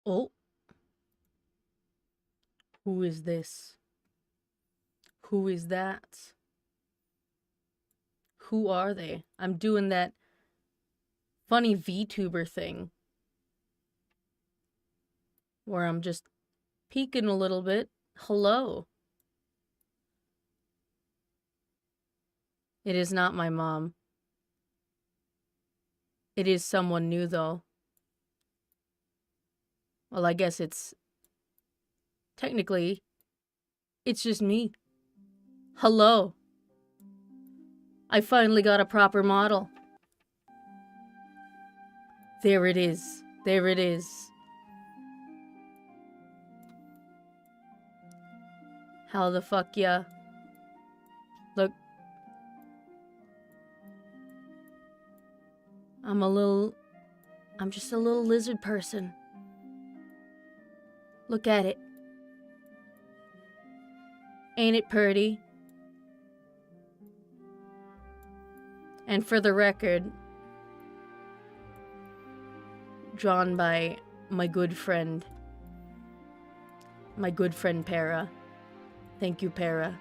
Oh, who is this? Who is that? Who are they? I'm doing that funny VTuber thing where I'm just peeking a little bit. Hello. It is not my mom. It is someone new, though. Well, I guess technically, it's just me. Hello. I finally got a proper model. There it is. There it is. How the fuck, yeah? Look. I'm just a little lizard person. Look at it. Ain't it pretty? And for the record, drawn by my good friend Para. Thank you, Para.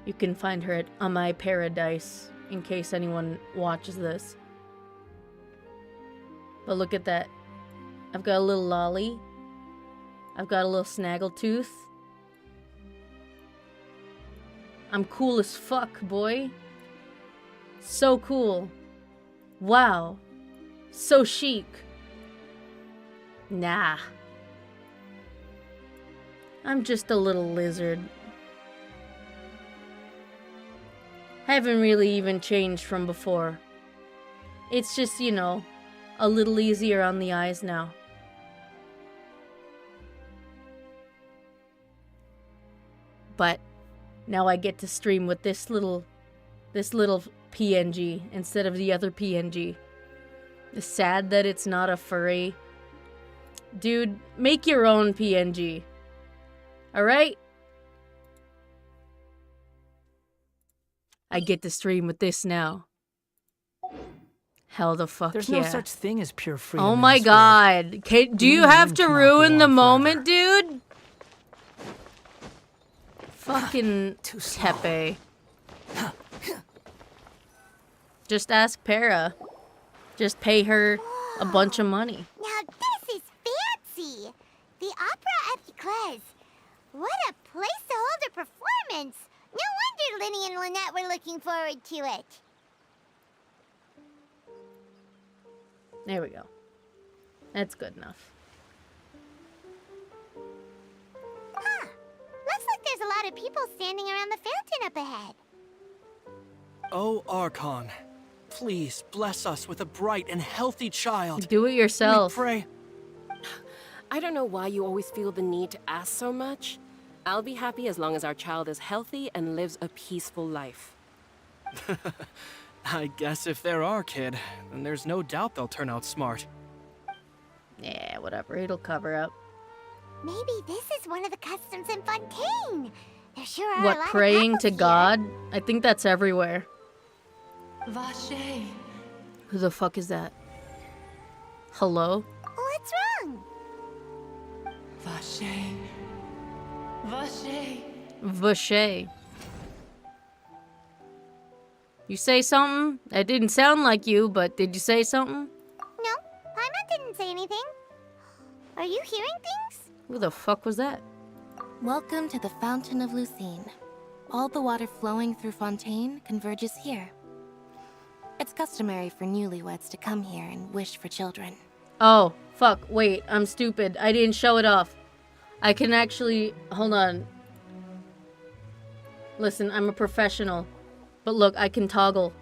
You can find her at My Paradise in case anyone watches this. But look at that. I've got a little lolly. I've got a little snaggletooth. I'm cool as fuck, boy. So cool. Wow. So chic. Nah. I'm just a little lizard. Haven't really even changed from before. It's just, you know, a little easier on the eyes now. But now I get to stream with this little PNG instead of the other PNG. It's sad that it's not a furry. Dude, make your own PNG. Alright? I get to stream with this now. Hell the fuck There's yeah. no such thing as pure freedom. Oh my god. Do you have to ruin the moment, dude? Fucking Tepe. Just ask Para. Just pay her a bunch of money. Now this is fancy! The Opera Epiclese. What a place to hold a performance! No wonder Linny and Lynette were looking forward to it. There we go. That's good enough. Huh. Looks like there's a lot of people standing around the fountain up ahead. Oh, Archon, please bless us with a bright and healthy child. Do it yourself. We pray. I don't know why you always feel the need to ask so much. I'll be happy as long as our child is healthy and lives a peaceful life. I guess if they're our kid, then there's no doubt they'll turn out smart. Yeah, whatever. It'll cover up. Maybe this is one of the customs in Fontaine. There sure are a What, lot praying of to couples God? I think that's everywhere. Vache. Who the fuck is that? Hello? Here. What's wrong? Vache. Vache. Vache. You say something? That didn't sound like you, but did you say something? No, Paimon didn't say anything. Are you hearing things? Who the fuck was that? Welcome to the Fountain of Lucine. All the water flowing through Fontaine converges here. It's customary for newlyweds to come here and wish for children. Oh, fuck. Wait, I'm stupid. I didn't show it off. I can actually... Hold on. Listen, I'm a professional. But look, I can toggle.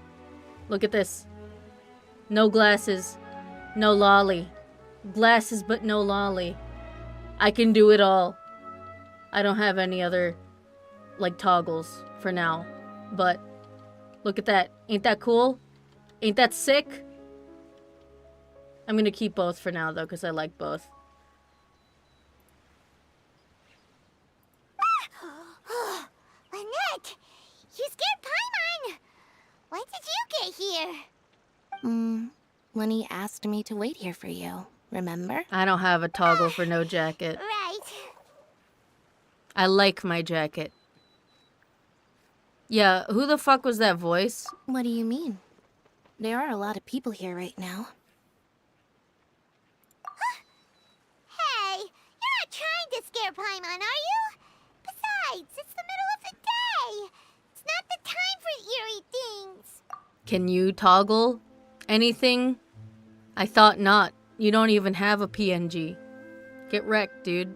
Look at this. No glasses. No lolly. Glasses but no lolly. I can do it all. I don't have any other, like, toggles for now. But, look at that. Ain't that cool? Ain't that sick? I'm gonna keep both for now, though, because I like both. Lynette! You scared Paimon! When did you get here? Lenny asked me to wait here for you, remember? I don't have a toggle for no jacket. Right. I like my jacket. Yeah, who the fuck was that voice? What do you mean? There are a lot of people here right now. Hey, you're not trying to scare Paimon, are you? Besides, it's the middle of the day. It's not the time for eerie things. Can you toggle anything? I thought not. You don't even have a PNG. Get wrecked, dude.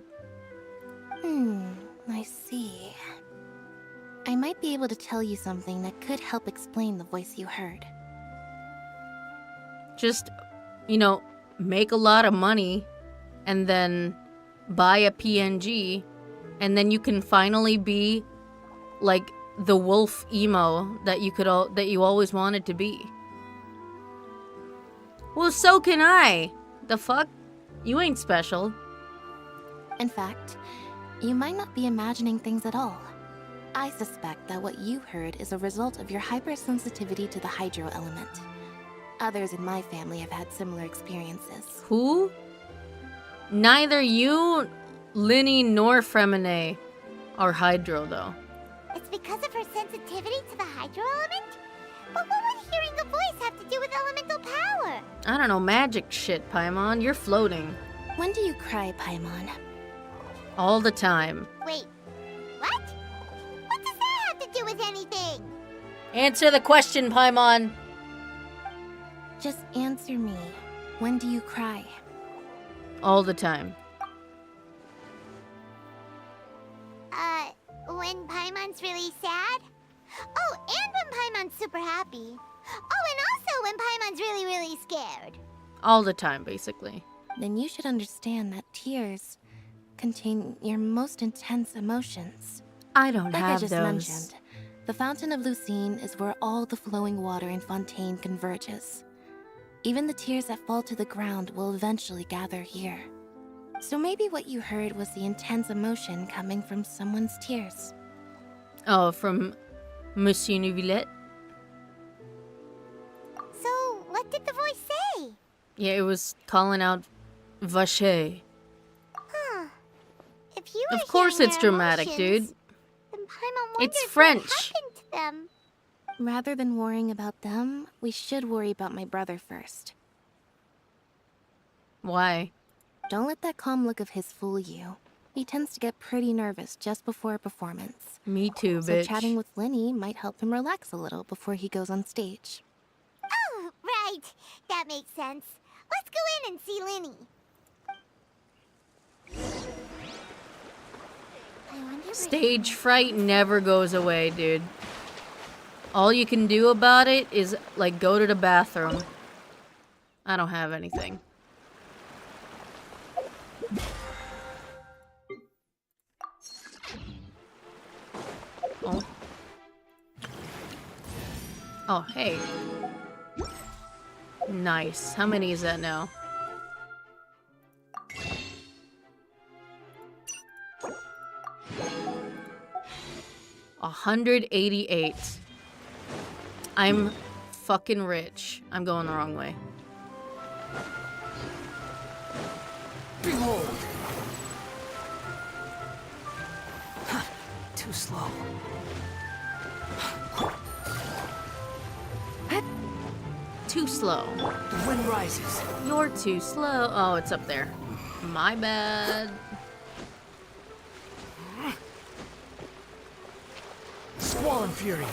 I see. I might be able to tell you something that could help explain the voice you heard. Just, make a lot of money and then buy a PNG, and then you can finally be like the wolf emo that you always wanted to be. Well, so can I. The fuck? You ain't special. In fact, you might not be imagining things at all. I suspect that what you heard is a result of your hypersensitivity to the hydro element. Others in my family have had similar experiences. Who? Neither you, Linny, nor Fremine are hydro, though. It's because of her sensitivity to the hydro element? But what would hearing a voice have to do with elemental power? I don't know, magic shit, Paimon. You're floating. When do you cry, Paimon? All the time. Wait, what? What does that have to do with anything? Answer the question, Paimon. Just answer me. When do you cry? All the time. When Paimon's really sad? Oh, and when Paimon's super happy. Oh, and also when Paimon's really, really scared. All the time, basically. Then you should understand that tears contain your most intense emotions. I don't Like I have just those. mentioned, the Fountain of Lucine is where all the flowing water in Fontaine converges. Even the tears that fall to the ground will eventually gather here. So maybe what you heard was the intense emotion coming from someone's tears. Oh, from Monsieur Neuvillette? So, what did the voice say? Yeah, it was calling out Vache. Huh. If you were Of course hearing it's their dramatic, emotions, dude. then Paimon wonders It's French. what happened to them. Rather than worrying about them, we should worry about my brother first. Why? Don't let that calm look of his fool you. He tends to get pretty nervous just before a performance. Me too, So bitch. chatting with Lenny might help him relax a little before he goes on stage. Oh, right. That makes sense. Let's go in and see Linny. I wonder where Stage fright never goes away, dude. All you can do about it is, like, go to the bathroom. I don't have anything. Oh. Oh, hey. Nice. How many is that now? $188. I'm fucking rich. I'm going the wrong way. Behold! Too slow. Too slow. The wind rises. You're too slow. Oh, it's up there. My bad. Squall and fury.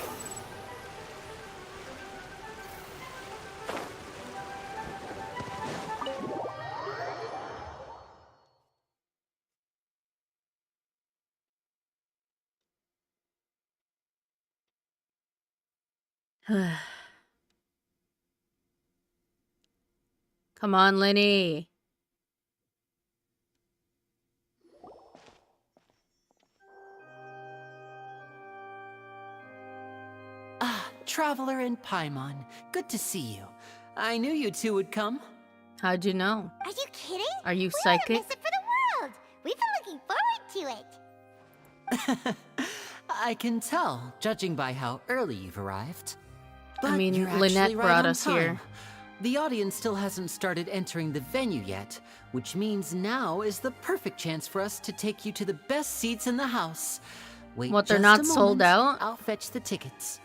Come on, Lenny. Ah, Traveler and Paimon. Good to see you. I knew you two would come. How'd you know? Are you kidding? Are you We psychic? wouldn't miss it for the world. We've been looking forward to it. I can tell, judging by how early you've arrived. But I mean, you're Lynette actually right brought on us time. here. The audience still hasn't started entering the venue yet, which means now is the perfect chance for us to take you to the best seats in the house. Wait What, they're just not a sold moment. out? I'll fetch the tickets.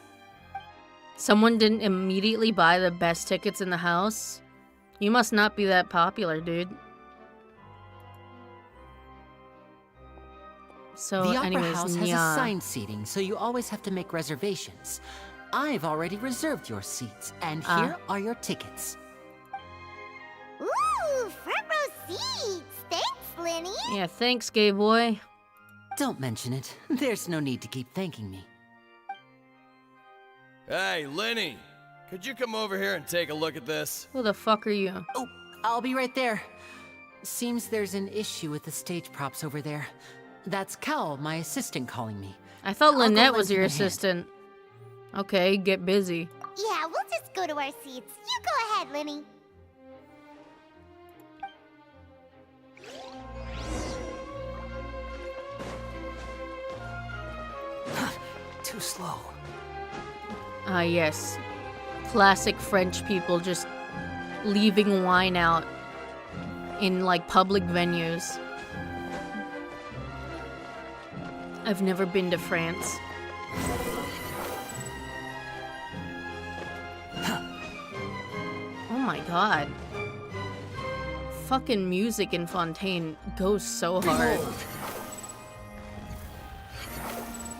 Someone didn't immediately buy the best tickets in the house? You must not be that popular, dude. So, The Opera anyways, House has yeah. assigned seating, so you always have to make reservations. I've already reserved your seats, and here are your tickets. Ooh, front row seats. Thanks, Lenny. Yeah, thanks, gay boy. Don't mention it. There's no need to keep thanking me. Hey, Lenny, could you come over here and take a look at this? Who the fuck are you? Oh, I'll be right there. Seems there's an issue with the stage props over there. That's Cal, my assistant, calling me. I thought I'll go Lynette lend was him your a hand. assistant. Okay, get busy. Yeah, we'll just go to our seats. You go ahead, Lenny. Too slow. Ah, yes. Classic French people just leaving wine out in, like, public venues. I've never been to France. Oh my god. Fucking music in Fontaine goes so hard.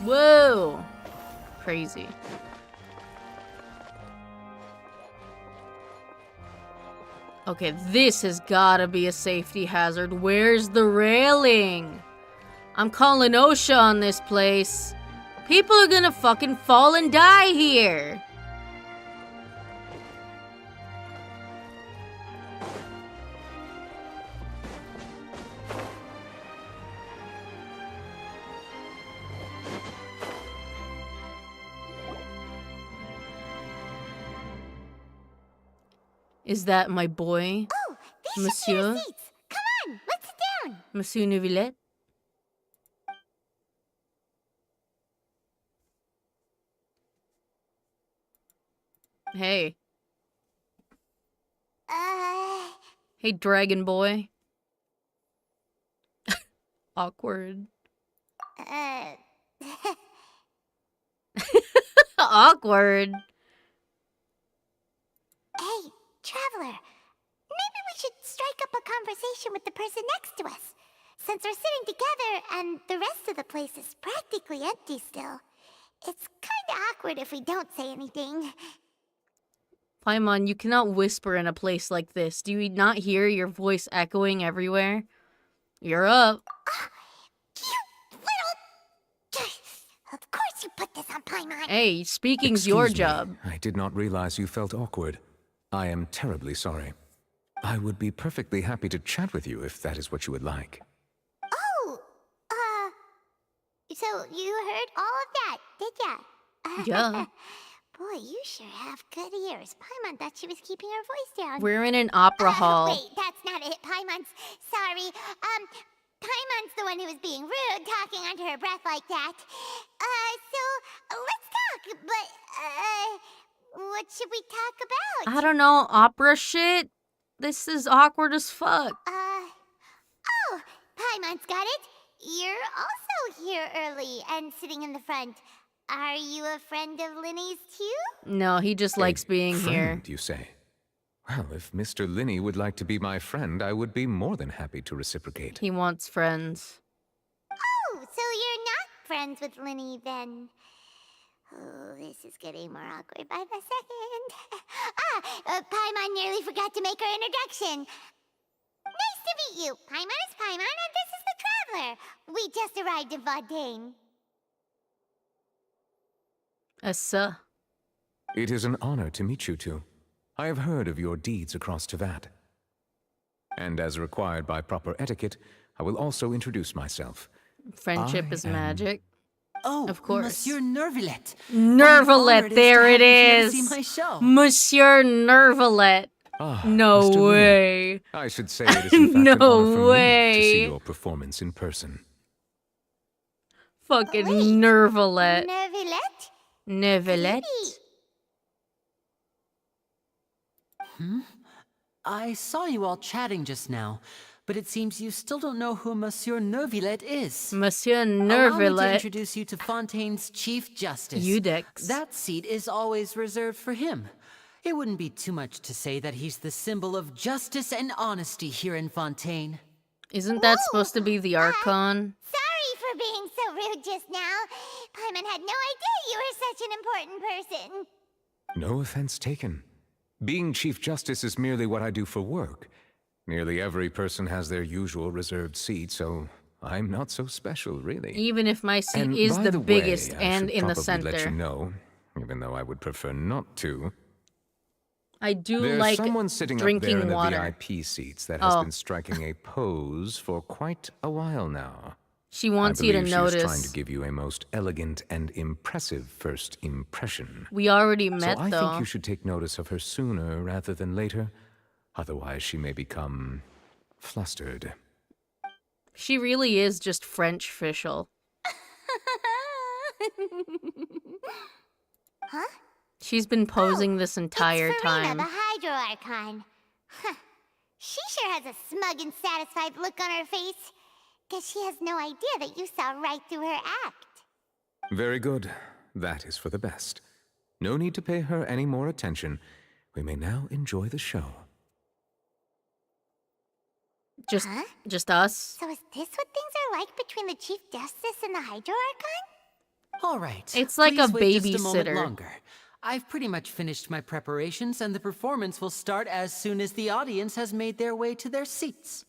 Whoa! Crazy. Okay, this has gotta be a safety hazard. Where's the railing? I'm calling OSHA on this place. People are gonna fucking fall and die here. Is that my boy? Oh, these Monsieur? should be our seats. Come on, let's sit down. Monsieur Neuvillette? Hey. Hey, dragon boy. Awkward. Awkward. Hey, traveler. Maybe we should strike up a conversation with the person next to us. Since we're sitting together and the rest of the place is practically empty still. It's kinda awkward if we don't say anything. Paimon, you cannot whisper in a place like this. Do you not hear your voice echoing everywhere? You're up. You little... Of course you put this on Paimon. Hey, speaking's your Excuse me. job. I did not realize you felt awkward. I am terribly sorry. I would be perfectly happy to chat with you if that is what you would like. Oh, so you heard all of that, did ya? Yeah. Boy, you sure have good ears. Paimon thought she was keeping her voice down. We're in an opera hall. Wait, that's not it. Paimon's sorry. Paimon's the one who was being rude, talking under her breath like that. So let's talk. But what should we talk about? I don't know, opera shit? This is awkward as fuck. Oh, Paimon's got it. You're also here early and sitting in the front. Are you a friend of Linny's too? No, he just likes being here. Friend, you say? Well, if Mr. Linney would like to be my friend, I would be more than happy to reciprocate. He wants friends. Oh, so you're not friends with Linny then? Oh, this is getting more awkward by the second. Paimon nearly forgot to make her introduction. Nice to meet you. Paimon is Paimon, and this is the Traveler. We just arrived in Fontaine. Essa. It is an honor to meet you two. I have heard of your deeds across Tevat. And as required by proper etiquette, I will also introduce myself. Friendship I is am- magic. Oh, Of course. Monsieur Nervalet. Nervalet, there it To is. see my show. Monsieur Nervalet. Ah, No Mr. Linney. way. I should say it is in fact No an honor for me to way. see your performance in person. Fucking Wait, I saw you all chatting just now, but it seems you still don't know who Monsieur Neuvillette is. Monsieur Allow me to Neuvillette. introduce you to Fontaine's Chief Justice. Eudex. That seat is always reserved for him. It wouldn't be too much to say that he's the symbol of justice and honesty here in Fontaine. Isn't that supposed to be the Archon? Sorry for being so rude just now. Paimon had no idea you were such an important person. No offense taken. Being Chief Justice is merely what I do for work. Nearly every person has their usual reserved seat, so I'm not so special, really. Even if my seat And is by the way, biggest I and should in the probably let you center. know, even though I would prefer not to. I do There's like someone sitting up drinking there in the water. VIP seats that has Oh. been striking a pose for quite a while now. She wants I you to believe she is trying notice. to give you a most elegant and impressive first impression. We already met, So I though. think you should take notice of her sooner rather than later. Otherwise, she may become flustered. She really is just French official. Huh? She's been posing this entire It's Farina, time. the Hydro Archon. Huh. She sure has a smug and satisfied look on her face. Guess she has no idea that you saw right through her act. Very good. That is for the best. No need to pay her any more attention. We may now enjoy the show. Just, Huh? just us. So is this what things are like between the Chief Justice and the Hydro Archon? All right. It's like a please wait just a moment babysitter. longer. I've pretty much finished my preparations, and the performance will start as soon as the audience has made their way to their seats.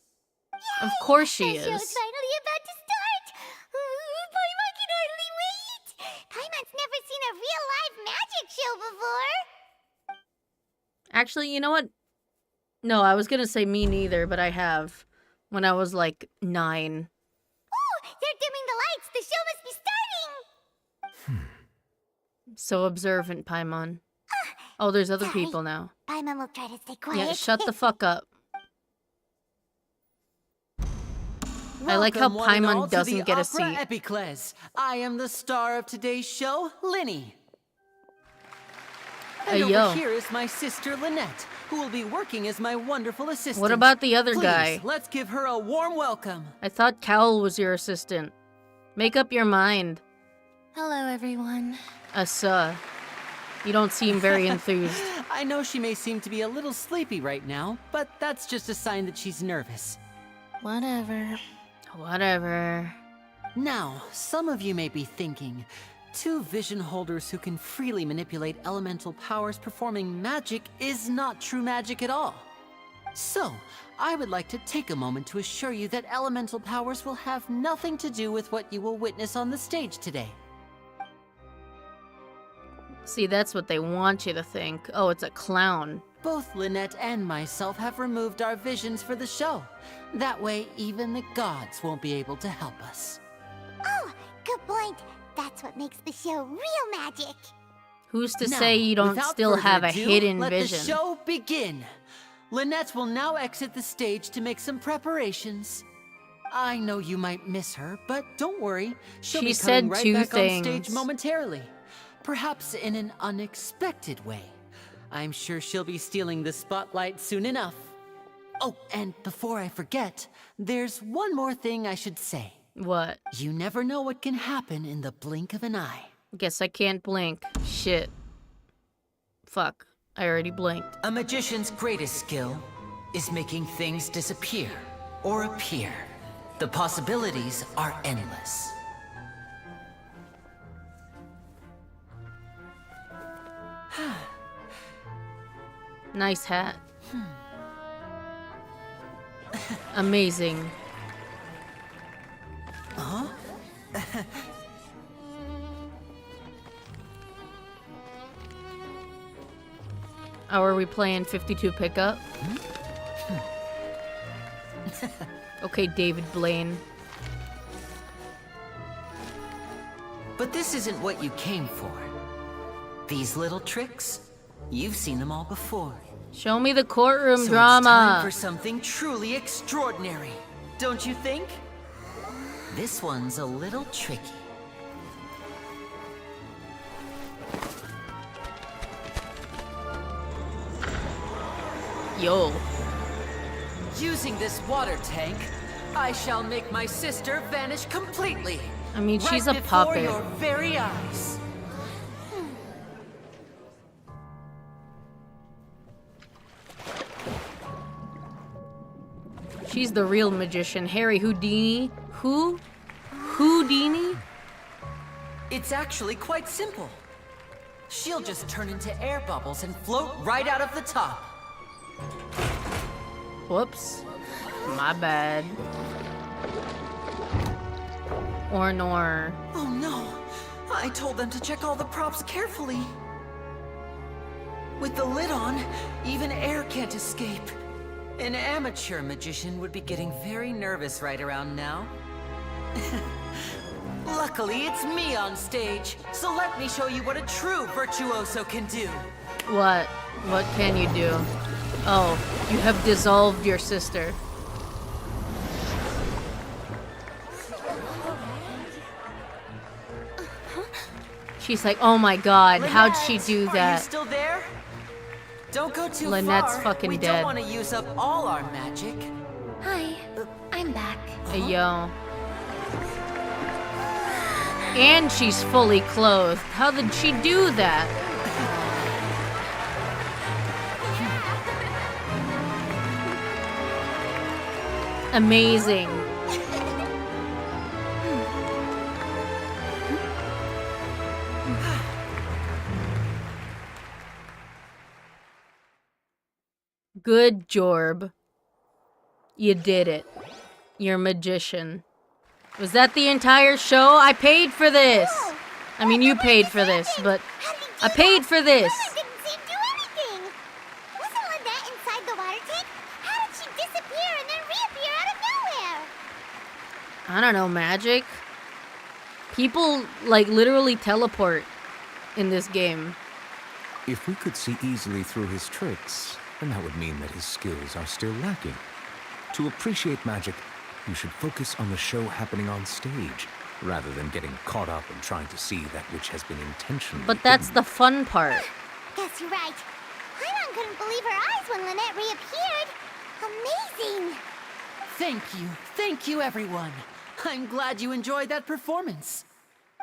Of course she The is. show's finally about to start! Paimon can hardly wait! Paimon's never seen a real live magic show before! Actually, you know what? No, I was gonna say me neither, but I have. When I was like 9. Oh, they're dimming the lights! The show must be starting! So observant, Paimon. Oh, there's other sorry. people now. Paimon will try to stay quiet. Yeah, shut the fuck up. I like how Welcome, one and all, Paimon to the doesn't get a Opera seat. Epiclese. I am the star of today's show, Linny. And Hey, over yo. here is my sister Lynette, who will be working as my wonderful assistant. What about the other Please, guy? let's give her a warm welcome. I thought Cowl was your assistant. Make up your mind. Hello, everyone. You don't seem very enthused. I know she may seem to be a little sleepy right now, but that's just a sign that she's nervous. Whatever. Whatever. Now, some of you may be thinking, two vision holders who can freely manipulate elemental powers performing magic is not true magic at all. So, I would like to take a moment to assure you that elemental powers will have nothing to do with what you will witness on the stage today. See, that's what they want you to think. Oh, it's a clown. Both Lynette and myself have removed our visions for the show. That way, even the gods won't be able to help us. Oh, good point. That's what makes the show real magic. Who's to Now, say you don't without still further have a ado, hidden let vision? the show begin. Lynette will now exit the stage to make some preparations. I know you might miss her, but don't worry. She'll She be said coming right 2 back things. on stage momentarily. Perhaps in an unexpected way. I'm sure she'll be stealing the spotlight soon enough. Oh, and before I forget, there's one more thing I should say. What? You never know what can happen in the blink of an eye. Guess I can't blink. Shit. Fuck. I already blinked. A magician's greatest skill is making things disappear or appear. The possibilities are endless. Nice hat. Amazing. Oh, are we playing 52 pickup? Okay, David Blaine. But this isn't what you came for. These little tricks, you've seen them all before. Show me the courtroom So it's drama. time for something truly extraordinary, don't you think? This one's a little tricky. Yo. Using this water tank, I shall make my sister vanish completely. I mean, she's a right before puppet. your very eyes. She's the real magician. Harry Houdini. Who? Houdini? It's actually quite simple. She'll just turn into air bubbles and float right out of the top. Whoops. My bad. Or nor. Oh no! I told them to check all the props carefully. With the lid on, even air can't escape. An amateur magician would be getting very nervous right around now. Luckily, it's me on stage, so let me show you what a true virtuoso can do. What? What can you do? Oh, you have dissolved your sister. She's like, oh my god, how'd she do Lynette, Are you that? still there? Don't go too Lynette's far. fucking we dead. don't want to use up all our magic. Hi, I'm back. Hey, yo. And she's fully clothed. How did she do that? Amazing. Good Jorb. You did it. You're a magician. Was that the entire show? I paid for this. I mean, you paid for this, but I paid for this. Lynette didn't seem to do anything. Wasn't Lynette inside the water tank? How did she disappear and then reappear out of nowhere? I don't know, magic. People, like, literally teleport in this game. If we could see easily through his tricks, then that would mean that his skills are still lacking. To appreciate magic, you should focus on the show happening on stage, rather than getting caught up in trying to see that which has been intentionally But that's hidden. the fun part. Guess you're right. Paimon couldn't believe her eyes when Lynette reappeared. Amazing. Thank you everyone. I'm glad you enjoyed that performance.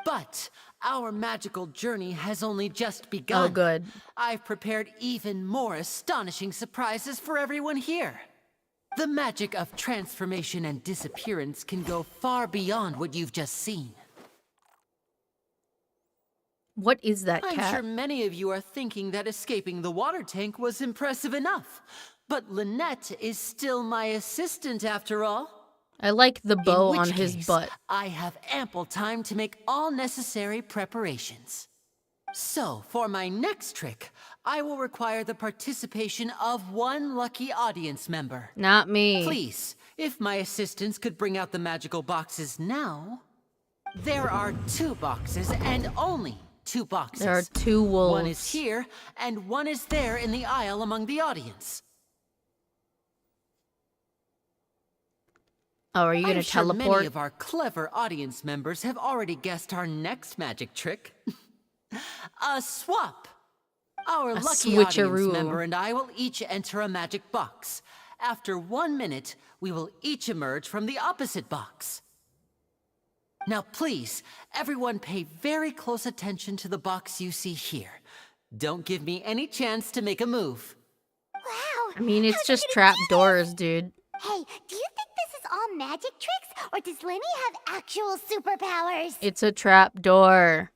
But our magical journey has only just begun. Oh, good. I've prepared even more astonishing surprises for everyone here. The magic of transformation and disappearance can go far beyond what you've just seen. What is that I'm cat? sure many of you are thinking that escaping the water tank was impressive enough. But Lynette is still my assistant after all. I like the bow In on which his case, butt. I have ample time to make all necessary preparations. So, for my next trick, I will require the participation of one lucky audience member. Not me. Please, if my assistants could bring out the magical boxes now. There are 2 boxes, and only 2 boxes. There are 2 wolves. One is here, and one is there in the aisle among the audience. Oh, are you gonna I'm sure teleport? many of our clever audience members have already guessed our next magic trick. A swap! Our A lucky switcheroo. audience member and I will each enter a magic box. After 1 minute, we will each emerge from the opposite box. Now please, everyone pay very close attention to the box you see here. Don't give me any chance to make a move. Wow. I mean, it's How's just she trap gonna do this? doors, dude. Hey, do you think this is all magic tricks, or does Linny have actual superpowers? It's a trap door.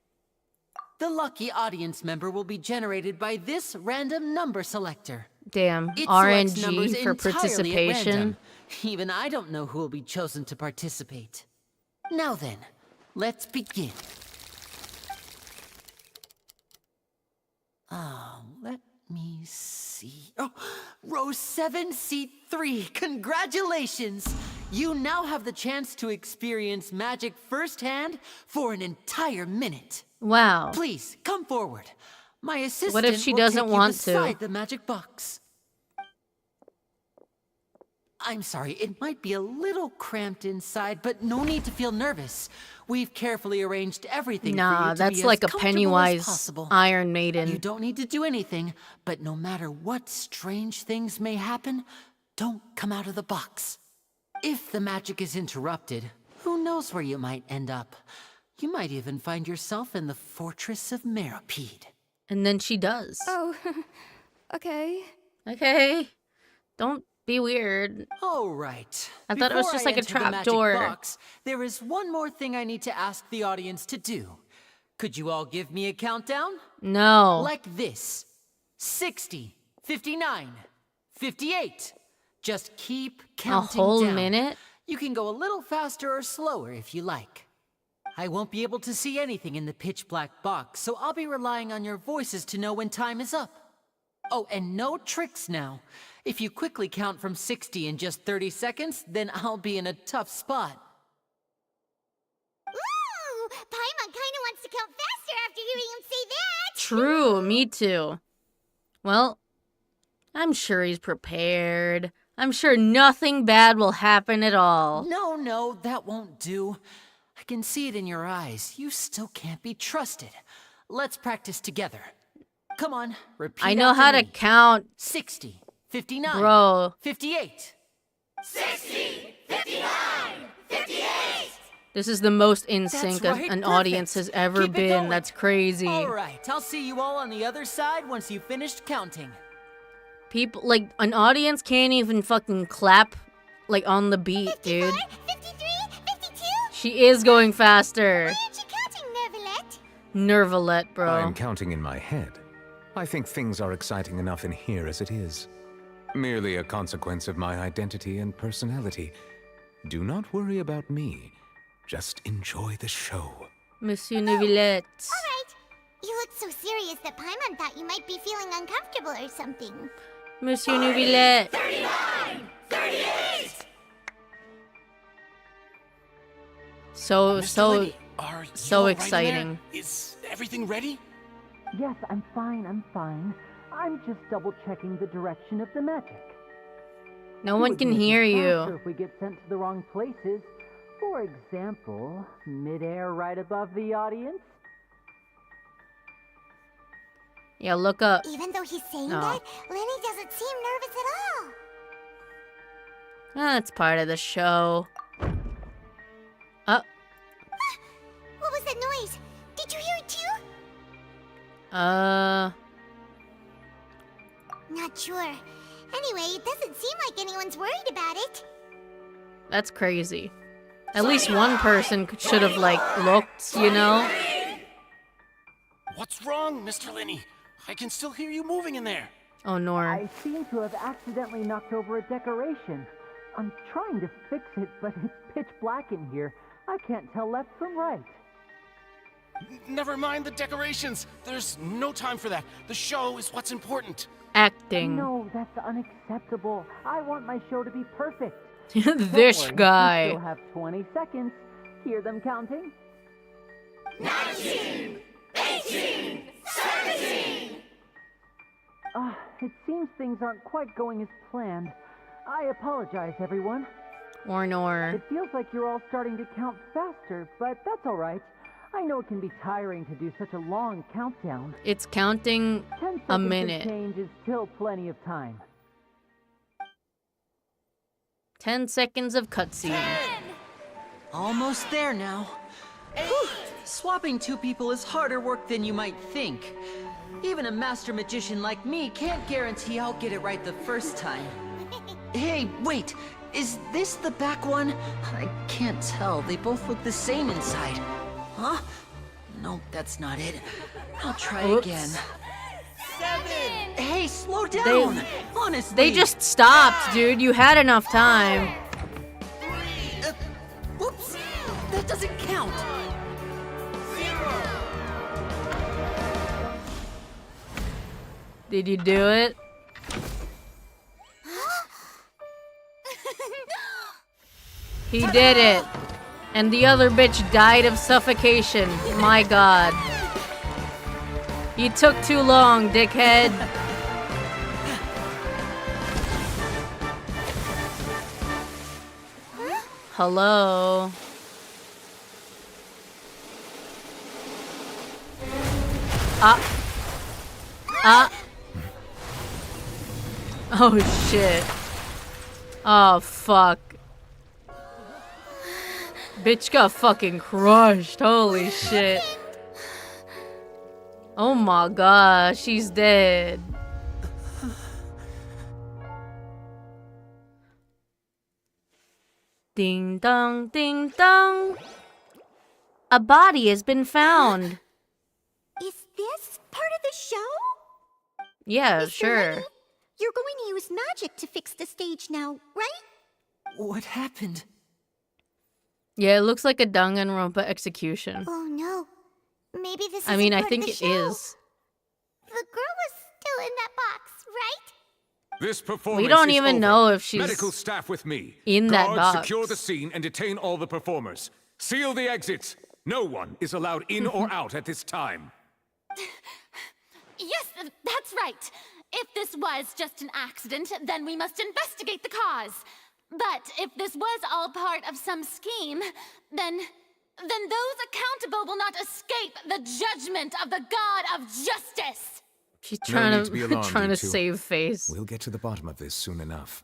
The lucky audience member will be generated by this random number selector. Damn. It selects numbers RNG for entirely at participation. random. Even I don't know who will be chosen to participate. Now then, let's begin. Let me see. Oh, row 7, seat 3. Congratulations! You now have the chance to experience magic firsthand for an entire minute. Wow. Please, come forward. My assistant What if she will doesn't take want you to? beside the magic box. I'm sorry, it might be a little cramped inside, but no need to feel nervous. We've carefully arranged everything for Nah, you to that's be like as a comfortable as Pennywise possible. Iron Maiden. You don't need to do anything, but no matter what strange things may happen, don't come out of the box. If the magic is interrupted, who knows where you might end up? You might even find yourself in the Fortress of Meropide. And then she does. Oh, okay. Okay. Don't be weird. All right. I thought it was Before just I like a enter the trap magic door. box, there is one more thing I need to ask the audience to do. Could you all give me a countdown? No. Like this. 60, 59, 58. Just keep counting A whole down. minute? You can go a little faster or slower if you like. I won't be able to see anything in the pitch black box, so I'll be relying on your voices to know when time is up. Oh, and no tricks now. If you quickly count from 60 in just 30 seconds, then I'll be in a tough spot. Ooh, Paimon kinda wants to count faster after hearing him say that. True, me too. Well, I'm sure he's prepared. I'm sure nothing bad will happen at all. No, that won't do. I can see it in your eyes. You still can't be trusted. Let's practice together. Come on, repeat I know after how to me. count, 60, 59, bro. 58. This is the most in sync right, an perfect. audience has ever Keep it been. going. That's crazy. All right, I'll see you all on the other side once you've finished counting. People, like, an audience can't even fucking clap, like, on the beat, 54, dude. 53, 52? She is going faster. Why aren't you counting, Nervalette? Nervalette, bro. I'm counting in my head. I think things are exciting enough in here as it is. Merely a consequence of my identity and personality. Do not worry about me. Just enjoy the show. Monsieur Nervalette. Alright. You look so serious that Paimon thought you might be feeling uncomfortable or something. Monsieur Nervalette. So exciting. Is everything ready? Yes, I'm fine. I'm just double checking the direction of the magic. No one can hear you. If we get sent to the wrong places, for example, midair right above the audience. Yeah, look up. Even though he's saying No. that, Lenny doesn't seem nervous at all. That's part of the show. What was that noise? Did you hear it too? Not sure. Anyway, it doesn't seem like anyone's worried about it. That's crazy. At least one person should have, like, looked, you know? What's wrong, Mr. Linney? I can still hear you moving in there. Oh, Nor. I seem to have accidentally knocked over a decoration. I'm trying to fix it, but it's pitch black in here. I can't tell left from right. Never mind the decorations. There's no time for that. The show is what's important. Acting. No, that's unacceptable. I want my show to be perfect. This Don't worry, guy. You still have 20 seconds. Hear them counting? 19! 18! 17! It seems things aren't quite going as planned. I apologize, everyone. Or Nor. It feels like you're all starting to count faster, but that's all right. I know it can be tiring to do such a long countdown. It's counting 10 seconds a of minute. change is still plenty of time. 10 seconds of cutscene. Almost there now. Whew. Swapping two people is harder work than you might think. Even a master magician like me can't guarantee I'll get it right the first time. Hey, wait! Is this the back one? I can't tell. They both look the same inside. Huh? No, that's not it. I'll try Oops. again. 7! Hey, slow down! Honestly! They just stopped, dude. You had enough time. Whoops! That doesn't count! Did you do it? He did it. And the other bitch died of suffocation. My god. You took too long, dickhead. Hello. Oh shit. Oh fuck. Bitch got fucking crushed. Holy shit. Oh my god, she's dead. Ding dong, ding dong. A body has been found. Is this part of the show? Yeah, Mr. sure. Lenny, you're going to use magic to fix the stage now, right? What happened? Yeah, it looks like a Danganronpa execution. Oh no. Maybe this is I mean, I part think of the it show. is. The girl was still in that box, right? This performance don't is even over. know if she's Medical staff with me. in that Guards, box. secure the scene and detain all the performers. Seal the exits. No one is allowed in or out at this time. Yes, that's right. If this was just an accident, then we must investigate the cause. But if this was all part of some scheme, then those accountable will not escape the judgment of the God of Justice. She's No trying need to be alarmed, trying you to two. save face. We'll get to the bottom of this soon enough.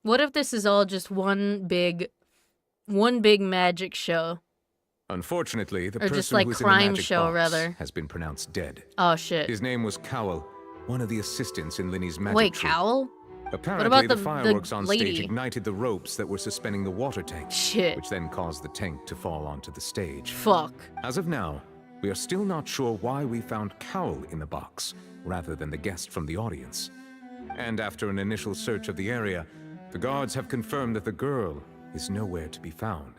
What if this is all just one big magic show? Unfortunately, the Or person just like who was crime in the magic show, box rather. has been pronounced dead. Oh shit. His name was Cowell, one of the assistants in Linny's magic Wait, troupe. Cowl? Apparently, about the the fireworks on stage lady? ignited the ropes that were suspending the water tank, Shit. which then caused the tank to fall onto the stage. Fuck. As of now, we are still not sure why we found Cowell in the box, rather than the guest from the audience. And after an initial search of the area, the guards have confirmed that the girl is nowhere to be found.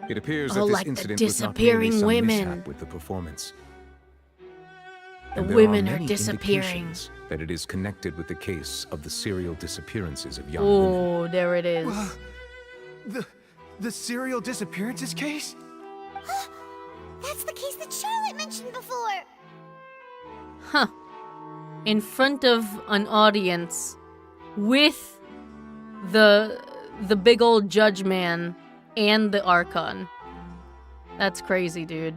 It appears that Oh, this like the incident was not merely disappearing some women. mishap with the performance. The And there women are many disappearing. indications that it is connected with the case of the serial disappearances of young women. Oh, there it is. The serial disappearances case? That's the case that Charlotte mentioned before. Huh. In front of an audience with the big old judge man and the Archon. That's crazy, dude.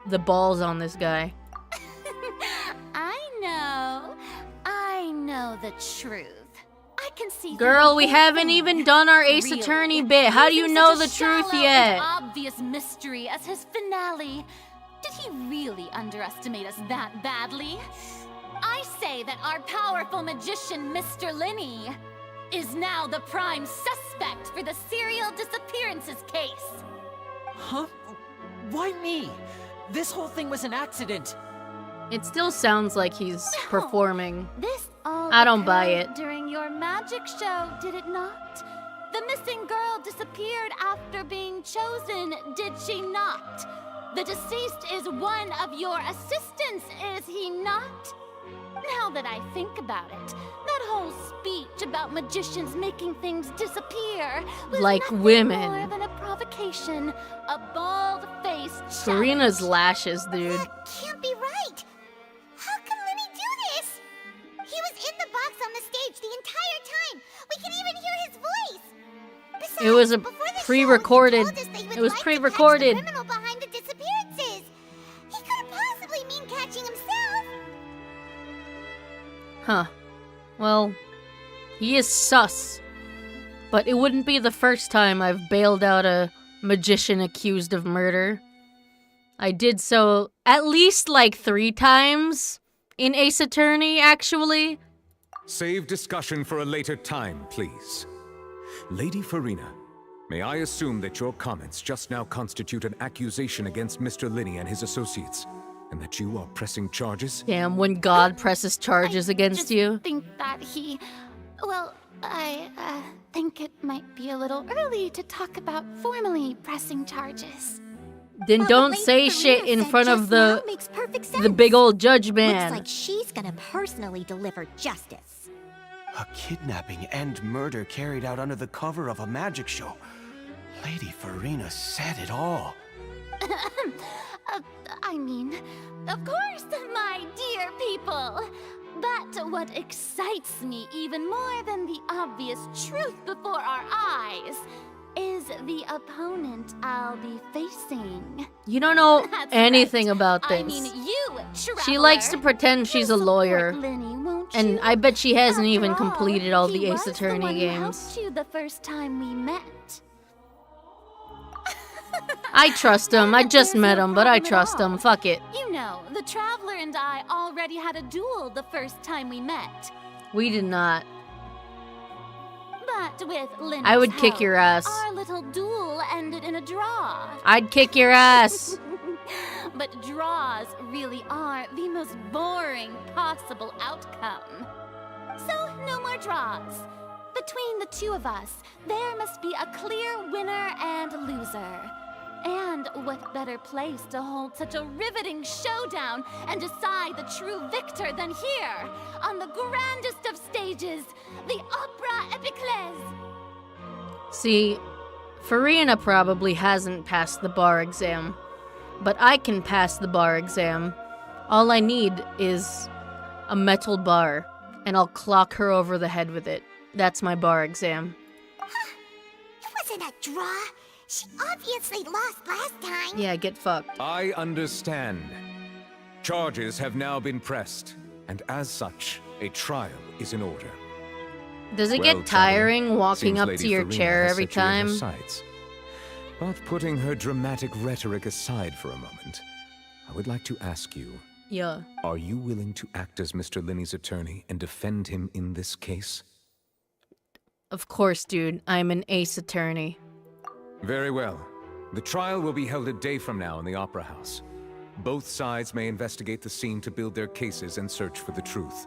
The balls on this guy. I know the truth. I can see. Girl, we haven't even done our Ace Attorney bit. How do you know the truth yet? Obvious mystery as his finale. Did he really underestimate us that badly? I say that our powerful magician, Mr. Linney, is now the prime suspect for the serial disappearances case. Huh? Why me? This whole thing was an accident. It still sounds like he's performing. This all I don't buy occurred it. during your magic show, did it not? The missing girl disappeared after being chosen, did she not? The deceased is one of your assistants, is he not? Now that I think about it, that whole speech about magicians making things disappear was Like nothing women. more than a provocation, a bald-faced Serena's challenge. lashes, dude. That can't be right. How can Lenny do this? He was in the box on the stage the entire time. We can even hear his voice. Besides, It was a before the show, pre-recorded. he told us that he would It was like to pre-recorded. catch the criminal behind the disappearances. He couldn't possibly mean catching himself. Huh. Well, he is sus. But it wouldn't be the first time I've bailed out a magician accused of murder. I did so at least like 3 times in Ace Attorney, actually. Save discussion for a later time, please. Lady Farina, may I assume that your comments just now constitute an accusation against Mr. Linney and his associates, and that you are pressing charges? Damn, when God presses charges against just you. think that well, I think it might be a little early to talk about formally pressing charges. Then Well, don't what say Lady shit Farina in said front just of now makes perfect the sense. big old judge man. Looks like she's gonna personally deliver justice. A kidnapping and murder carried out under the cover of a magic show. Lady Farina said it all. I mean, of course, my dear people. But what excites me even more than the obvious truth before our eyes is the opponent I'll be facing. You don't know That's anything right. about this. I mean, you, She likes to traveler. pretend she's a You'll lawyer. support Linny, won't And you? I bet she hasn't After even all, completed all the he Ace was Attorney the one who games. helped you the first time we met. I trust him. I just There's met no him, but I problem at trust all. him. Fuck it. You know, the Traveler and I already had a duel the first time we met. We did not. But with Linny's I would kick help, your ass. Our little duel ended in a draw. I'd kick your ass. But draws really are the most boring possible outcome. So, no more draws. Between the two of us, there must be a clear winner and loser. And what better place to hold such a riveting showdown and decide the true victor than here, on the grandest of stages, the Opera Epiclese. See, Farina probably hasn't passed the bar exam, but I can pass the bar exam. All I need is a metal bar, and I'll clock her over the head with it. That's my bar exam. It wasn't a draw. She obviously lost last time. Yeah, get fucked. I understand. Charges have now been pressed, and as such, a trial is in order. Does it Well, get tiring Traveler, walking seems up Lady to your Farina chair has every set you in her time? sights. But putting her dramatic rhetoric aside for a moment, I would like to ask you, Yeah. are you willing to act as Mr. Linney's attorney and defend him in this case? Of course, dude. I'm an ace attorney. Very well. The trial will be held a day from now in the Opera House. Both sides may investigate the scene to build their cases and search for the truth.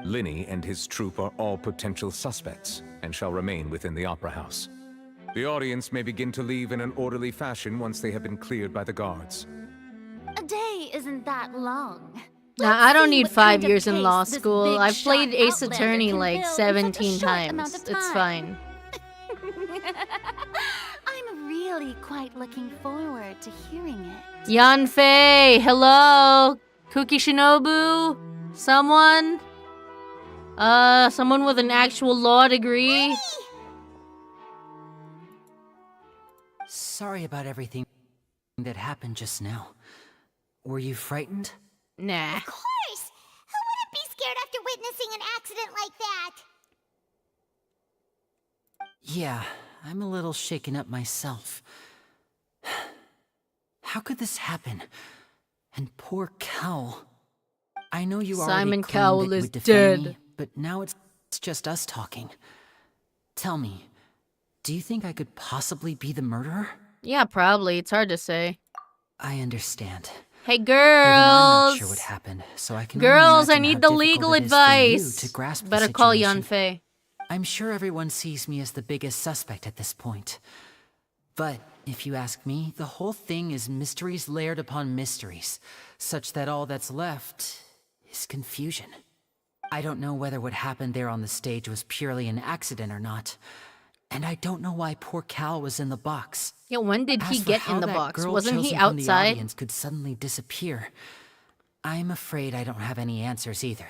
Linney and his troupe are all potential suspects and shall remain within the Opera House. The audience may begin to leave in an orderly fashion once they have been cleared by the guards. A day isn't that long. Now, I don't see need what 5 kind of years in case law this school. big I've played shot Ace outlander Attorney can like build in such a 17 short amount times. of It's time. fine. I'm really quite looking forward to hearing it. Yanfei, hello? Kuki Shinobu? Someone? Someone with an actual law degree? Sorry about everything that happened just now. Were you frightened? Nah. Of course! Who wouldn't be scared after witnessing an accident like that? Yeah, I'm a little shaken up myself. How could this happen? And poor Cowell. I know you already Simon claimed Cowell that you is would defend dead. me, but now it's just us talking. Tell me, do you think I could possibly be the murderer? Yeah, probably. It's hard to say. I understand. Hey, Even I'm not girls! sure what happened, so I can Girls, I only need imagine the how legal difficult it is for you advice. to grasp the Better call situation. Yanfei. I'm sure everyone sees me as the biggest suspect at this point. But if you ask me, the whole thing is mysteries layered upon mysteries, such that all that's left is confusion. I don't know whether what happened there on the stage was purely an accident or not. And I don't know why poor Cal was in the box. Yeah, when did he As for get how in the that box? girl Wasn't he chosen from the outside? audience could suddenly disappear, I'm afraid I don't have any answers either.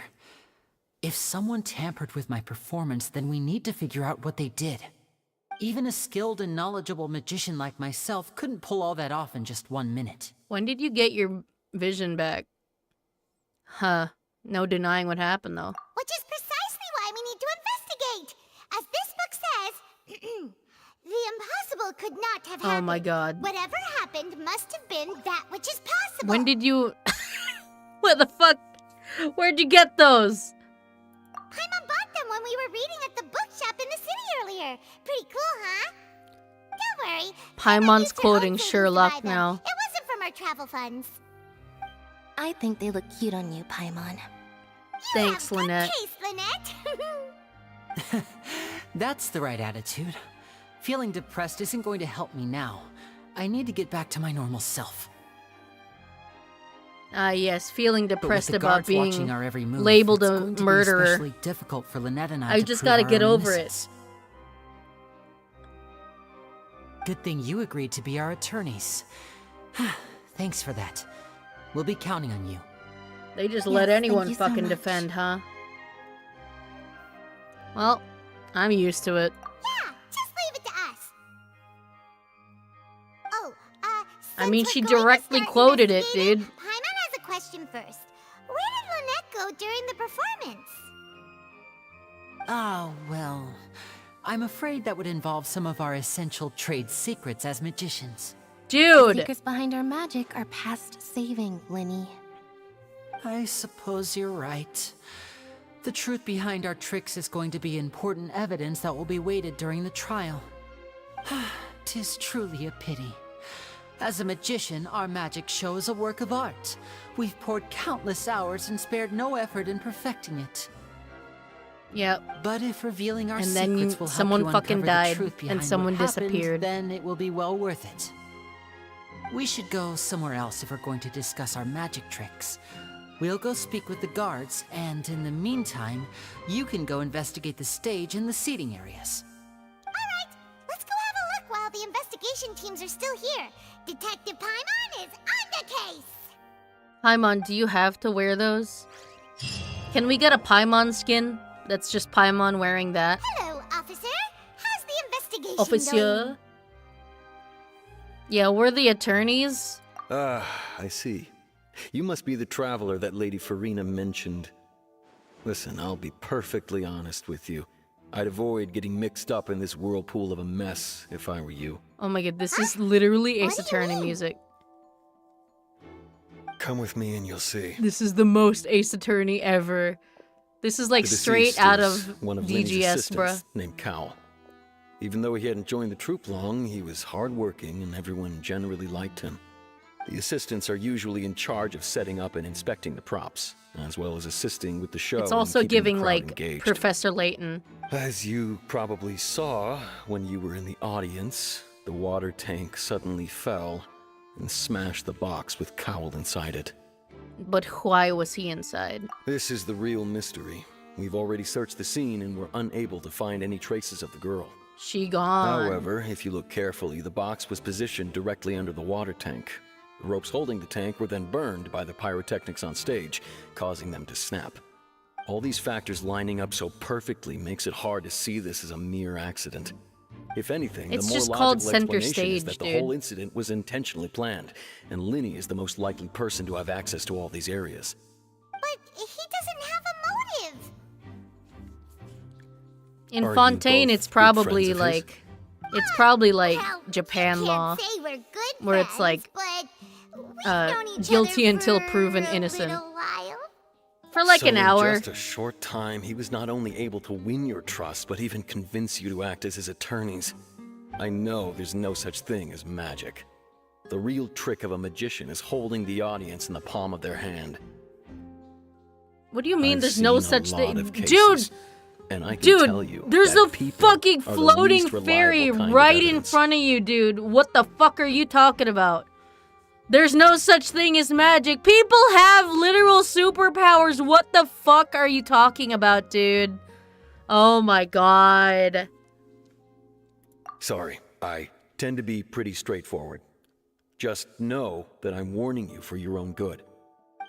If someone tampered with my performance, then we need to figure out what they did. Even a skilled and knowledgeable magician like myself couldn't pull all that off in just 1 minute. When did you get your vision back? Huh. No denying what happened, though. Which is precisely why we need to investigate. As this book says, the impossible could not have happened. Oh my god. Whatever happened must have been that which is possible. When did you... What the fuck? Where'd you get those? Paimon bought them when we were reading at the bookshop in the city earlier. Pretty cool, huh? Don't worry. Paimon's used her quoting own savings to Sherlock buy them. now. It wasn't from our travel funds. I think they look cute on you, Paimon. Thanks, Good Lynette. taste, Lynette. That's the right attitude. Feeling depressed isn't going to help me now. I need to get back to my normal self. Ah, yes, feeling But with depressed the about guards watching being our every move, labeled it's a going to be murderer. especially difficult for Lynette and I I to just prove gotta our get own over it. innocence. Good thing you agreed to be our attorneys. Thanks for that. We'll be counting on you. They just let Yes, anyone thank you so fucking much. defend, huh? Well, I'm used to it. Yeah, just leave it to us. Oh, I mean, since she we're going to directly start quoted it, investigating, dude. Paimon has a question first. Where did Lynette go during the performance? Oh, well. I'm afraid that would involve some of our essential trade secrets as magicians. The Dude! secrets behind our magic are past saving, Linny. I suppose you're right. The truth behind our tricks is going to be important evidence that will be weighted during the trial. 'Tis truly a pity. As a magician, our magic show is a work of art. We've poured countless hours and spared no effort in perfecting it. Yep. But if revealing our And then secrets will help someone you fucking uncover died, the truth behind and someone what happened, disappeared. then it will be well worth it. We should go somewhere else if we're going to discuss our magic tricks. We'll go speak with the guards, and in the meantime, you can go investigate the stage and the seating areas. Alright, let's go have a look while the investigation teams are still here. Detective Paimon is on the case! Paimon, do you have to wear those? Can we get a Paimon skin? That's just Paimon wearing that. Hello, officer. How's the investigation Officer? going? Yeah, we're the attorneys. Ah, I see. You must be the traveler that Lady Farina mentioned. Listen, I'll be perfectly honest with you. I'd avoid getting mixed up in this whirlpool of a mess if I were you. Oh my god, this is literally What Ace do you Attorney mean? music. Come with me and you'll see. This is the most Ace Attorney ever. This is like The straight deceased out is of one of Lenny's DGS, assistants, bruh. named Cal. Even though he hadn't joined the troupe long, he was hardworking and everyone generally liked him. The assistants are usually in charge of setting up and inspecting the props, as well as assisting with the show. It's and also keeping the giving crowd like engaged. Professor Layton. As you probably saw when you were in the audience, the water tank suddenly fell and smashed the box with Cowl inside it. But why was he inside? This is the real mystery. We've already searched the scene and were unable to find any traces of the girl. She gone. However, if you look carefully, the box was positioned directly under the water tank. The ropes holding the tank were then burned by the pyrotechnics on stage, causing them to snap. All these factors lining up so perfectly makes it hard to see this as a mere accident. If anything, It's the more just logical called center explanation is stage, that the dude. whole incident was intentionally planned, and Linny is the most likely person to have access to all these areas. But he doesn't have a motive. In Are you Fontaine, both it's good probably friends of his? like it's Well, Japan you law. can't say we're good where it's friends, like, but we've known each guilty other until for proven a innocent. little while. For like So an hour. in just a short time, he was not only able to win your trust, but even convince you to act as his attorneys. I know there's no such thing as magic. The real trick of a magician is holding the audience in the palm of their hand. What do you mean I've there's no seen a such lot thing? of Dude, cases, and I can tell you there's that a people fucking are the floating least reliable fairy kind of right in evidence. front of you, dude. What the fuck are you talking about? There's no such thing as magic. People have literal superpowers. What the fuck are you talking about, dude? Oh my god. Sorry, I tend to be pretty straightforward. Just know that I'm warning you for your own good.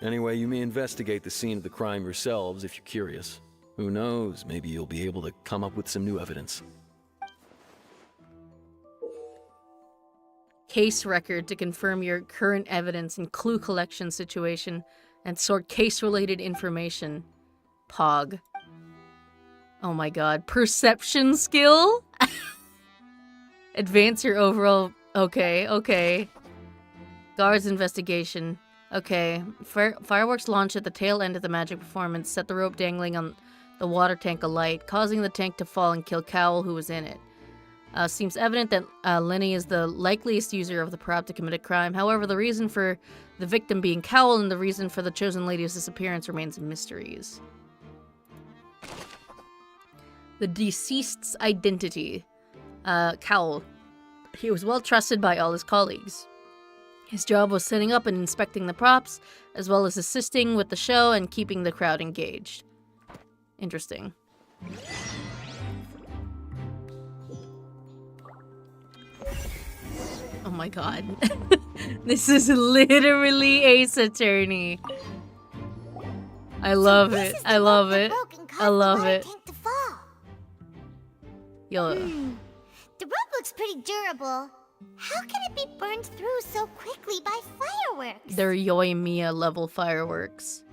Anyway, you may investigate the scene of the crime yourselves if you're curious. Who knows, maybe you'll be able to come up with some new evidence. Case record to confirm your current evidence and clue collection situation and sort case-related information. Pog. Oh my god. Perception skill? Advance your overall... Okay. Guards investigation. Okay. Fireworks launched at the tail end of the magic performance set the rope dangling on the water tank alight, causing the tank to fall and kill Cowl, who was in it. Seems evident that Lenny is the likeliest user of the prop to commit a crime. However, the reason for the victim being Cowl and the reason for the chosen lady's disappearance remains mysteries. The deceased's identity. Cowl. He was well trusted by all his colleagues. His job was setting up and inspecting the props, as well as assisting with the show and keeping the crowd engaged. Interesting. Oh my god. This is literally Ace Attorney. I love This it. is the I love rope that it. broke and caused I love the water it. tank to fall. Yo, The rope looks pretty durable. How can it be burned through so quickly by fireworks? they're Yoimiya level fireworks.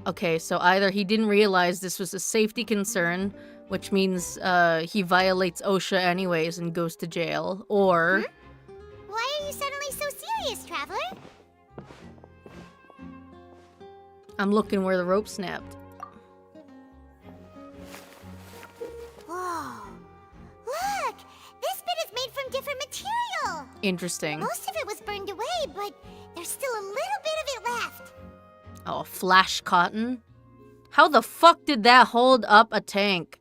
Okay, so either he didn't realize this was a safety concern, which means he violates OSHA anyways and goes to jail, or... Why are you suddenly so serious, Traveler? I'm looking where the rope snapped. Whoa. Look! This bit is made from different material. Interesting. Most of it was burned away, but there's still a little bit of it left. Oh, flash cotton? How the fuck did that hold up a tank?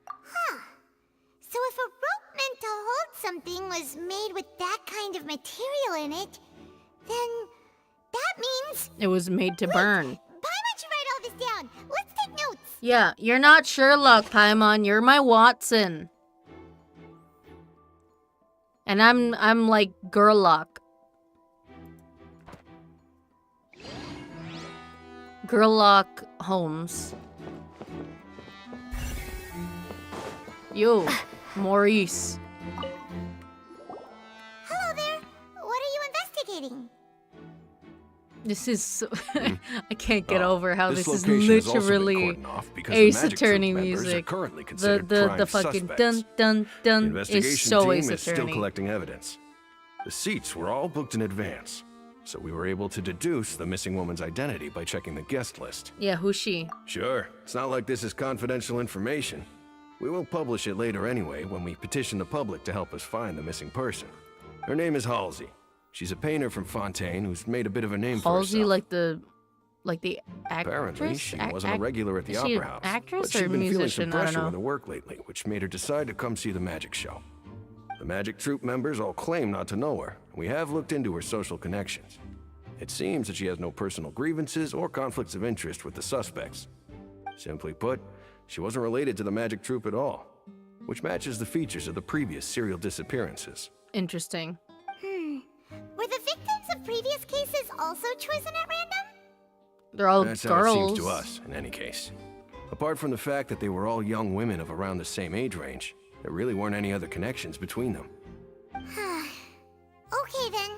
Huh. So if a rope meant to hold something was made with that kind of material in it, then that means... It was made to burn. Paimon should write all this down. Let's take notes. Yeah, you're not Sherlock, Paimon. You're my Watson. And I'm like Gerlach. Gerlach Holmes. Yo, Maurice. Hello there. What are you investigating? This is so I can't get over how this is location has also been literally cordoned off because the Ace Magic Attorney Troop members are music. currently considered The prime fucking suspects. dun dun The dun investigation is so team Ace is still Attorney. collecting evidence. The seats were all booked in advance, so we were able to deduce the missing woman's identity by checking the guest list. Yeah, who's she? Sure, it's not like this is confidential information. We will publish it later anyway when we petition the public to help us find the missing person. Her name is Halsey. She's a painter from Fontaine who's made a bit of a name for Halsey, herself. like the actress? Apparently, she wasn't a regular at the is she Opera an House, actress but she'd or been feeling musician? some I pressure don't with know. her work lately, which made her decide to come see the magic show. The Magic Troop members all claim not to know her, and we have looked into her social connections. It seems that she has no personal grievances or conflicts of interest with the suspects. Simply put, she wasn't related to the Magic Troop at all, which matches the features of the previous serial disappearances. Interesting. Were the victims of previous cases also chosen at random? They're all That's girls. how it seems to us, in any case. Apart from the fact that they were all young women of around the same age range, there really weren't any other connections between them. Okay then.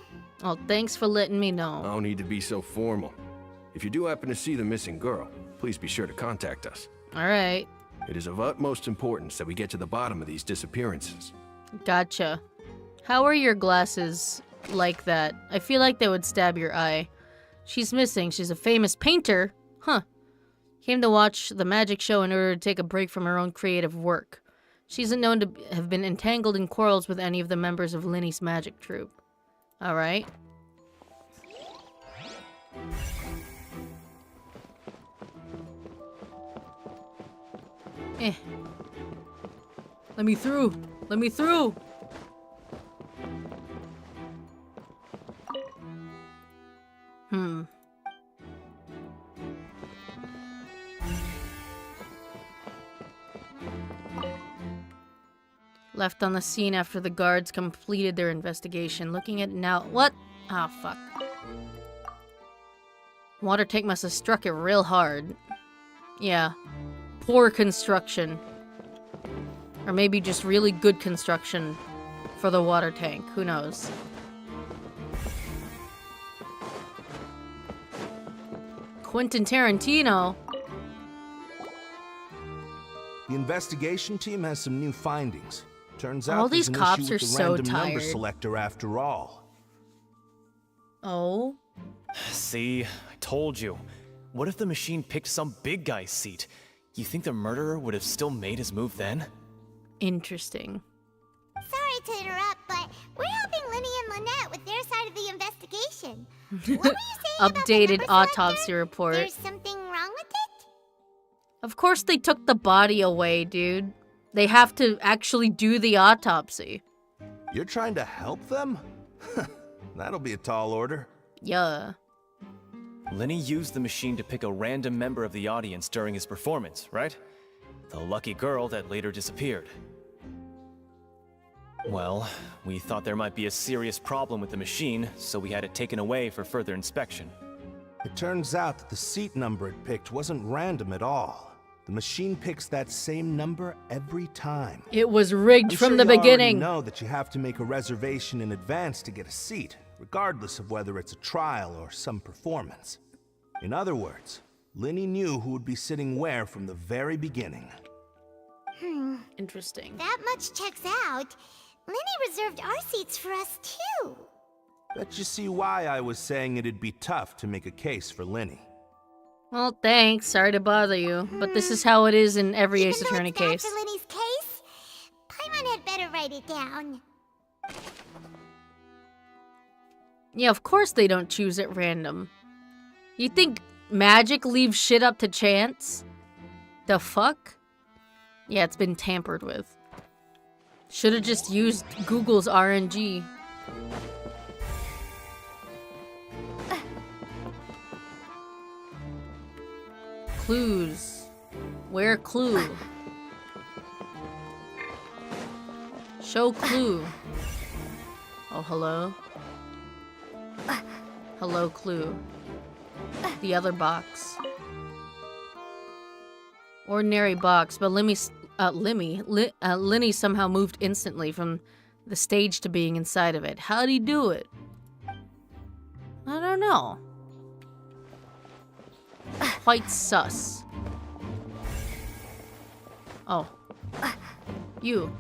Oh, thanks for letting me know. No need to be so formal. If you do happen to see the missing girl, please be sure to contact us. All right, It is of utmost importance that we get to the bottom of these disappearances. gotcha. How are your glasses like that? I feel like they would stab your eye. She's missing. She's a famous painter. Huh. Came to watch the magic show in order to take a break from her own creative work. She isn't known to have been entangled in quarrels with any of the members of Linny's magic troupe. Alright. Let me through! Let me through! Left on the scene after the guards completed their investigation. Looking at now. What? Ah, fuck. Water tank must have struck it real hard. Yeah. Poor construction. Or maybe just really good construction for the water tank. Who knows? Quentin Tarantino. The investigation team has some new findings. Turns out All there's these an cops issue are with the so random number tired. selector after all. Oh? See, I told you. What if the machine picked some big guy's seat? You think the murderer would have still made his move then? Interesting. Sorry to interrupt, but we're helping Linny and Lynette with their side of the investigation. What were you saying about the Updated number autopsy selector? report. There's something wrong with it? Of course they took the body away, dude. They have to actually do the autopsy. You're trying to help them? That'll be a tall order. Yeah. Lenny used the machine to pick a random member of the audience during his performance, right? The lucky girl that later disappeared. Well, we thought there might be a serious problem with the machine, so we had it taken away for further inspection. It turns out that the seat number it picked wasn't random at all. The machine picks that same number every time. It was rigged I'm from sure the you already beginning. know that you have to make a reservation in advance to get a seat, regardless of whether it's a trial or some performance. In other words, Linny knew who would be sitting where from the very beginning. Interesting. That much checks out. Lenny reserved our seats for us, too. Bet you see why I was saying it'd be tough to make a case for Linny. Well, thanks. Sorry to bother you, but this is how it is in every Ace Attorney case. For Lenny's case, Paimon had better write it down. Yeah, of course they don't choose at random. You think magic leaves shit up to chance? The fuck? Yeah, it's been tampered with. Should've just used Google's RNG. Clues. Where clue? Show clue. Oh, hello? Hello, clue. The other box. Ordinary box, but Lenny somehow moved instantly from the stage to being inside of it. How'd he do it? I don't know. Quite sus. Oh. You.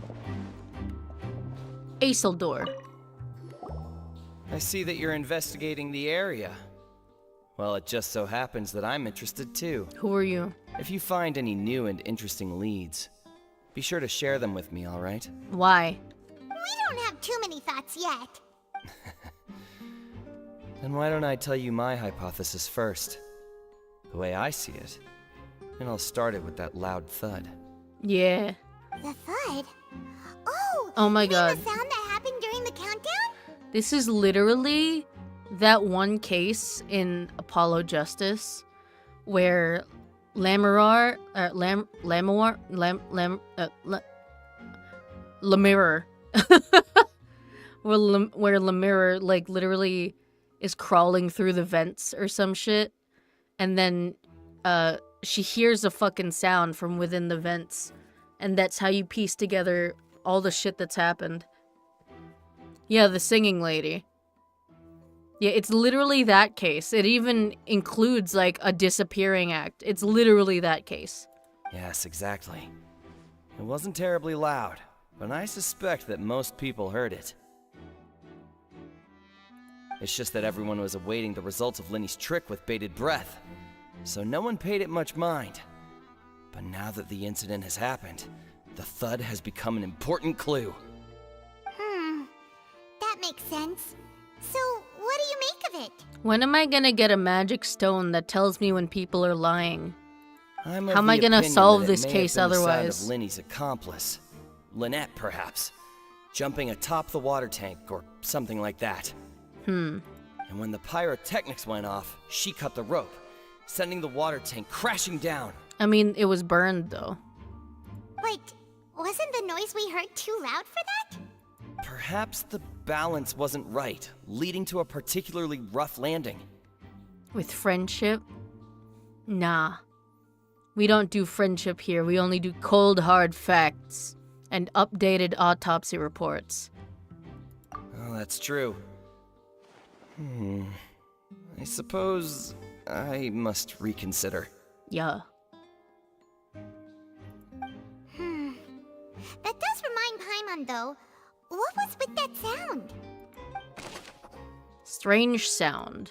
Aeseldor. I see that you're investigating the area. Well, it just so happens that I'm interested too. Who are you? If you find any new and interesting leads, be sure to share them with me, all right? Why? We don't have too many thoughts yet. Then why don't I tell you my hypothesis first? The way I see it. And I'll start it with that loud thud. Yeah. The thud? Oh my god. The sound that happened during the countdown? This is literally that one case in Apollo Justice where Lamirar, Lamirar, where Lamirar like literally is crawling through the vents or some shit, and then she hears a fucking sound from within the vents, and that's how you piece together all the shit that's happened. Yeah, the singing lady. Yeah, it's literally that case. It even includes, like, a disappearing act. It's literally that case. Yes, exactly. It wasn't terribly loud, but I suspect that most people heard it. It's just that everyone was awaiting the results of Lenny's trick with bated breath, so no one paid it much mind. But now that the incident has happened, the thud has become an important clue. That makes sense. So, what do you make of it? When am I gonna get a magic stone that tells me when people are lying? How am I gonna opinion solve that it this may have case been the sound otherwise? of Lenny's accomplice, Lynette perhaps, jumping atop the water tank or something like that. And when the pyrotechnics went off, she cut the rope, sending the water tank crashing down. I mean, it was burned, though. Wait, wasn't the noise we heard too loud for that? Perhaps the balance wasn't right, leading to a particularly rough landing. With friendship? Nah. We don't do friendship here. We only do cold, hard facts and updated autopsy reports. Oh, that's true. I suppose I must reconsider. Yeah. That does remind Paimon, though. What was with that sound? Strange sound.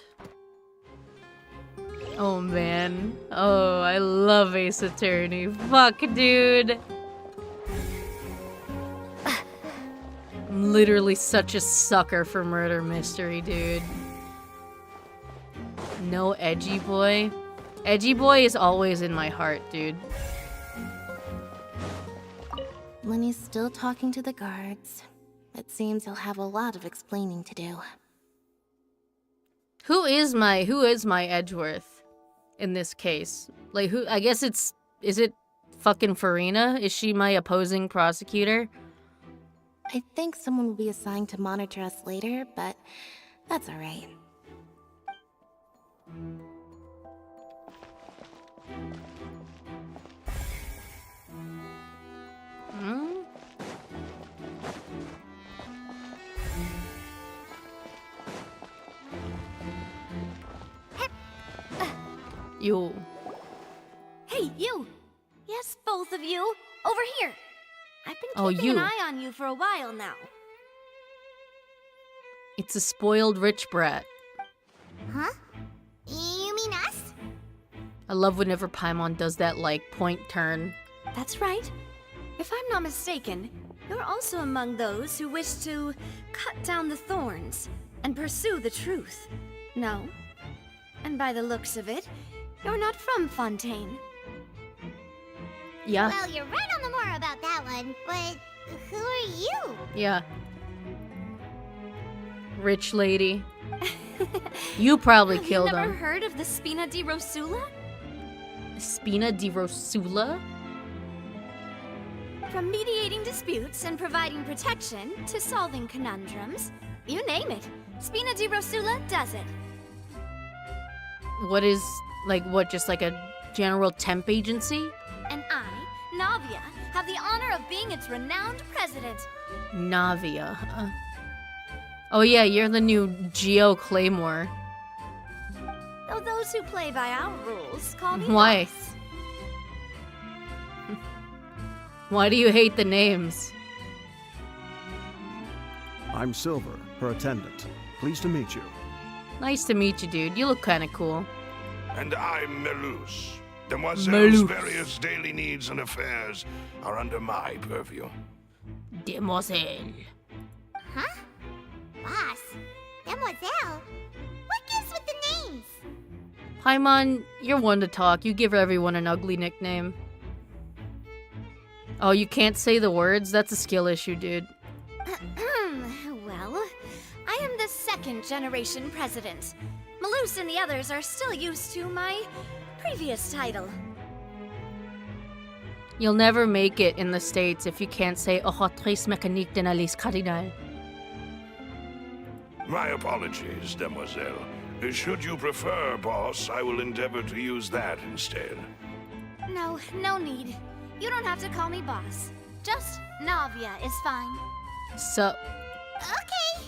Oh, man. Oh, I love Ace Attorney. Fuck, dude. I'm literally such a sucker for murder mystery, dude. No Edgy Boy. Edgy Boy is always in my heart, dude. Lenny's still talking to the guards. It seems he'll have a lot of explaining to do. Who is my Edgeworth in this case? Like, who? I guess is it fucking Farina? Is she my opposing prosecutor? I think someone will be assigned to monitor us later, but that's alright. You. Hey, you! Yes, both of you! Over here! I've been Oh, keeping you. an eye on you for a while now. It's a spoiled rich brat. Huh? You mean us? I love whenever Paimon does that, like, point turn. That's right. If I'm not mistaken, you're also among those who wish to cut down the thorns and pursue the truth. No? And by the looks of it, you're not from Fontaine. Yeah. Well, you're right on the more about that one, but who are you? Yeah. Rich lady. You probably Have killed you never him. heard of the Spina di Rosula? Spina di Rosula? From mediating disputes and providing protection to solving conundrums, you name it, Spina di Rosula does it. What is, like, what, just like a general temp agency? And I, Navia, have the honor of being its renowned president. Navia. Oh yeah, you're the new Geo Claymore. Though those who play by our rules call me Why? boss. Why do you hate the names? I'm Silver, her attendant. Pleased to meet you. Nice to meet you, dude. You look kinda cool. And I'm Melus. Demoiselle's Melus. various daily needs and affairs are under my purview. Demoiselle. Huh? Boss? Demoiselle? What gives with the names? Paimon, you're one to talk. You give everyone an ugly nickname. Oh, you can't say the words? That's a skill issue, dude. Well, I am the second generation president. Malus and the others are still used to my previous title. You'll never make it in the States if you can't say Oratrice mécanique de l'Alice Cardinal. My apologies, Demoiselle. Should you prefer, boss, I will endeavor to use that instead. No, no need. You don't have to call me boss. Just Navia is fine. Sup? Okay,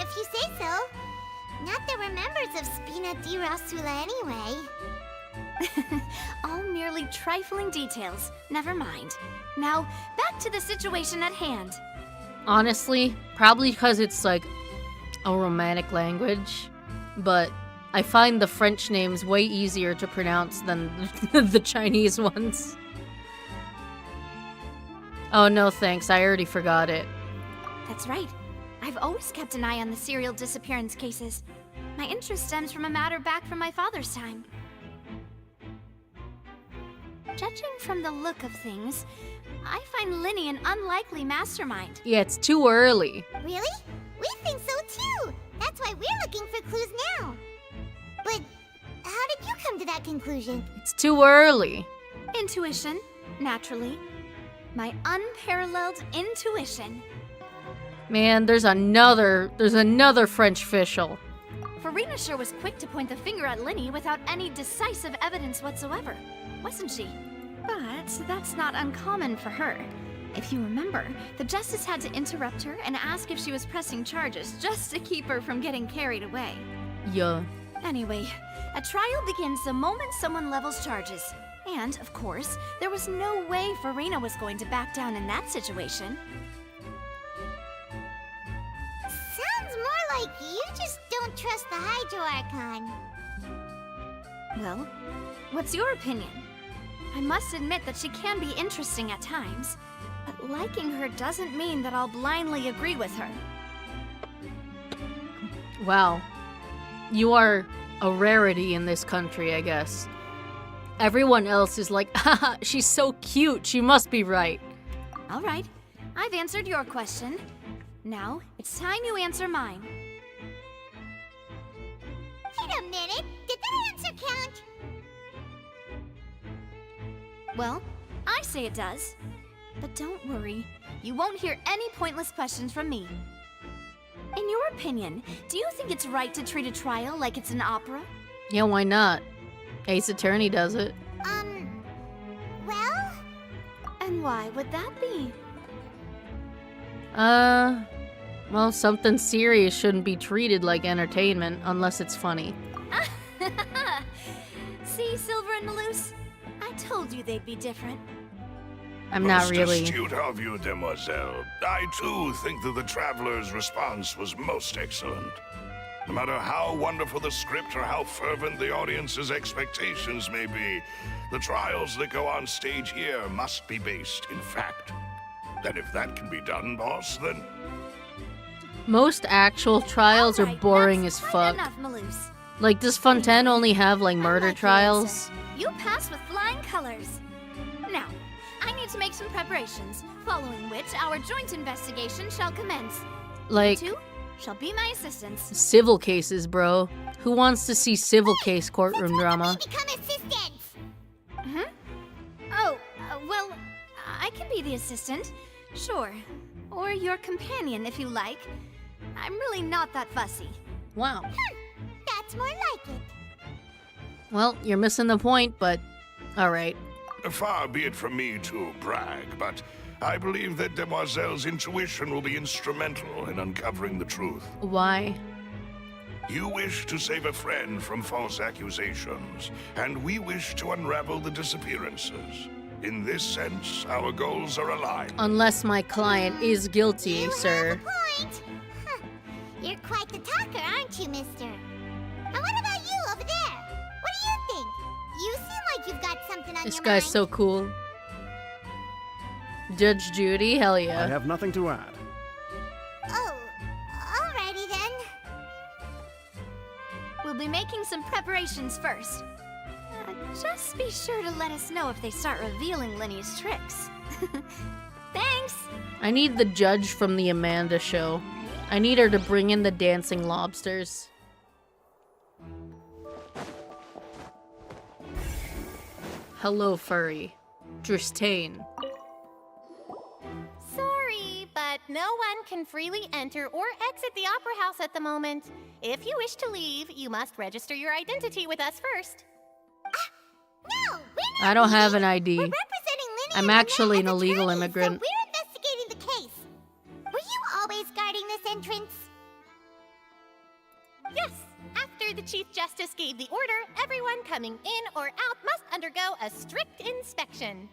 if you say so. Not that we're members of Spina di Rosula anyway. All merely trifling details. Never mind. Now, back to the situation at hand. Honestly, probably because it's like a romantic language, but I find the French names way easier to pronounce than the Chinese ones. Oh no thanks, I already forgot it. That's right. I've always kept an eye on the serial disappearance cases. My interest stems from a matter back from my father's time. Judging from the look of things, I find Linny an unlikely mastermind. Yeah, it's too early. Really? We think so too. That's why we're looking for clues now. But how did you come to that conclusion? It's too early. Intuition, naturally. My unparalleled intuition. Man, there's another French official. Farina sure was quick to point the finger at Linny without any decisive evidence whatsoever, wasn't she? But that's not uncommon for her. If you remember, the justice had to interrupt her and ask if she was pressing charges just to keep her from getting carried away. Yeah. Anyway, a trial begins the moment someone levels charges. And, of course, there was no way Farina was going to back down in that situation. Sounds more like you just don't trust the Hydro Archon. Well, what's your opinion? I must admit that she can be interesting at times, but liking her doesn't mean that I'll blindly agree with her. Wow. You are a rarity in this country, I guess. Everyone else is like, haha, she's so cute, she must be right. All right, I've answered your question. Now, it's time you answer mine. Wait a minute, did that answer count? Well, I say it does. But don't worry, you won't hear any pointless questions from me. In your opinion, do you think it's right to treat a trial like it's an opera? Yeah, why not? Ace Attorney does it. Well? And why would that be? Well, something serious shouldn't be treated like entertainment unless it's funny. See, Silver and Maloose? I told you they'd be different. I'm not Most really. astute of you, demoiselle. I too think that the traveler's response was most excellent. No matter how wonderful the script or how fervent the audience's expectations may be, the trials that go on stage here must be based in fact. And if that can be done, boss, then Most actual trials are boring as fuck. Enough, Maloose. Like, does Fontaine only have, like, murder Unlike your trials? answer, You pass with flying colors. Now, I need to make some preparations, following which our joint investigation shall commence. Like, You two shall be my assistants. civil cases, bro. Who wants to see civil case courtroom drama? Become assistants! Oh, well, I can be the assistant. Sure. Or your companion, if you like. I'm really not that fussy. Wow. That's more like it. Well, you're missing the point, but alright. far be it from me to brag, but I believe that Demoiselle's intuition will be instrumental in uncovering the truth. Why? You wish to save a friend from false accusations, and we wish to unravel the disappearances. In this sense, our goals are aligned. Unless my client is guilty, sir. Point! Huh. You're quite the talker, aren't you, mister? And what about you over there? What do you think? You seem like you've got something on This your guy's mind. so cool. Judge Judy, hell I yeah. have nothing to add. Oh, alrighty then. We'll be making some preparations first. Just be sure to let us know if they start revealing Lenny's tricks. Thanks! I need the judge from the Amanda show. I need her to bring in the dancing lobsters. Hello, furry. Tristane. Sorry, but no one can freely enter or exit the Opera House at the moment. If you wish to leave, you must register your identity with us first. No, we're not I don't have an leaving. ID. We're representing Lenny I'm and actually an Annette as illegal attorneys, immigrant. So we're investigating the case. Were you always guarding this entrance? Yes, after the Chief Justice gave the order, everyone coming in or out must undergo a strict inspection.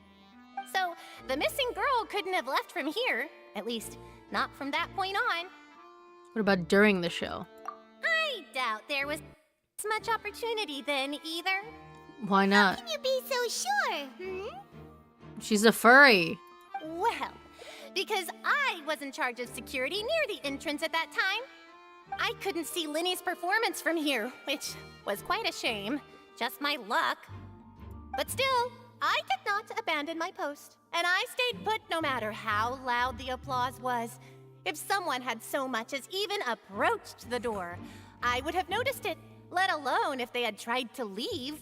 So, the missing girl couldn't have left from here. At least, not from that point on. What about during the show? I doubt there was much opportunity then either. Why not? How can you be so sure? She's a furry. Well, because I was in charge of security near the entrance at that time. I couldn't see Lenny's performance from here, which was quite a shame. Just my luck. But still, I did not abandon my post, and I stayed put no matter how loud the applause was. If someone had so much as even approached the door, I would have noticed it, let alone if they had tried to leave.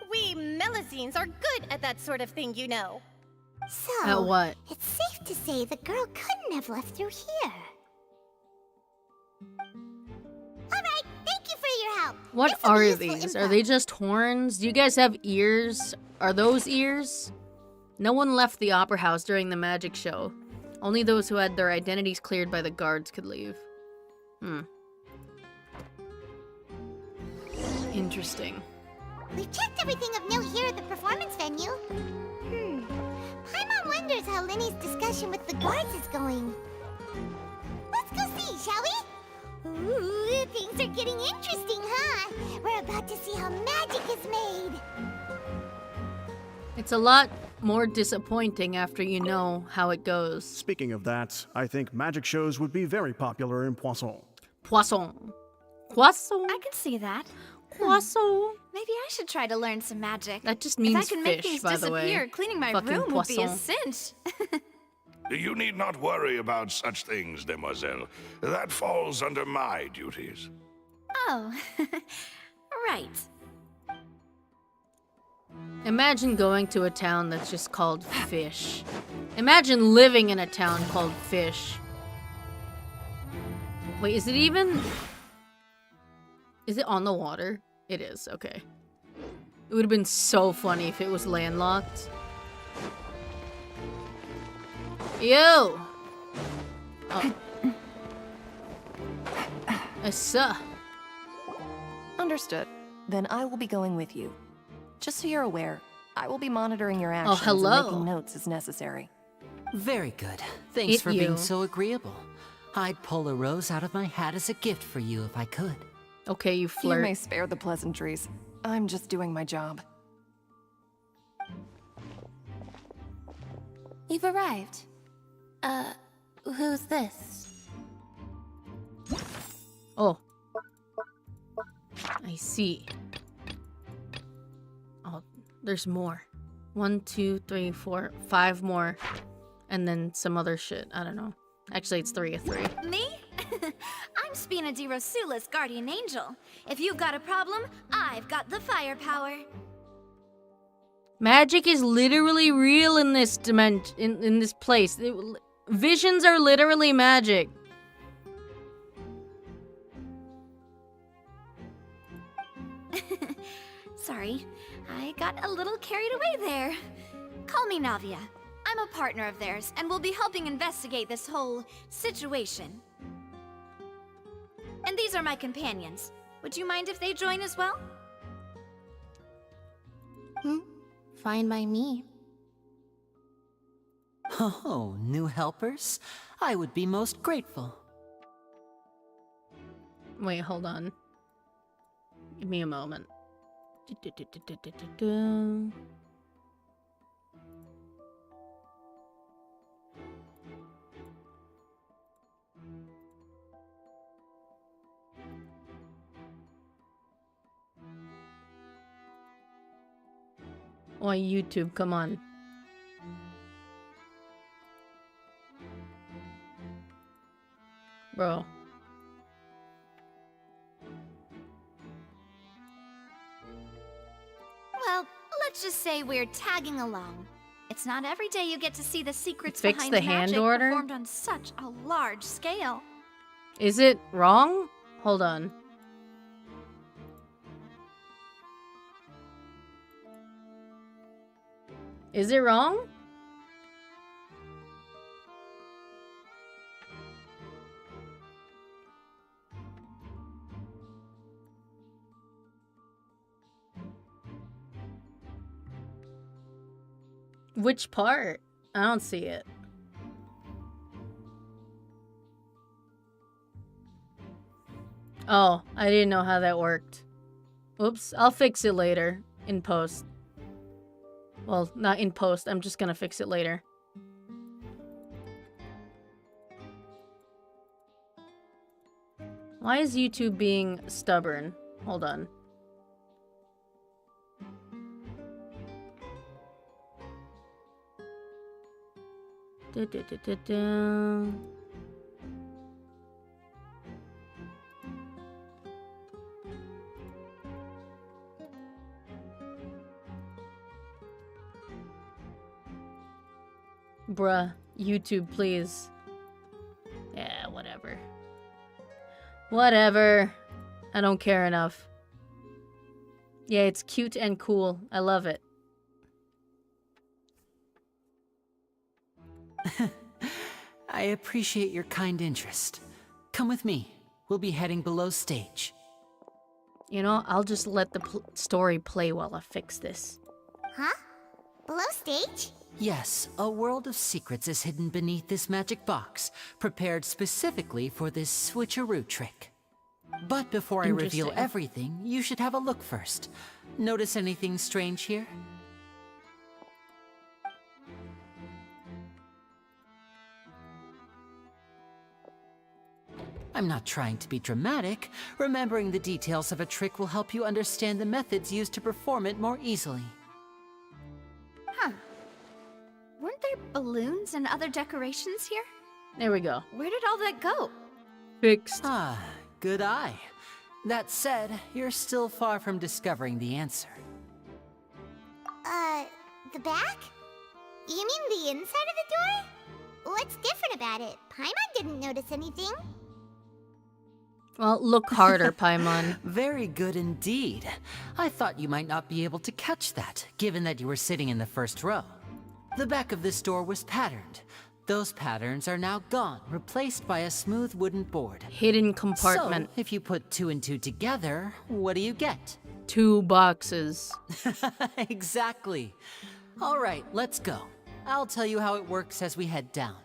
We Melusines are good at that sort of thing, you know. So, At what? it's safe to say the girl couldn't have left through here. Alright, thank you for your help. What This'll be are useful these? info. Are they just horns? Do you guys have ears? Are those ears? No one left the Opera House during the magic show. Only those who had their identities cleared by the guards could leave. Interesting. We've checked everything of note here at the performance venue. Paimon wonders how Lenny's discussion with the guards is going. Let's go see, shall we? Ooh, things are getting interesting, huh? We're about to see how magic is made. It's a lot more disappointing after you know how it goes. Speaking of that, I think magic shows would be very popular in Poisson. Poisson. Poisson? I can see that. Poisson. Maybe I should try to learn some magic. That just If I means could make fish, things by the way. disappear, cleaning my Fucking room would be a poisson. cinch. You need not worry about such things, demoiselle. That falls under my duties. Oh, right. Imagine going to a town that's just called Fish. Imagine living in a town called Fish. Wait, is it even... Is it on the water? It is, okay. It would have been so funny if it was landlocked. Ew! Oh. I suck. Understood. Then I will be going with you. Just so you're aware, I will be monitoring your actions hello. and making notes as necessary. Very good. Thanks for you. being so agreeable. I'd pull a rose out of my hat as a gift for you if I could. Okay, you You flirt. may spare the pleasantries. I'm just doing my job. You've arrived. Who's this? Oh. I see. Oh, there's more. 1, 2, 3, 4, 5 more. And then some other shit. I don't know. Actually, it's 3 of 3. Me? I'm Spina di Rosula's guardian angel. If you've got a problem, I've got the firepower. Magic is literally real in this dimension, in this place. Visions are literally magic. Sorry, I got a little carried away there. Call me Navia. I'm a partner of theirs, and will be helping investigate this whole situation. And these are my companions. Would you mind if they join as well? Fine by me. Oh, new helpers? I would be most grateful. Wait, hold on. Give me a moment. Why, YouTube, come on. Bro. Well, let's just say we're tagging along. It's not every day you get to see the secrets Fix behind the hand magic order? performed on such a large scale. Is it wrong? Hold on. Is it wrong? Which part? I don't see it. Oh, I didn't know how that worked. Oops, I'll fix it later. In post. Well, not in post. I'm just gonna fix it later. Why is YouTube being stubborn? Hold on. Da-da-da-da-da. Bruh, YouTube, please. Yeah, whatever. Whatever. I don't care enough. Yeah, it's cute and cool. I love it. I appreciate your kind interest. Come with me. We'll be heading below stage. You know, I'll just let the story play while I fix this. Huh? Below stage? Yes, a world of secrets is hidden beneath this magic box, prepared specifically for this switcheroo trick. But before I reveal Interesting. everything, you should have a look first. Notice anything strange here? I'm not trying to be dramatic. Remembering the details of a trick will help you understand the methods used to perform it more easily. Huh. Weren't there balloons and other decorations here? There we go. Where did all that go? Fixed. Ah, good eye. That said, you're still far from discovering the answer. The back? You mean the inside of the door? What's different about it? Paimon didn't notice anything. Well, look harder, Paimon. Very good indeed. I thought you might not be able to catch that, given that you were sitting in the first row. The back of this door was patterned. Those patterns are now gone, replaced by a smooth wooden board. Hidden compartment. So, if you put 2 and 2 together, what do you get? 2 boxes. Exactly. All right, let's go. I'll tell you how it works as we head down.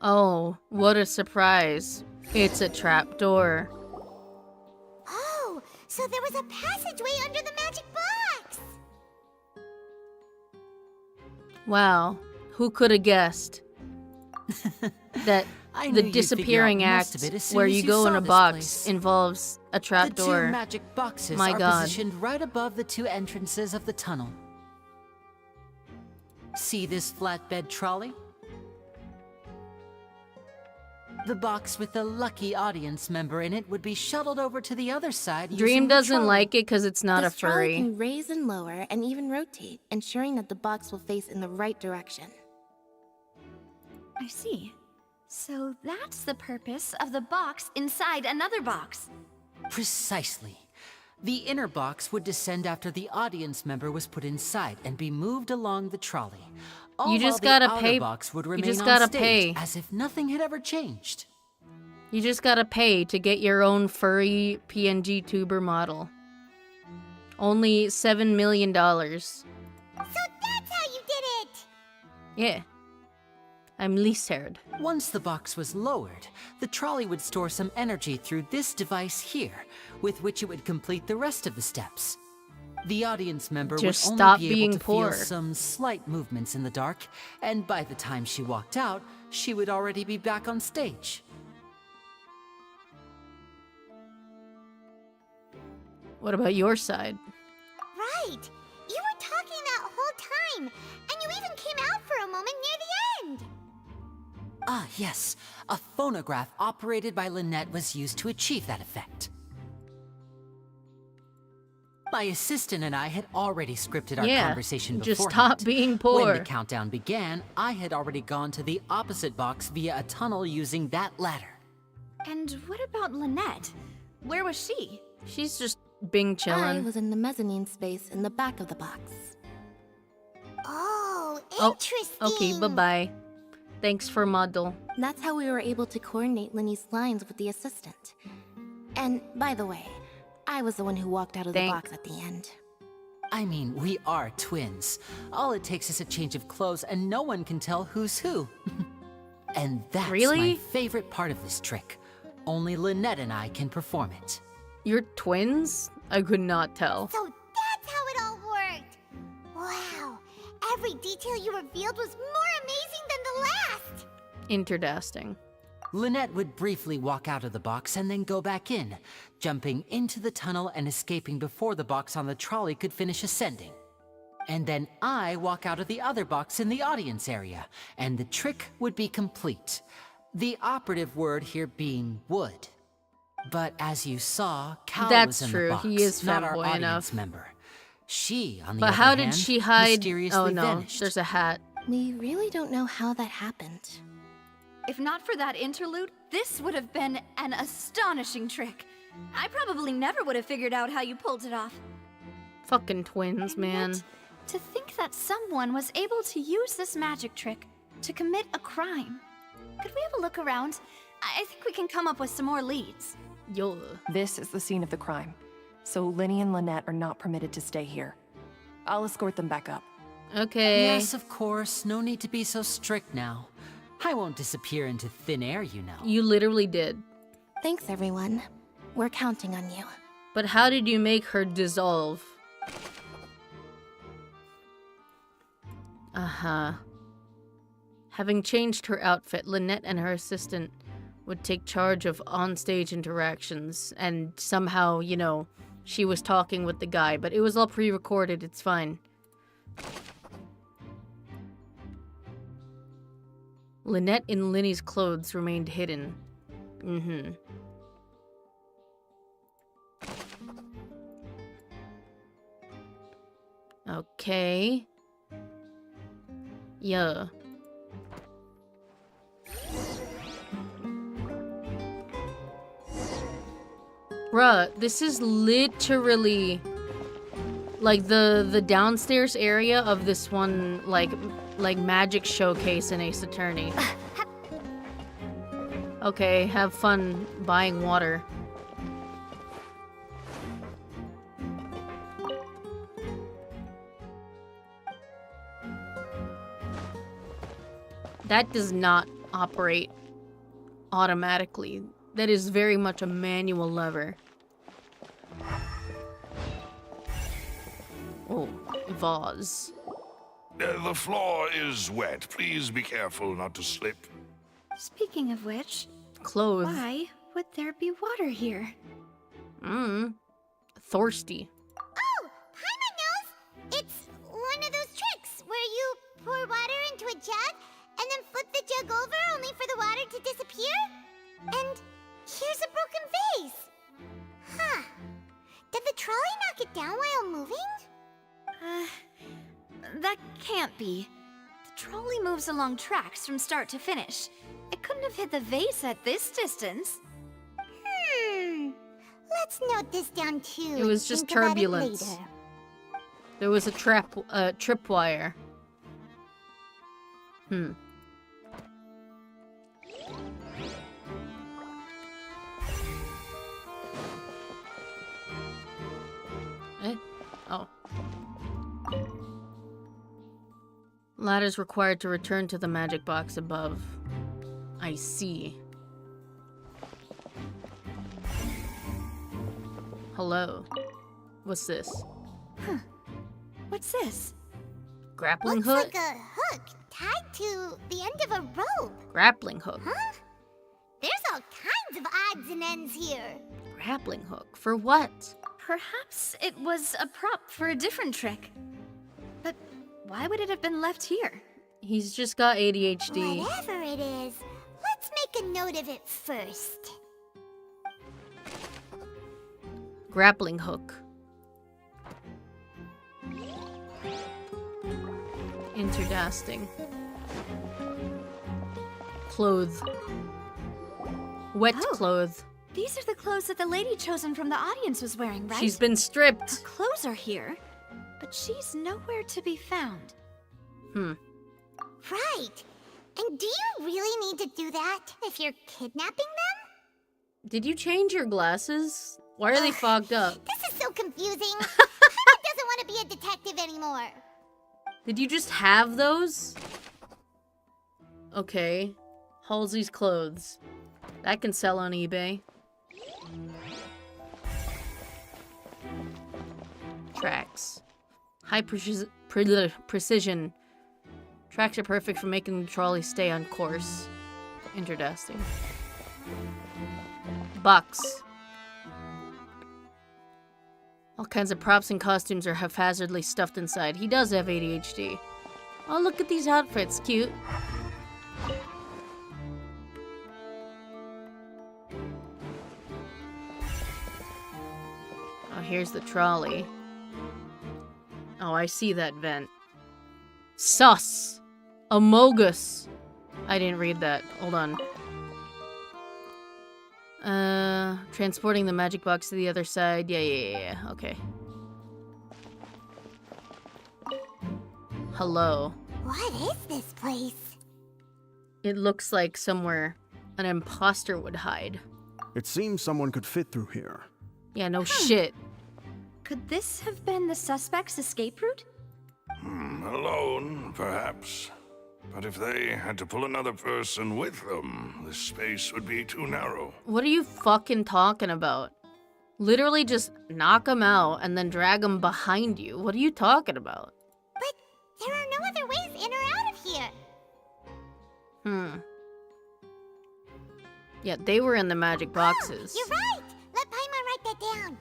Oh, what a surprise. It's a trapdoor. Oh, so there was a passageway under the magic box! Wow, who could have guessed that I knew the you'd disappearing figure out most act of it as soon where as you you go in saw a this box place. involves a The 2 trapdoor? magic boxes My are God. positioned right above the 2 entrances of the tunnel. See this flatbed trolley? The box with the lucky audience member in it would be shuttled over to the other side. Dream using the doesn't trolley. like it because it's not This a trolley furry. can raise and lower and even rotate, ensuring that the box will face in the right direction. I see. So that's the purpose of the box inside another box. Precisely. The inner box would descend after the audience member was put inside and be moved along the trolley. All You just while the gotta outer pay- box would you remain just on gotta stage pay. as if nothing had ever changed. You just gotta pay to get your own furry PNG tuber model. Only $7 million. So that's how you did it! Yeah. I'm Lizard. Once the box was lowered, the trolley would store some energy through this device here, with which it would complete the rest of the steps. The audience member Just would stop only be being able to poor. feel some slight movements in the dark, and by the time she walked out, she would already be back on stage. What about your side? Right! You were talking that whole time, and you even came out for a moment near the end! Ah, yes. A phonograph operated by Lynette was used to achieve that effect. My assistant and I had already scripted our Yeah, conversation just beforehand. stop being When poor. the countdown began, I had already gone to the opposite box via a tunnel using that ladder. And what about Lynette? Where was she? She's just Bing I chillin'. was in the mezzanine space in the back of the box. Oh, Oh, interesting! okay, bye-bye. Thanks for model. That's how we were able to coordinate Linny's lines with the assistant. And by the way, I was the one who walked out of the box at the end. I mean, we are twins. All it takes is a change of clothes and no one can tell who's who. And that's Really? my favorite part of this trick. Only Lynette and I can perform it. You're twins? I could not tell. So that's how it all worked! Wow, every detail you revealed was more amazing than the last! Interdasting. Lynette would briefly walk out of the box and then go back in, jumping into the tunnel and escaping before the box on the trolley could finish ascending. And then I walk out of the other box in the audience area, and the trick would be complete. The operative word here being would. But as you saw, Cal That's was in true, the box, he is not our fanboy audience enough. member. She, on the But other how hand, did she hide? mysteriously Oh no, vanished. there's a hat. We really don't know how that happened. If not for that interlude, this would have been an astonishing trick. I probably never would have figured out how you pulled it off. Fucking twins, man. Yet, to think that someone was able to use this magic trick to commit a crime. Could we have a look around? I think we can come up with some more leads. Yo. This is the scene of the crime, so Linny and Lynette are not permitted to stay here. I'll escort them back up. Okay. Yes, of course. No need to be so strict now. I won't disappear into thin air, you know. You literally did. Thanks, everyone. We're counting on you. But how did you make her dissolve? Uh-huh. Having changed her outfit, Lynette and her assistant would take charge of on-stage interactions, and somehow, you know, she was talking with the guy, but it was all pre-recorded, it's fine. Lynette in Linny's clothes remained hidden. Mm-hmm. Okay. Yeah. Bruh, this is literally like the downstairs area of this one like magic showcase in Ace Attorney. Okay, have fun buying water. That does not operate automatically. That is very much a manual lever. Oh, vase. The floor is wet. Please be careful not to slip. Speaking of which, Clothes. why would there be water here? Thirsty. Oh, Paimon knows! It's one of those tricks where you pour water into a jug and then flip the jug over only for the water to disappear? And here's a broken vase. Huh. Did the trolley knock it down while moving? That can't be. The trolley moves along tracks from start to finish. It couldn't have hit the vase at this distance. Let's note this down too. It was and just think about it turbulence. later. There was a tripwire. Oh. Ladders required to return to the magic box above. I see. Hello. What's this? What's this? Grappling Looks hook? like a hook tied to the end of a rope. Grappling hook. Huh? There's all kinds of odds and ends here. Grappling hook? For what? Perhaps it was a prop for a different trick. But why would it have been left here? He's just got ADHD. Whatever it is, let's make a note of it first. Grappling hook. Interdasting. Clothes. Wet clothes. These are the clothes that the lady chosen from the audience was wearing, right? She's been stripped. Her clothes are here, but she's nowhere to be found. Right. And do you really need to do that if you're kidnapping them? Did you change your glasses? Why are they fogged up? This is so confusing. Paimon doesn't want to be a detective anymore. Did you just have those? Okay. Halsey's clothes. That can sell on eBay. Tracks. High precision. Tracks are perfect for making the trolley stay on course. Interdusting. Box. All kinds of props and costumes are haphazardly stuffed inside. He does have ADHD. Oh, look at these outfits. Cute. Oh, here's the trolley. Oh, I see that vent. Sus! Amogus! I didn't read that. Hold on. Transporting the magic box to the other side. Yeah. Okay. Hello. What is this place? It looks like somewhere an imposter would hide. It seems someone could fit through here. Yeah, no shit. Could this have been the suspect's escape route? Alone, perhaps. But if they had to pull another person with them, the space would be too narrow. What are you fucking talking about? Literally just knock him out and then drag him behind you. What are you talking about? But there are no other ways in or out of here. Yeah, they were in the magic boxes. You're right. Let Paimon write that down.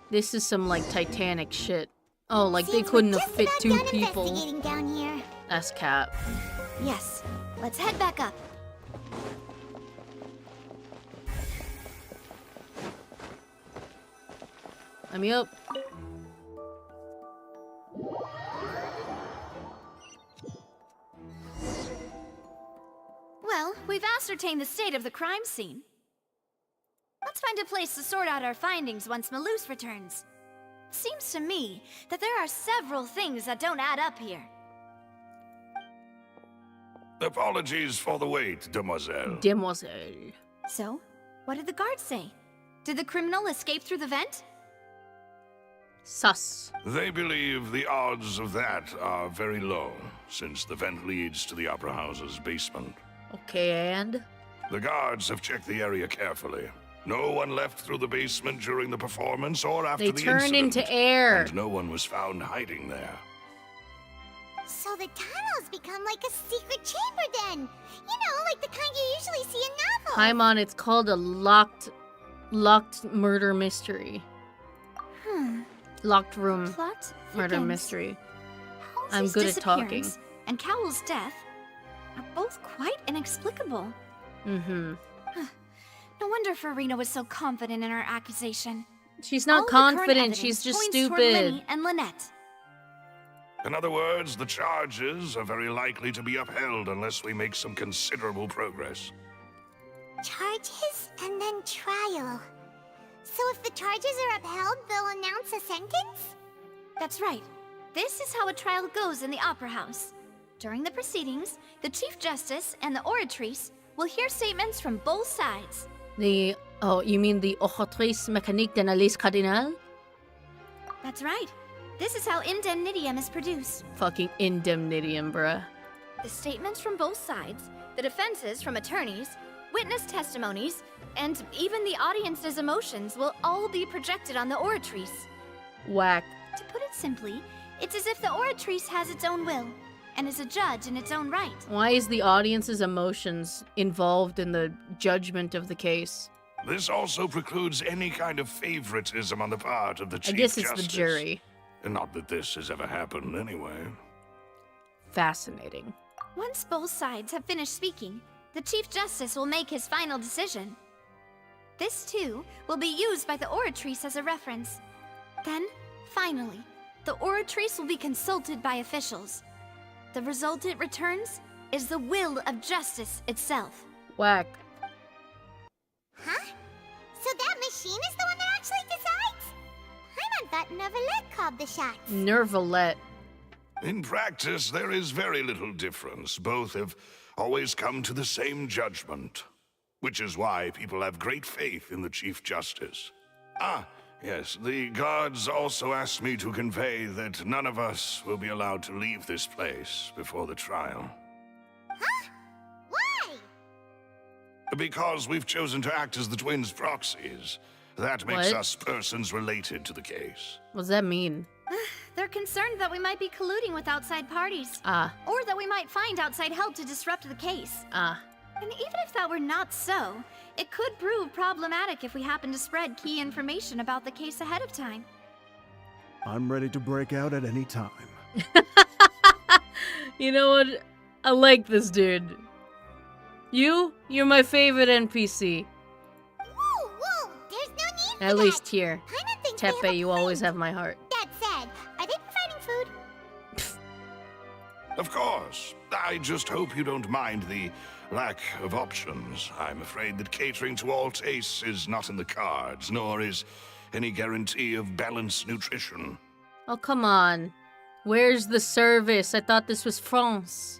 This is some, like, Titanic shit. Oh, like, they Seems couldn't we're have just fit about two done people. investigating down here. That's Cap. Yes. Let's head back up. Let me up. Well, we've ascertained the state of the crime scene. Let's find a place to sort out our findings once Malus returns. Seems to me that there are several things that don't add up here. Apologies for the wait, demoiselle. Demoiselle. So, what did the guards say? Did the criminal escape through the vent? Sus. They believe the odds of that are very low, since the vent leads to the Opera House's basement. Okay, and? The guards have checked the area carefully. No one left through the basement during the performance or after They the turned incident. into air. And no one was found hiding there. So the tunnels become like a secret chamber then. You know, like the kind you usually see in novels. Paimon, it's called a locked murder mystery. Locked room Plot murder thickens. mystery. I'm Halsey's good at talking. disappearance and Cowell's death are both quite inexplicable. Mm-hmm. No wonder Farina was so confident in her accusation. She's not All the current confident, evidence she's just points toward stupid. Lenny and Lynette. In other words, the charges are very likely to be upheld unless we make some considerable progress. Charges and then trial. So if the charges are upheld, they'll announce a sentence? That's right. This is how a trial goes in the Opera House. During the proceedings, the Chief Justice and the Oratrice will hear statements from both sides. You mean the Oratrice Mécanique d'Analyse Cardinale? That's right. This is how indemnitium is produced. Fucking indemnitium, bruh. The statements from both sides, the defenses from attorneys, witness testimonies, and even the audience's emotions will all be projected on the Oratrice. Whack. To put it simply, it's as if the Oratrice has its own will, and is a judge in its own right. Why is the audience's emotions involved in the judgment of the case? This also precludes any kind of favoritism on the part of the Chief I guess it's Justice. the jury. And not that this has ever happened anyway. Fascinating. Once both sides have finished speaking, the Chief Justice will make his final decision. This, too, will be used by the Oratrice as a reference. Then, finally, the Oratrice will be consulted by officials. The result it returns is the will of justice itself. Whack. Huh? So that machine is the one that actually decides? I thought Neverlet called the shots. Nervalet. In practice, there is very little difference. Both have always come to the same judgment. Which is why people have great faith in the Chief Justice. Ah, yes, the guards also asked me to convey that none of us will be allowed to leave this place before the trial. Huh? Why? Because we've chosen to act as the twins' proxies. That makes What? us persons related to the case. What does that mean? They're concerned that we might be colluding with outside parties. Or that we might find outside help to disrupt the case. And even if that were not so, it could prove problematic if we happen to spread key information about the case ahead of time. I'm ready to break out at any time. You know what? I like this dude. You're my favorite NPC. Whoa, there's no need for At that. least here. Paimon thinks they have Tepe, a you always have my heart. That said, are they providing food? Of course. I just hope you don't mind the lack of options. I'm afraid that catering to all tastes is not in the cards, nor is any guarantee of balanced nutrition. Oh, come on. Where's the service? I thought this was France.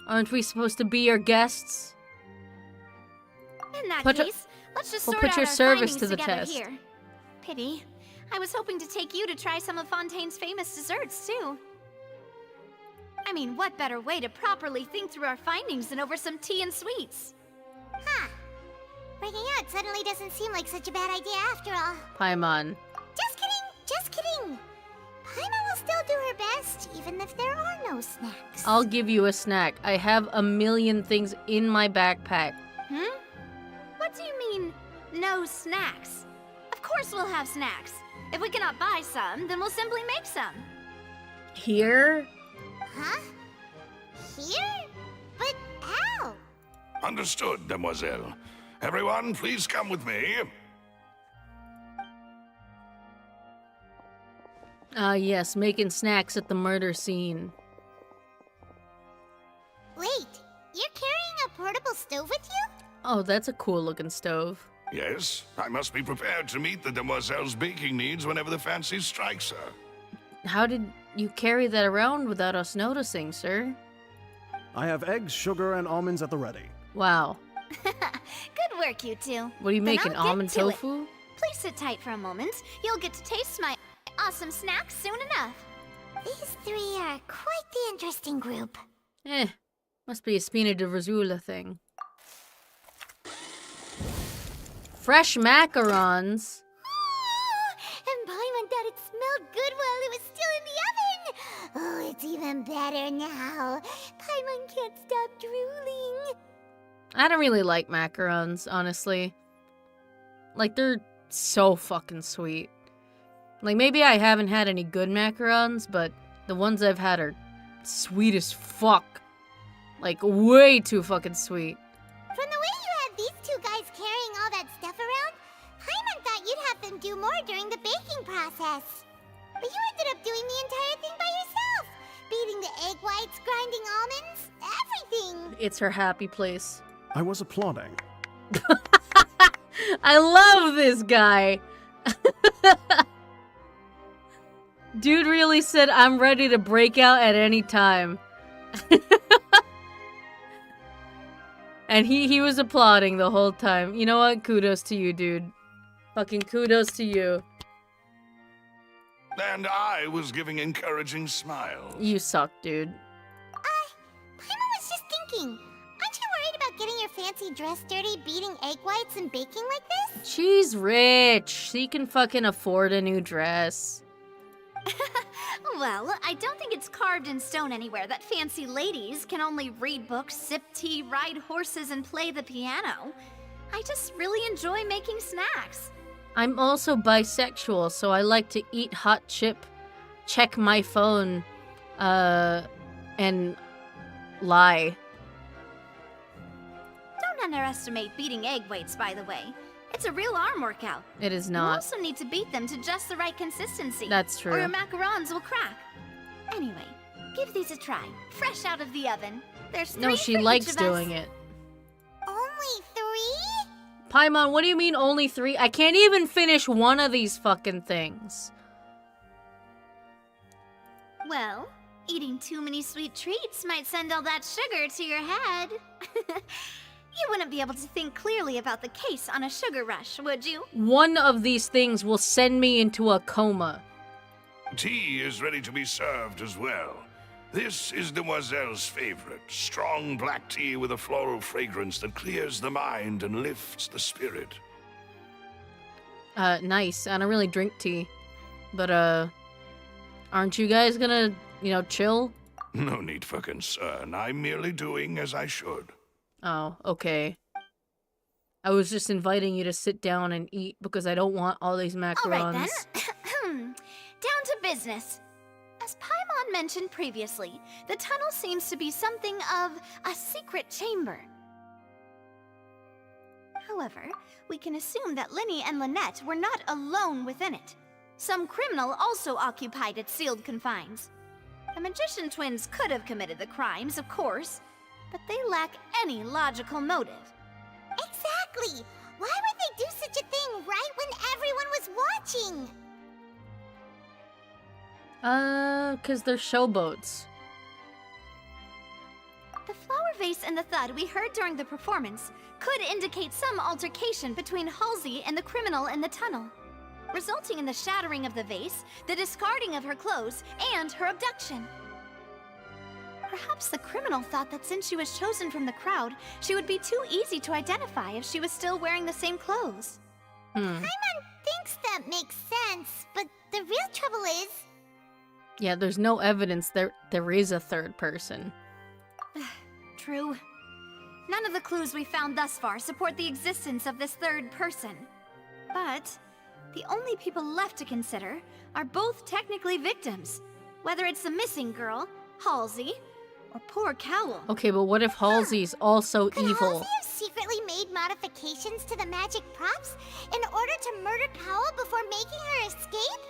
Aren't we supposed to be your guests? In that Put- case, let's just We'll sort put out your our service findings to the together test. here. Pity. I was hoping to take you to try some of Fontaine's famous desserts, too. I mean, what better way to properly think through our findings than over some tea and sweets? Huh. Breaking out suddenly doesn't seem like such a bad idea after all. Paimon. Just kidding. Paimon will still do her best, even if there are no snacks. I'll give you a snack. I have a million things in my backpack. What do you mean, no snacks? Of course we'll have snacks. If we cannot buy some, then we'll simply make some. Here? Huh? Here? But how? Understood, Demoiselle. Everyone, please come with me. Yes, making snacks at the murder scene. Wait, you're carrying a portable stove with you? Oh, that's a cool looking stove. Yes, I must be prepared to meet the Demoiselle's baking needs whenever the fancy strikes her. How did you carry that around without us noticing, sir? I have eggs, sugar, and almonds at the ready. Wow. Good Good work, you two. What are you Then making, I'll get almond to it. tofu? Please sit tight for a moment. You'll get to taste my awesome snack soon enough. These three are quite the interesting group. Must be a Spina de Rosula thing. Fresh macarons. And Paimon thought it smelled good while it was still in the oven. Oh, it's even better now. Paimon can't stop drooling. I don't really like macarons, honestly. Like, they're so fucking sweet. Like, maybe I haven't had any good macarons, but the ones I've had are sweet as fuck. Like, way too fucking sweet. From the way you had these two guys carrying all that stuff around, Paimon thought you'd have them do more during the baking process. But you ended up doing the entire thing by yourself. Beating the egg whites, grinding almonds, everything. It's her happy place. I was applauding. I love this guy. Dude really said, I'm ready to break out at any time. And he was applauding the whole time. You know what? Kudos to you, dude. Fucking kudos to you. And I was giving encouraging smiles. You suck, dude. Paimon was just thinking. Aren't you worried about getting your fancy dress dirty, beating egg whites, and baking like this? She's rich. She can fucking afford a new dress. Well, I don't think it's carved in stone anywhere that fancy ladies can only read books, sip tea, ride horses, and play the piano. I just really enjoy making snacks. I'm also bisexual, so I like to eat hot chip, check my phone, and lie. Don't underestimate beating egg whites, by the way. It's a real arm workout. It is You not. also need to beat them to just the right consistency. That's true. Or your macarons will crack. Anyway, give these a try. Fresh out of the oven. There's 3 No, she for likes each of us. doing it. Only 3? Paimon, what do you mean only 3? I can't even finish one of these fucking things. Well, eating too many sweet treats might send all that sugar to your head. You wouldn't be able to think clearly about the case on a sugar rush, would you? One of these things will send me into a coma. Tea is ready to be served as well. This is Demoiselle's favorite, strong black tea with a floral fragrance that clears the mind and lifts the spirit. Nice. I don't really drink tea. But, aren't you guys gonna, chill? No need for concern. I'm merely doing as I should. Oh, okay. I was just inviting you to sit down and eat because I don't want all these macarons. All right then. Down to business. As Paimon mentioned previously, the tunnel seems to be something of a secret chamber. However, we can assume that Linny and Lynette were not alone within it. Some criminal also occupied its sealed confines. The magician twins could have committed the crimes, of course, but they lack any logical motive. Exactly! Why would they do such a thing right when everyone was watching? 'Cause they're showboats. The flower vase and the thud we heard during the performance could indicate some altercation between Halsey and the criminal in the tunnel, resulting in the shattering of the vase, the discarding of her clothes, and her abduction. Perhaps the criminal thought that since she was chosen from the crowd, she would be too easy to identify if she was still wearing the same clothes. Paimon thinks that makes sense, but the real trouble is... Yeah, there's no evidence there is a third person. True. None of the clues we found thus far support the existence of this third person. But the only people left to consider are both technically victims, whether it's the missing girl, Halsey, or poor Cowl. Okay, but what if Halsey's also Could evil? Halsey have secretly made modifications to the magic props in order to murder Cowl before making her escape?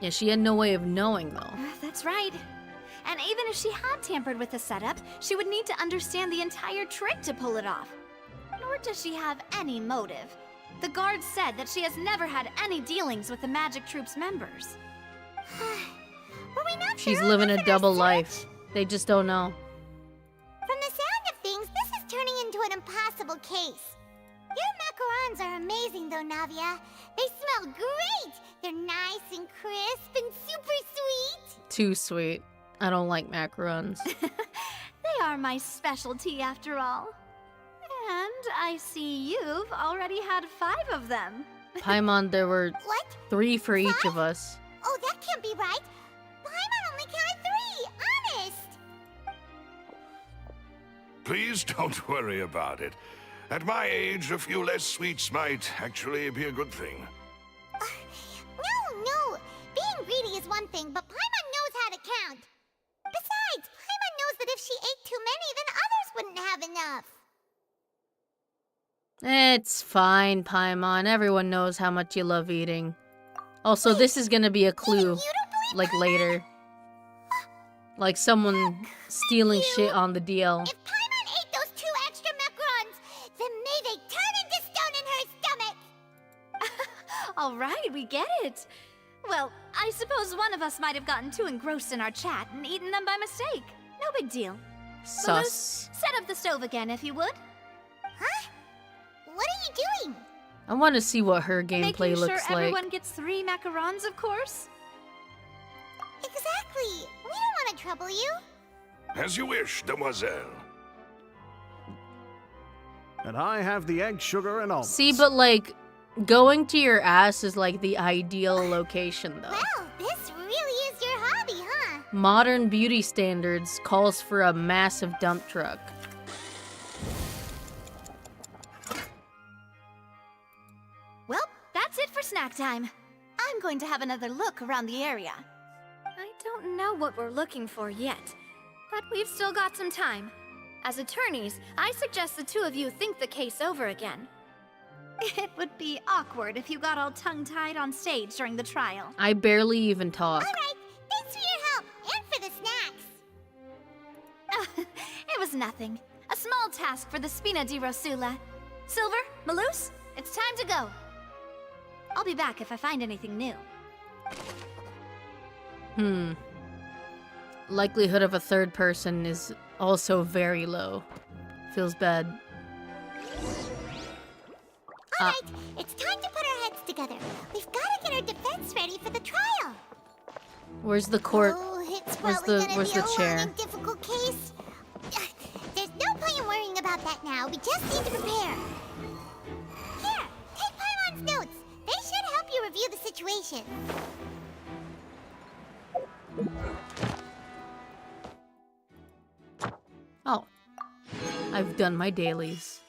Yeah, she had no way of knowing, though. That's right. And even if she had tampered with the setup, she would need to understand the entire trick to pull it off. Nor does she have any motive. The guards said that she has never had any dealings with the Magic Troop's members. Were we not She's thorough living enough a in our double search? life. They just don't know. From the sound of things, possible case. Your macarons are amazing though, Navia. They smell great! They're nice and crisp and super sweet! Too sweet. I don't like macarons. They are my specialty after all. And I see you've already had 5 of them. Paimon, there were What? 3 for each of us. Oh, that can't be right! Paimon only counted 3! Honest! Please don't worry about it. At my age, a few less sweets might actually be a good thing. No! Being greedy is one thing, but Paimon knows how to count. Besides, Paimon knows that if she ate too many, then others wouldn't have enough. It's fine, Paimon. Everyone knows how much you love eating. Also, this is gonna be a clue, like, later. Like someone stealing shit on the DL. If Paimon ate those 2 extra macarons, then may they turn into stone in her stomach! All right, we get it. Well, I suppose one of us might have gotten too engrossed in our chat and eaten them by mistake. No big deal. Sus. Balloos, set up the stove again, if you would. Huh? What are you doing? I want to see what her gameplay Making sure looks like. everyone gets 3 macarons, of course. Exactly. We don't want to trouble you. As you wish, demoiselle. And I have the egg, sugar, and almonds. See, but like, going to your ass is like the ideal location, though. Well, this really is your hobby, huh? Modern beauty standards calls for a massive dump truck. Well, that's it for snack time. I'm going to have another look around the area. I don't know what we're looking for yet, but we've still got some time. As attorneys, I suggest the 2 of you think the case over again. It would be awkward if you got all tongue-tied on stage during the trial. I barely even talk. Alright, thanks for your help, and for the snacks. It was nothing. A small task for the Spina di Rosula. Silver, Maloose, it's time to go. I'll be back if I find anything new. Likelihood of a third person is also very low. Feels bad. Alright, it's time to put our heads together. We've got to get our defense ready for the trial. Where's the court? Oh, it's Where's probably the gonna be a chair? long and difficult case. There's no point in worrying about that now. We just need to prepare. Here, take Paimon's notes. They should help you review the situation. Oh. I've done my dailies.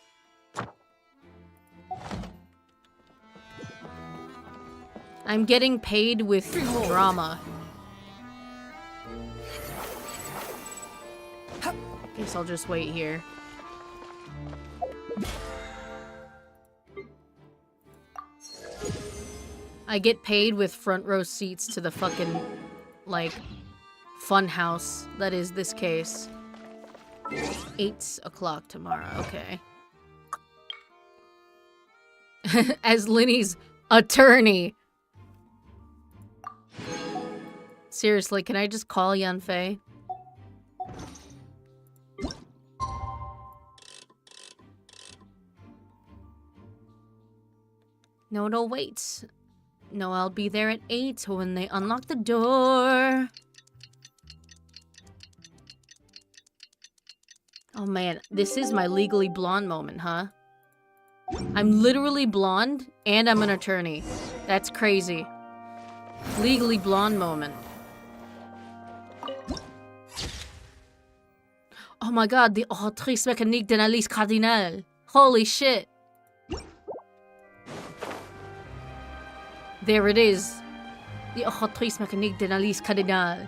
I'm getting paid with drama. Guess I'll just wait here. I get paid with front row seats to the fucking, like, fun house that is this case. 8 o'clock tomorrow, okay. As Linny's attorney. Seriously, can I just call Yanfei? No, wait. No, I'll be there at 8 when they unlock the door. Oh man, this is my legally blonde moment, huh? I'm literally blonde, and I'm an attorney. That's crazy. Legally blonde moment. Oh my god, the autrice mécanique d'analyse cardinale. Holy shit. There it is. The autrice mécanique d'analyse cardinale.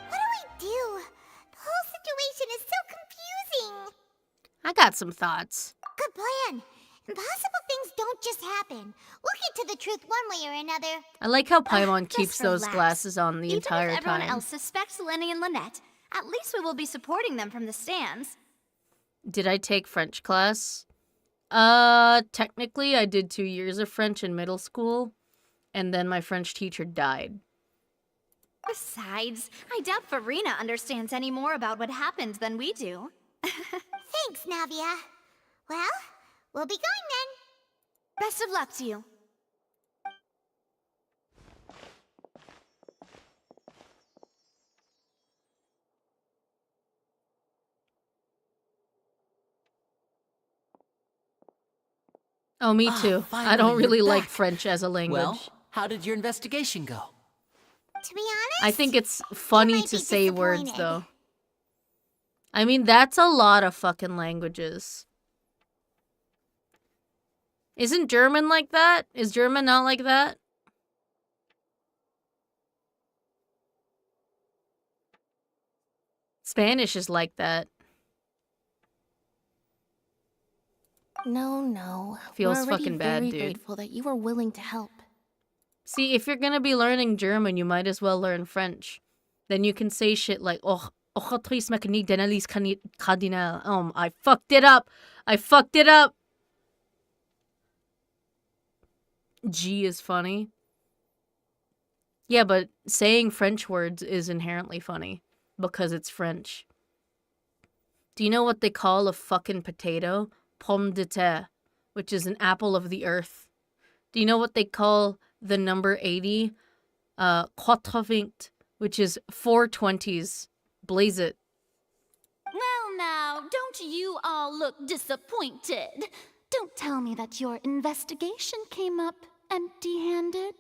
What do we do? The whole situation is so confusing. I got some thoughts. Good plan. Impossible things don't just happen. We'll get to the truth one way or another. I like how Paimon Just keeps those relax. glasses on the entire Even if everyone time. else suspects Lenny and Lynette, at least we will be supporting them from the stands. Did I take French class? Technically I did 2 years of French in middle school, and then my French teacher died. Besides, I doubt Farina understands any more about what happened than we do. Thanks, Navia. Well, we'll be going then. Best of luck to you. Oh, me too. I don't finally, really you're like back. French as a language. Well, how did your investigation go? To be honest, I think it's funny might to be say words, disappointed. though. I mean, that's a lot of fucking languages. Isn't German like that? Is German not like that? Spanish is like that. No. Feels We're already fucking bad, very dude. grateful that you were willing to help. See, if you're gonna be learning German, you might as well learn French. Then you can say shit like, oh, ochotris mechanique d'analyse cardinal. I fucked it up. I fucked it up. G is funny. Yeah, but saying French words is inherently funny because it's French. Do you know what they call a fucking potato? Pomme de terre, which is an apple of the earth. Do you know what they call the number 80? 80, which is 420s. Blaze it. Well, now, don't you all look disappointed. Don't tell me that your investigation came up empty-handed.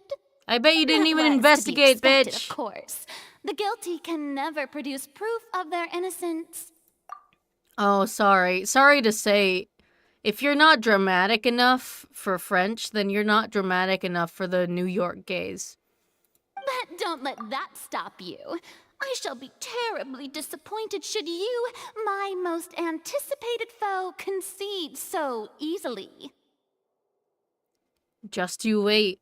I bet you didn't That even was to be investigate, expected, bitch. Of course. The guilty can never produce proof of their innocence. Oh, sorry. Sorry to say, if you're not dramatic enough for French, then you're not dramatic enough for the New York gays. But don't let that stop you. I shall be terribly disappointed should you, my most anticipated foe, concede so easily. Just you wait.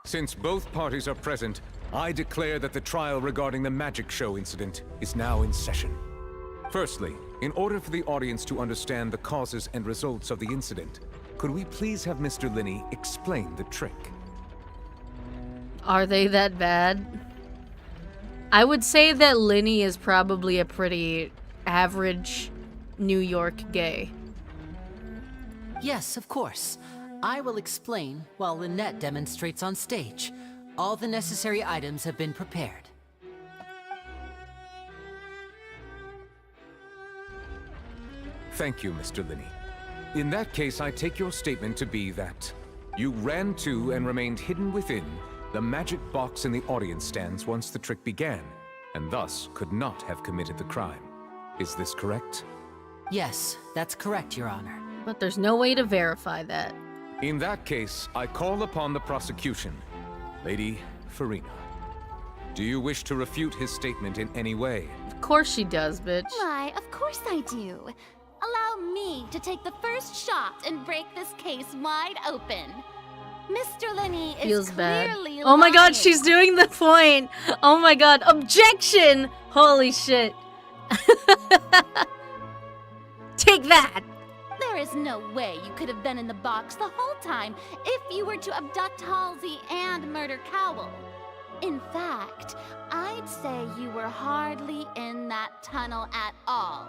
Since both parties are present, I declare that the trial regarding the magic show incident is now in session. Firstly, in order for the audience to understand the causes and results of the incident, could we please have Mr. Linney explain the trick? Are they that bad? I would say that Linny is probably a pretty average New York gay. Yes, of course. I will explain while Lynette demonstrates on stage. All the necessary items have been prepared. Thank you, Mr. Linney. In that case, I take your statement to be that you ran to and remained hidden within the magic box in the audience stands once the trick began, and thus could not have committed the crime. Is this correct? Yes, that's correct, Your Honor. But there's no way to verify that. In that case, I call upon the prosecution. Lady Farina, do you wish to refute his statement in any way? Of course she does, bitch. Why, of course I do. Allow me to take the first shot and break this case wide open. Mr. Linney is Feels bad. clearly Oh my god, lying. she's doing the point. Oh my god, objection! Holy shit. Take that! There is no way you could have been in the box the whole time if you were to abduct Halsey and murder Cowell. In fact, I'd say you were hardly in that tunnel at all.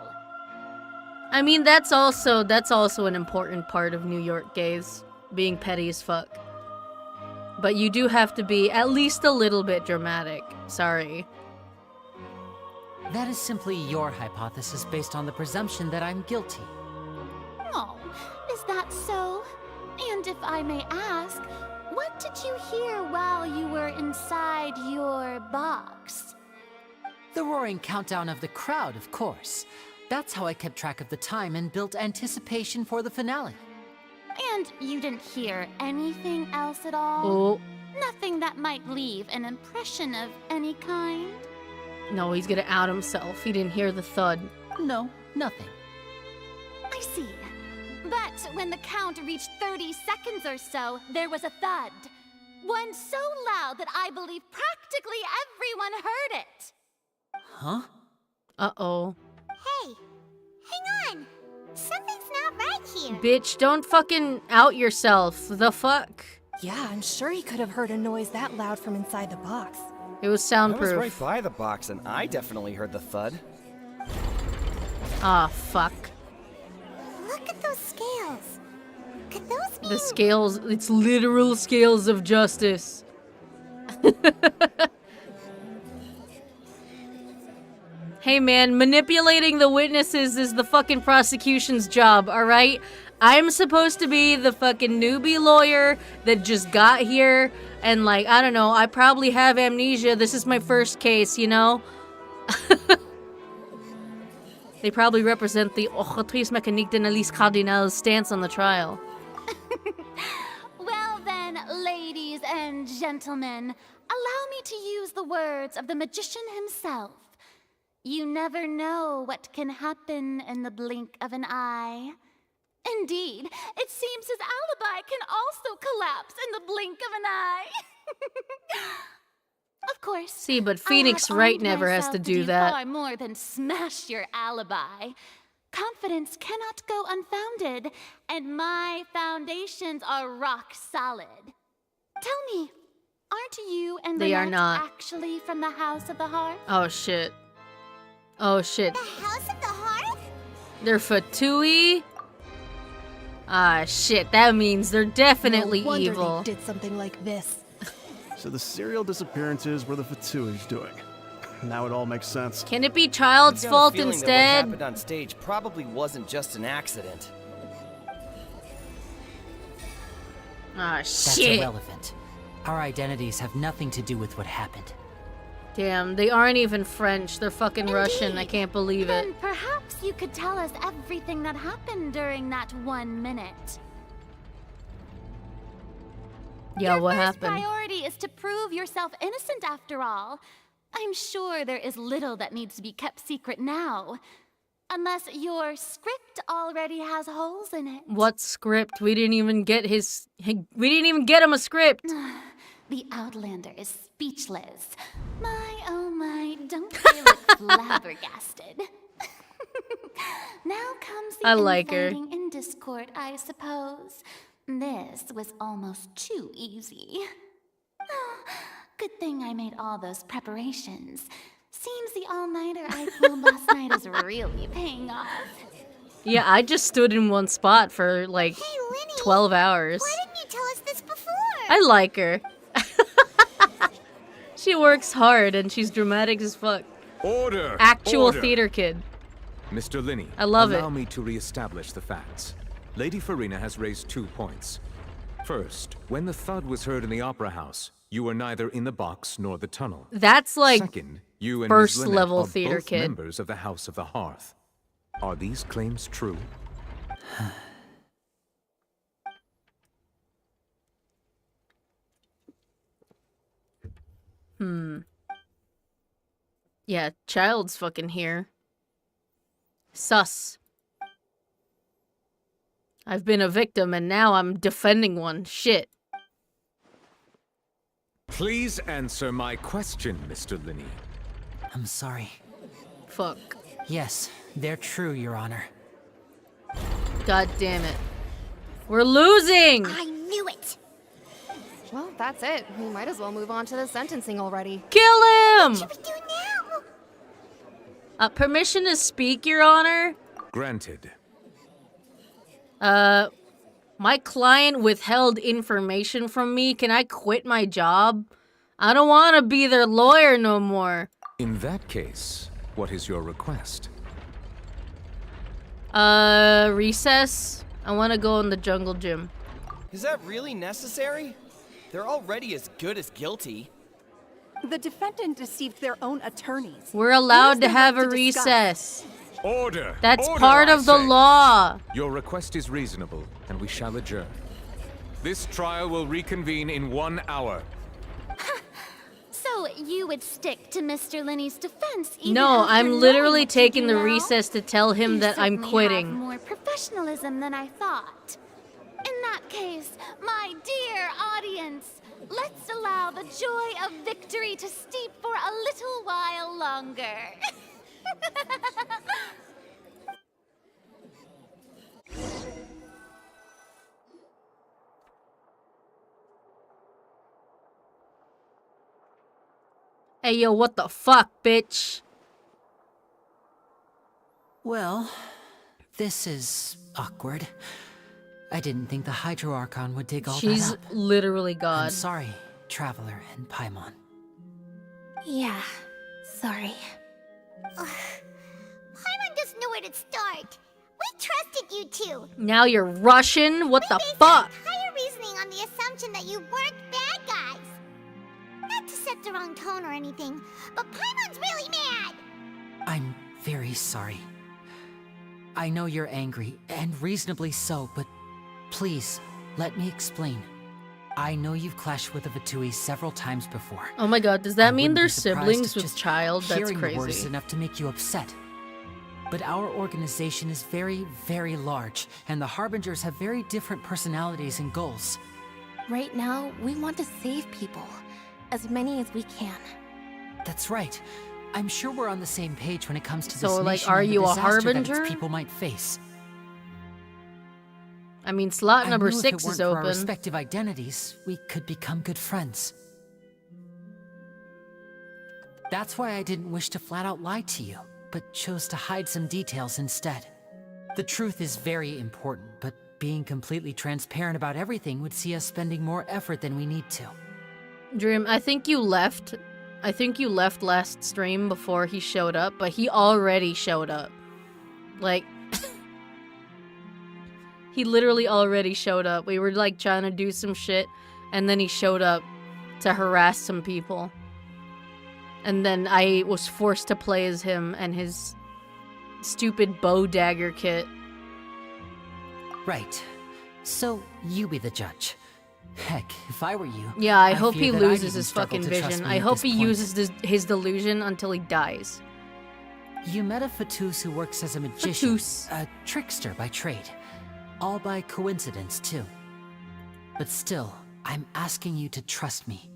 I mean, that's also an important part of New York gays, being petty as fuck. But you do have to be at least a little bit dramatic. Sorry. That is simply your hypothesis based on the presumption that I'm guilty. Oh, is that so? And if I may ask, what did you hear while you were inside your box? The roaring countdown of the crowd, of course. That's how I kept track of the time and built anticipation for the finale. And you didn't hear anything else at all? Oh. Nothing that might leave an impression of any kind? No, he's gonna out himself. He didn't hear the thud. No, nothing. I see. But when the count reached 30 seconds or so, there was a thud. One so loud that I believe practically everyone heard it. Huh? Uh-oh. Hey, hang on. Something's not right here. Bitch, don't fucking out yourself. The fuck? Yeah, I'm sure he could have heard a noise that loud from inside the box. It was I soundproof. was right by the box, and I definitely heard the thud. Ah, fuck. Look at those scales. Could those be... The scales, it's literal scales of justice. Hey man, manipulating the witnesses is the fucking prosecution's job, alright? I'm supposed to be the fucking newbie lawyer that just got here, and like, I don't know, I probably have amnesia. This is my first case, you know? They probably represent the Ochotrice Mécanique d'Analyse Cardinal's stance on the trial. Well then, ladies and gentlemen, allow me to use the words of the magician himself. You never know what can happen in the blink of an eye. Indeed, it seems his alibi can also collapse in the blink of an eye. Of course. See, but Phoenix Wright never has to do that. Far more than smash your alibi. Confidence cannot go unfounded, and my foundations are rock solid. Tell me, aren't you and They are Lynette not. actually from the House of the Hearth? Oh shit. Oh shit. The House of the Hearth? They're Fatui? Ah shit, that means they're definitely No wonder evil. they did something like this. So the serial disappearances were the Fatui's doing. Now it all makes sense. Can it be Child's I've got a fault feeling that what instead? happened on stage probably wasn't just an accident. Ah That's shit. irrelevant. Our identities have nothing to do with what happened. Damn, they aren't even French. They're fucking Russian. I can't believe it. Then perhaps you could tell us everything that happened during that 1 minute. Yeah, what First happened? priority is to prove yourself innocent after all. I'm sure there is little that needs to be kept secret now. Unless your script already has holes in it. What script? We didn't even get his. We didn't even get him a script. The Outlander is speechless. My, oh my, don't they look flabbergasted? Now comes the I like her. infighting in discord, I suppose. This was almost too easy. Good thing I made all those preparations. Seems the all-nighter I pulled last night is really paying off. Yeah, I just stood in one spot for like 12 hours. Why didn't you tell us this before? I like her. She works hard and she's dramatic as fuck. Order! Actual Order. theater kid. Mr. Linney, I love allow it. me to reestablish the facts. Lady Farina has raised 2 points. First, when the thud was heard in the Opera House, you were neither in the box nor the tunnel. That's like Second, you and first Ms. Lynette level are theater both kid. members of the House of the Hearth. Are these claims true? Yeah, Child's fucking here. Sus. I've been a victim and now I'm defending one. Shit. Please answer my question, Mr. Linney. I'm sorry. Fuck. Yes, they're true, Your Honor. God damn it. We're losing! I knew it. Well, that's it. We might as well move on to the sentencing already. Kill him! What should we do now? Permission to speak, Your Honor? Granted. My client withheld information from me. Can I quit my job? I don't want to be their lawyer no more. In that case, what is your request? Recess? I want to go in the jungle gym. Is that really necessary? They're already as good as guilty. The defendant deceived their own attorneys. We're allowed to Use the have right a to discuss. recess. Order! That's Order, part I of the say. law. Your request is reasonable, and we shall adjourn. This trial will reconvene in 1 hour. So you would stick to Mr. Linney's defense even No, after I'm knowing literally what you taking do the now? recess to tell him You that I'm certainly quitting. have more professionalism than I thought. In that case, my dear audience, let's allow the joy of victory to steep for a little while longer. Hey, yo, what the fuck, bitch? Well, this is awkward. I didn't think the Hydro Archon would dig all She's that up. literally God. I'm sorry, Traveler and Paimon. Yeah, sorry. Paimon doesn't know where to start. We trusted you two. Now you're Russian? What the fuck? Entire reasoning on the assumption that you weren't bad guys. Not to set the wrong tone or anything, but Paimon's really mad. I'm very sorry. I know you're angry, and reasonably so, but please, let me explain. I know you've clashed with the Vitui several times before. Oh my god, does that mean wouldn't they're be surprised siblings if with just child? That's hearing the words is crazy. enough to make you upset. But our organization is very, very large, and the Harbingers have very different personalities and goals. Right now, we want to save people. As many as we can. That's right. I'm sure we're on the same page when it comes to So, this like, nation are and the you a disaster that Harbinger? its people might face. I mean, slot number I knew 6 if it is weren't for our open. respective identities, we could become good friends. That's why I didn't wish to flat out lie to you, but chose to hide some details instead. The truth is very important, but being completely transparent about everything would see us spending more effort than we need to. Dream, I think you left. I think you left last stream before he showed up, but he already showed up. Like, he literally already showed up. We were like trying to do some shit, and then he showed up to harass some people. And then I was forced to play as him and his stupid bow dagger kit. Right. So, you be the judge. Heck, if I were you... Yeah, I hope fear he that I'd loses even his struggle fucking to trust vision. me I at hope this he point. uses his delusion until he dies. You met a Fatus who works as a magician, Fatus. a trickster by trade. All by coincidence, too. But still, I'm asking you to trust me.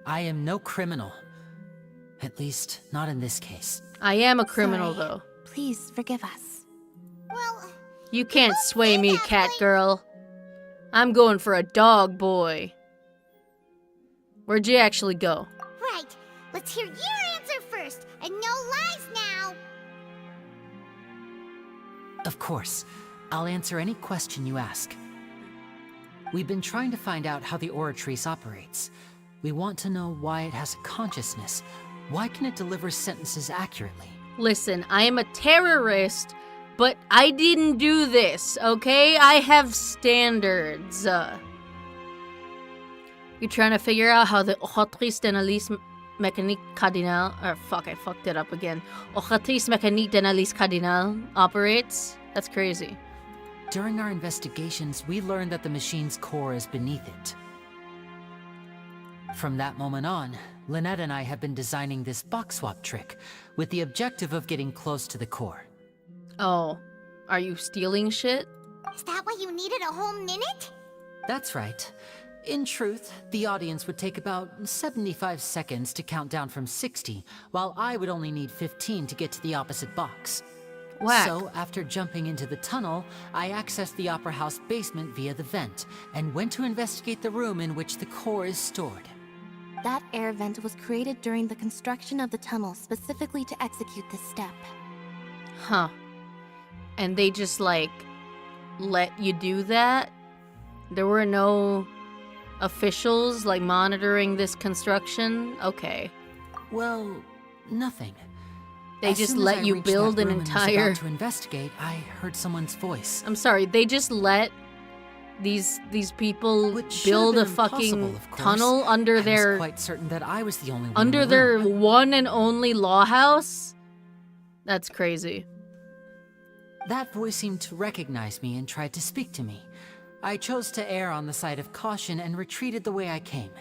I am no criminal. At least, not in this case. I am a criminal, Sorry. though. Please forgive us. Well, You can't sway me, cat girl. I'm going for a dog boy. Where'd you actually go? right. Let's hear your answer first, and no lies now. Of course, I'll answer any question you ask. We've been trying to find out how the Oratrice operates. We want to know why it has a consciousness. Why can it deliver sentences accurately? Listen, I am a terrorist, but I didn't do this, okay? I have standards. You're trying to figure out how the Oratrice d'analyse mécanique cardinale, or fuck, I fucked it up again. Oratrice mécanique d'analyse cardinale operates? That's crazy. During our investigations, we learned that the machine's core is beneath it. From that moment on, Lynette and I have been designing this box swap trick with the objective of getting close to the core. Oh, are you stealing shit? Is that why you needed a whole minute? That's right. In truth, the audience would take about 75 seconds to count down from 60, while I would only need 15 to get to the opposite box. Whack. So, after jumping into the tunnel, I accessed the Opera House basement via the vent, and went to investigate the room in which the core is stored. That air vent was created during the construction of the tunnel specifically to execute this step. Huh. And they just, like, let you do that? There were no officials, like, monitoring this construction? Okay. Well, nothing. They As just soon as let I you reached build that an room and was entire... about to investigate, I heard someone's voice. I'm sorry, they just let these people Which should build a have been impossible, fucking of course. tunnel under I their... was quite certain that I was the only one under in the their room. one and only law house? That's crazy. That voice seemed to recognize me and tried to speak to me. I chose to err on the side of caution and retreated the way I came.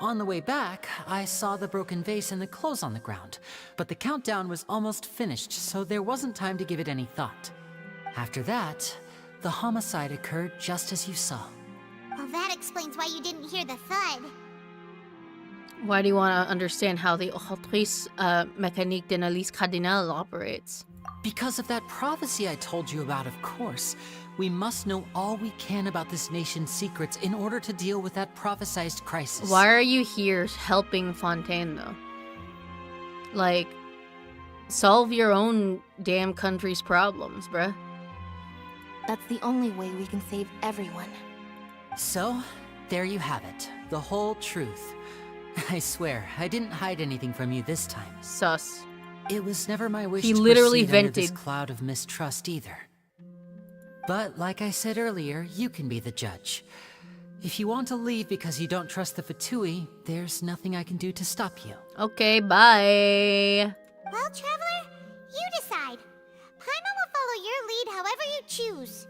On the way back, I saw the broken vase and the clothes on the ground, but the countdown was almost finished, so there wasn't time to give it any thought. After that, the homicide occurred just as you saw. Well, that explains why you didn't hear the thud. Why do you want to understand how the Oratrice mécanique d'analyse cardinale operates? Because of that prophecy I told you about, of course. we must know all we can about this nation's secrets in order to deal with that prophesized crisis. Why are you here helping Fontaine, though? Like, solve your own damn country's problems, bruh. That's the only way we can save everyone. So, there you have it. The whole truth. I swear, I didn't hide anything from you this time. Sus. It was never my wish He to literally proceed under this vented. cloud of mistrust either. But like I said earlier, you can be the judge. If you want to leave because you don't trust the Fatui, there's nothing I can do to stop you. Okay, bye. Well, Traveler, you decide. Paimon will follow your lead however you choose.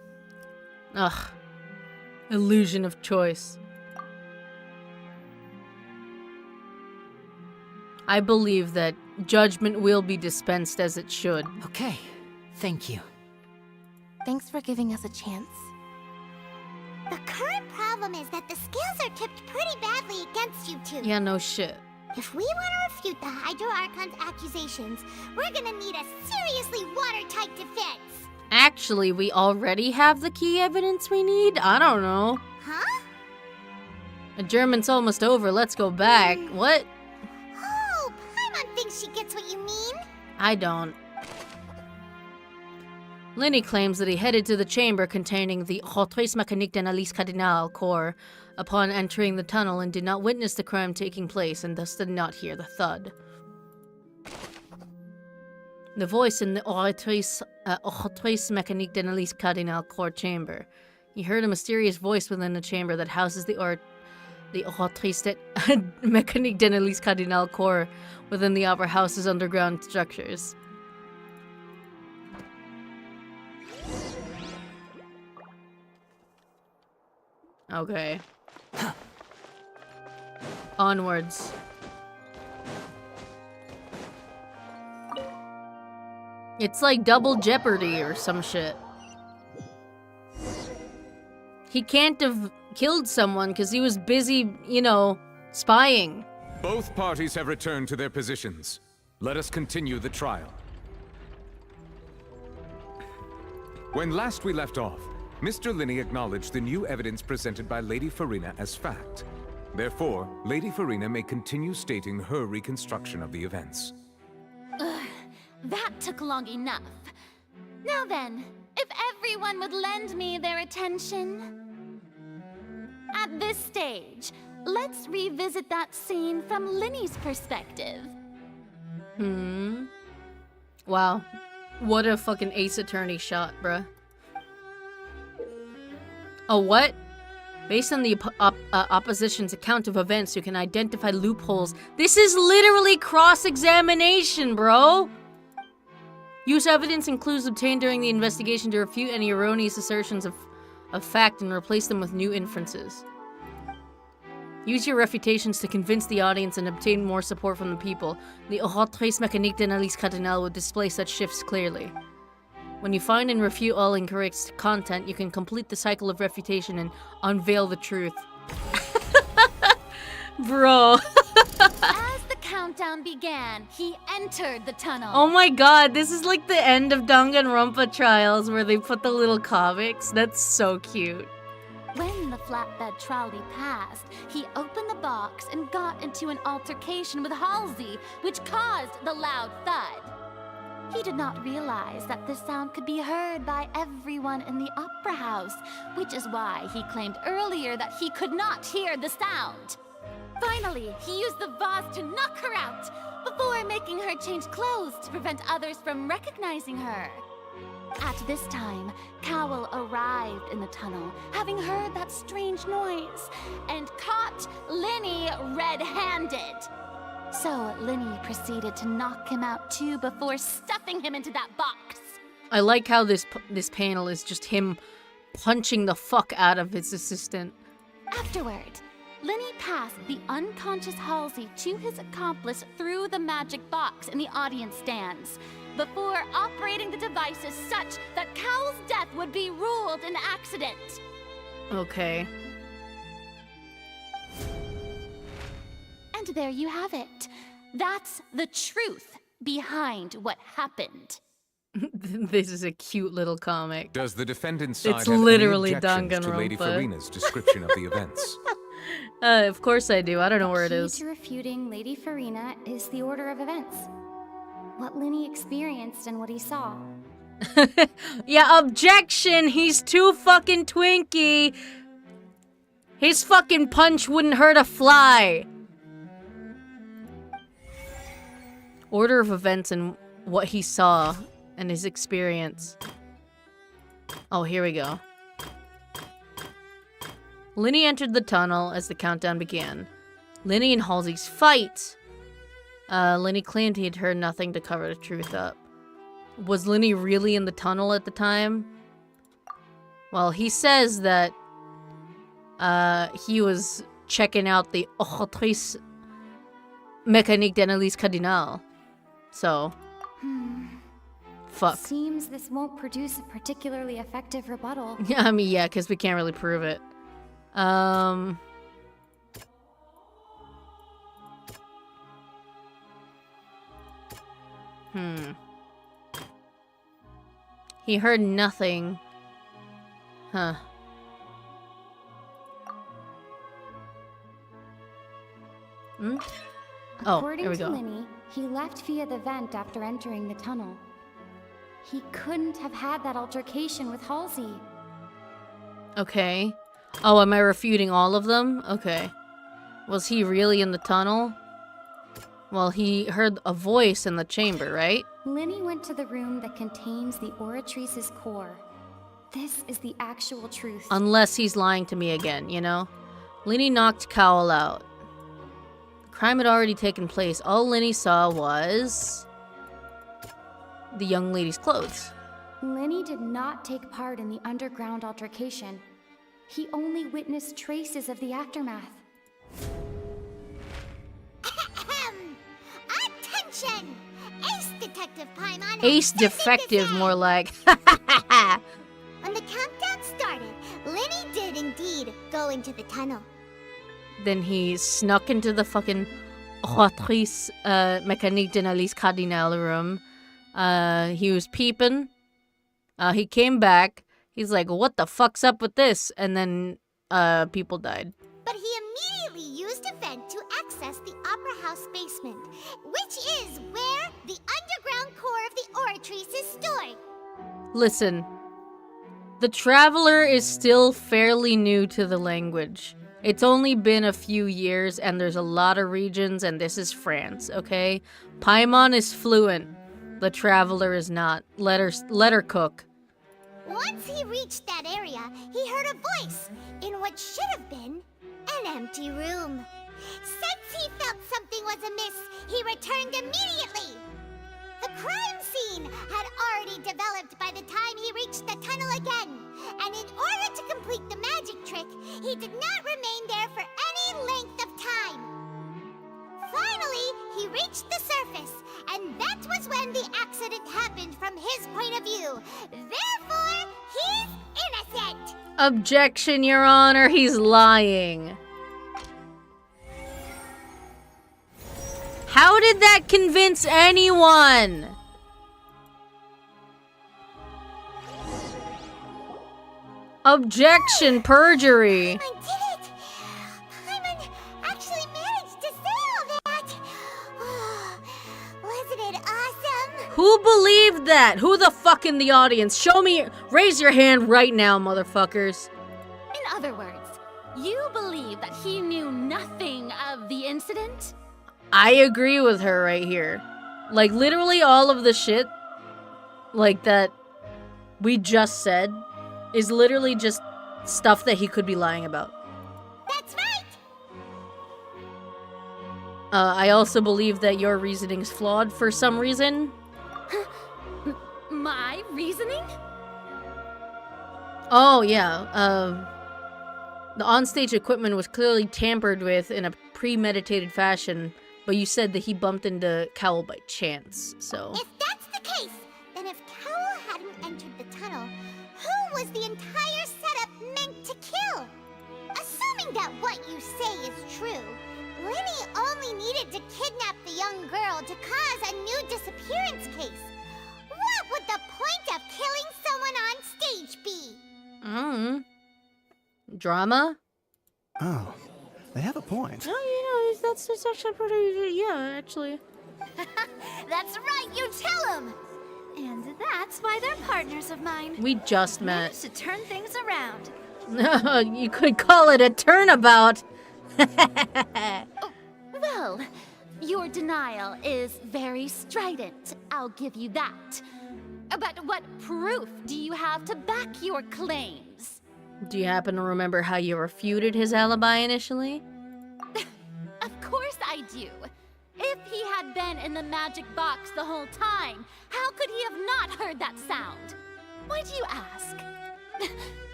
Ugh. Illusion of choice. I believe that judgment will be dispensed as it should. Okay, thank you. Thanks for giving us a chance. The current problem is that the scales are tipped pretty badly against you two. Yeah, no shit. If we want to refute the Hydro Archon's accusations, we're gonna need a seriously watertight defense. Actually, we already have the key evidence we need? I don't know. Huh? Adjournment's almost over. Let's go back. What? Oh, Paimon thinks she gets what you mean. I don't. Lenny claims that he headed to the chamber containing the Rotrice Mécanique d'Analyse Cardinal core upon entering the tunnel and did not witness the crime taking place and thus did not hear the thud. The voice in the Rotrice Mécanique d'Analyse Cardinal core chamber. He heard a mysterious voice within the chamber that houses the Rotrice Mécanique d'Analyse Cardinal core within the Opera House's underground structures. Okay. Onwards. It's like Double Jeopardy or some shit. He can't have killed someone because he was busy, you know, spying. Both parties have returned to their positions. Let us continue the trial. When last we left off, Mr. Linney acknowledged the new evidence presented by Lady Farina as fact. Therefore, Lady Farina may continue stating her reconstruction of the events. Ugh, that took long enough. Now then, if everyone would lend me their attention. At this stage, let's revisit that scene from Linney's perspective. Wow. What a fucking Ace Attorney shot, bruh. A what? Based on the opposition's account of events, you can identify loopholes. This is literally cross-examination, bro! Use evidence and clues obtained during the investigation to refute any erroneous assertions of fact and replace them with new inferences. Use your refutations to convince the audience and obtain more support from the people. The Rotrice Mécanique d'Analyse Cardinal will display such shifts clearly. When you find and refute all incorrect content, you can complete the cycle of refutation and unveil the truth. Bro. As the countdown began, he entered the tunnel. Oh my god, this is like the end of Danganronpa Trials where they put the little comics. That's so cute. When the flatbed trolley passed, he opened the box and got into an altercation with Halsey, which caused the loud thud. He did not realize that this sound could be heard by everyone in the opera house, which is why he claimed earlier that he could not hear the sound. Finally, he used the vase to knock her out, before making her change clothes to prevent others from recognizing her. At this time, Cowell arrived in the tunnel, having heard that strange noise, and caught Linney red-handed. So Linney proceeded to knock him out too before stuffing him into that box. I like how this panel is just him punching the fuck out of his assistant. Afterward, Linney passed the unconscious Halsey to his accomplice through the magic box in the audience stands, before operating the devices such that Cowell's death would be ruled an accident. Okay. And there you have it. That's the truth behind what happened. This is a cute little comic. Does the defendant's side It's have literally any objections to Lady Danganronpa. Farina's description of the events? Of course I do. I don't know where it Key is. to refuting Lady Farina is the order of events. What Linny experienced and what he saw. Yeah, objection! He's too fucking Twinkie! His fucking punch wouldn't hurt a fly! Order of events and what he saw and his experience. Oh, here we go. Linny entered the tunnel as the countdown began. Linny and Halsey's fight! Linny claimed he had heard nothing to cover the truth up. Was Linny really in the tunnel at the time? Well, he says that he was checking out the Oratrice Mécanique d'Analyse Cardinale. So, fuck. Seems this won't produce a particularly effective rebuttal. Yeah, I mean, yeah, because we can't really prove it. He heard nothing. Huh. Hmm? Oh, According here we to go. Linny, he left via the vent after entering the tunnel. He couldn't have had that altercation with Halsey. Okay. Oh, am I refuting all of them? Okay. Was he really in the tunnel? Well, he heard a voice in the chamber, right? Linny went to the room that contains the Oratrice's core. This is the actual truth. Unless he's lying to me again, you know? Linny knocked Cowell out. The crime had already taken place. All Linny saw was the young lady's clothes. Linny did not take part in the underground altercation. He only witnessed traces of the aftermath. Attention! Ace Detective Paimon. Ace defective, more like. When the countdown started, Linny did indeed go into the tunnel. Then he snuck into the fucking Oratrice Mécanique d'Analyse Cardinale room. He was peeping. He came back. He's like, what the fuck's up with this? And then people died. But he immediately used a vent to access the Opera House basement, which is where the underground core of the Oratrice is stored. Listen, the Traveler is still fairly new to the language. It's only been a few years and there's a lot of regions and this is France, okay? Paimon is fluent. The Traveler is not. Let her cook. Once he reached that area, he heard a voice in what should have been an empty room. Since he felt something was amiss, he returned immediately. The crime scene had already developed by the time he reached the tunnel again, and in order to complete the magic trick, he did not remain there for any length of time. Finally, he reached the surface, and that was when the accident happened from his point of view. Therefore, he's innocent! Objection, Your Honor, he's lying. How did that convince anyone? Objection, perjury. I did it! Paimon actually managed to say all that! Wasn't it awesome? Who believed that? Who the fuck in the audience? Show me, raise your hand right now, motherfuckers. In other words, you believe that he knew nothing of the incident? I agree with her right here. Like, literally all of the shit, like, that we just said is literally just stuff that he could be lying about. That's right! I also believe that your reasoning's flawed for some reason. My reasoning? Oh, yeah. The onstage equipment was clearly tampered with in a premeditated fashion, but you said that he bumped into Cowell by chance, so... If that's the case, then if Cowell hadn't entered the tunnel, who was the entire setup meant to kill? Assuming that what you say is true, Linny only needed to kidnap the young girl to cause a new disappearance case. What would the Drama? Oh, they have a point. Oh, that's actually pretty. Yeah, actually. That's right, you tell him! And that's why they're partners of mine. We just met. Managed to turn things around. You could call it a turnabout. Well, your denial is very strident, I'll give you that. But what proof do you have to back your claims? Do you happen to remember how you refuted his alibi initially? Of course I do. If he had been in the magic box the whole time, how could he have not heard that sound? Why do you ask?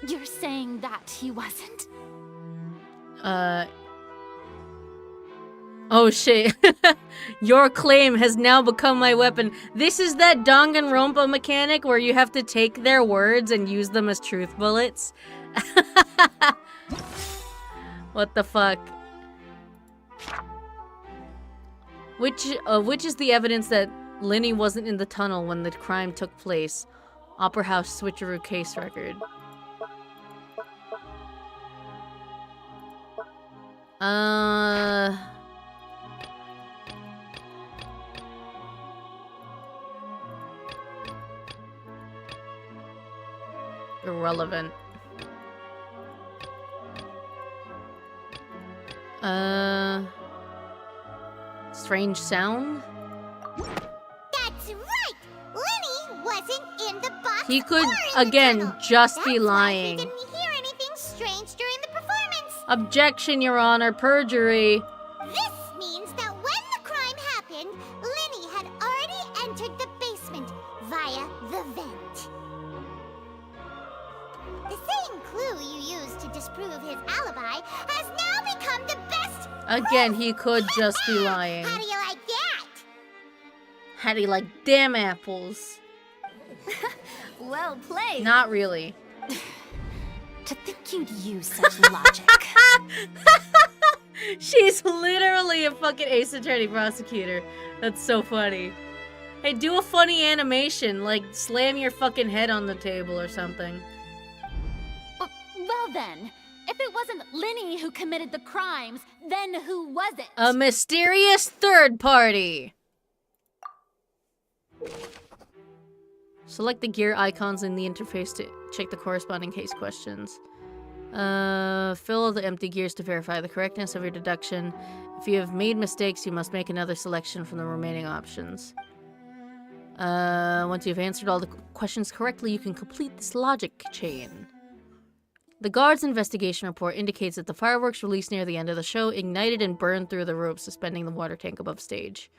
You're saying that he wasn't? Oh shit. Your claim has now become my weapon. This is that Danganronpa mechanic where you have to take their words and use them as truth bullets. What the fuck? Which is the evidence that Linny wasn't in the tunnel when the crime took place? Opera House switcheroo case record. Irrelevant. Strange sound? That's right! Linny wasn't in the box. He could, or in the again, tunnel. just That's be why lying. he didn't hear anything strange during the performance. Objection, Your Honor. Perjury. This means that when the crime happened, Linny had already entered the basement via the vent. The same clue you used to disprove his alibi has now become the best. Again, he could just be lying. How do you like that? How do you like damn apples? Well played. Not really. To think you'd use such logic. She's literally a fucking Ace Attorney prosecutor. That's so funny. Hey, do a funny animation, like slam your fucking head on the table or something. Well then, if it wasn't Linny who committed the crimes, then who was it? A mysterious third party. Select the gear icons in the interface to check the corresponding case questions. Fill the empty gears to verify the correctness of your deduction. If you have made mistakes, you must make another selection from the remaining options. Once you've answered all the questions correctly, you can complete this logic chain. The guard's investigation report indicates that the fireworks released near the end of the show ignited and burned through the rope suspending the water tank above stage.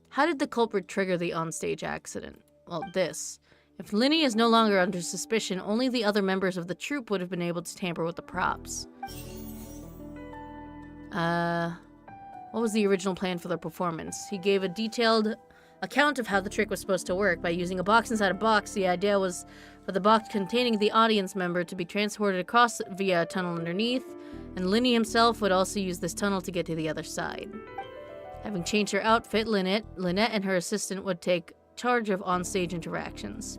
How did the culprit trigger the onstage accident? Well, this. If Linny is no longer under suspicion, only the other members of the troupe would have been able to tamper with the props. What was the original plan for the performance? He gave a detailed account of how the trick was supposed to work. By using a box inside a box, the idea was for the box containing the audience member to be transported across via a tunnel underneath, and Linny himself would also use this tunnel to get to the other side. Having changed her outfit, Lynette and her assistant would take charge of onstage interactions.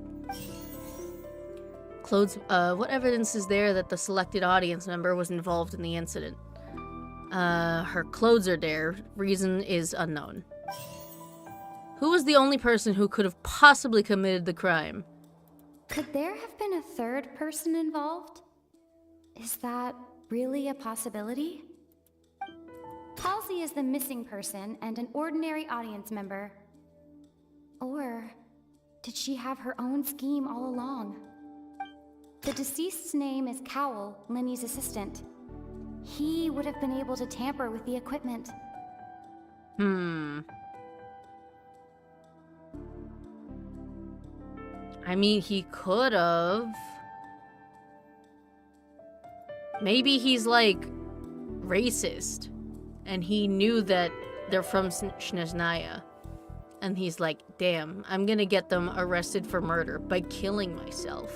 Clothes, what evidence is there that the selected audience member was involved in the incident? Her clothes are there. Reason is unknown. Who was the only person who could have possibly committed the crime? Could there have been a third person involved? Is that really a possibility? Halsey is the missing person and an ordinary audience member. Or did she have her own scheme all along? The deceased's name is Cowell, Linny's assistant. He would have been able to tamper with the equipment. I mean, he could have. Maybe he's like racist and he knew that they're from Snezhnaya. And he's like, damn, I'm gonna get them arrested for murder by killing myself.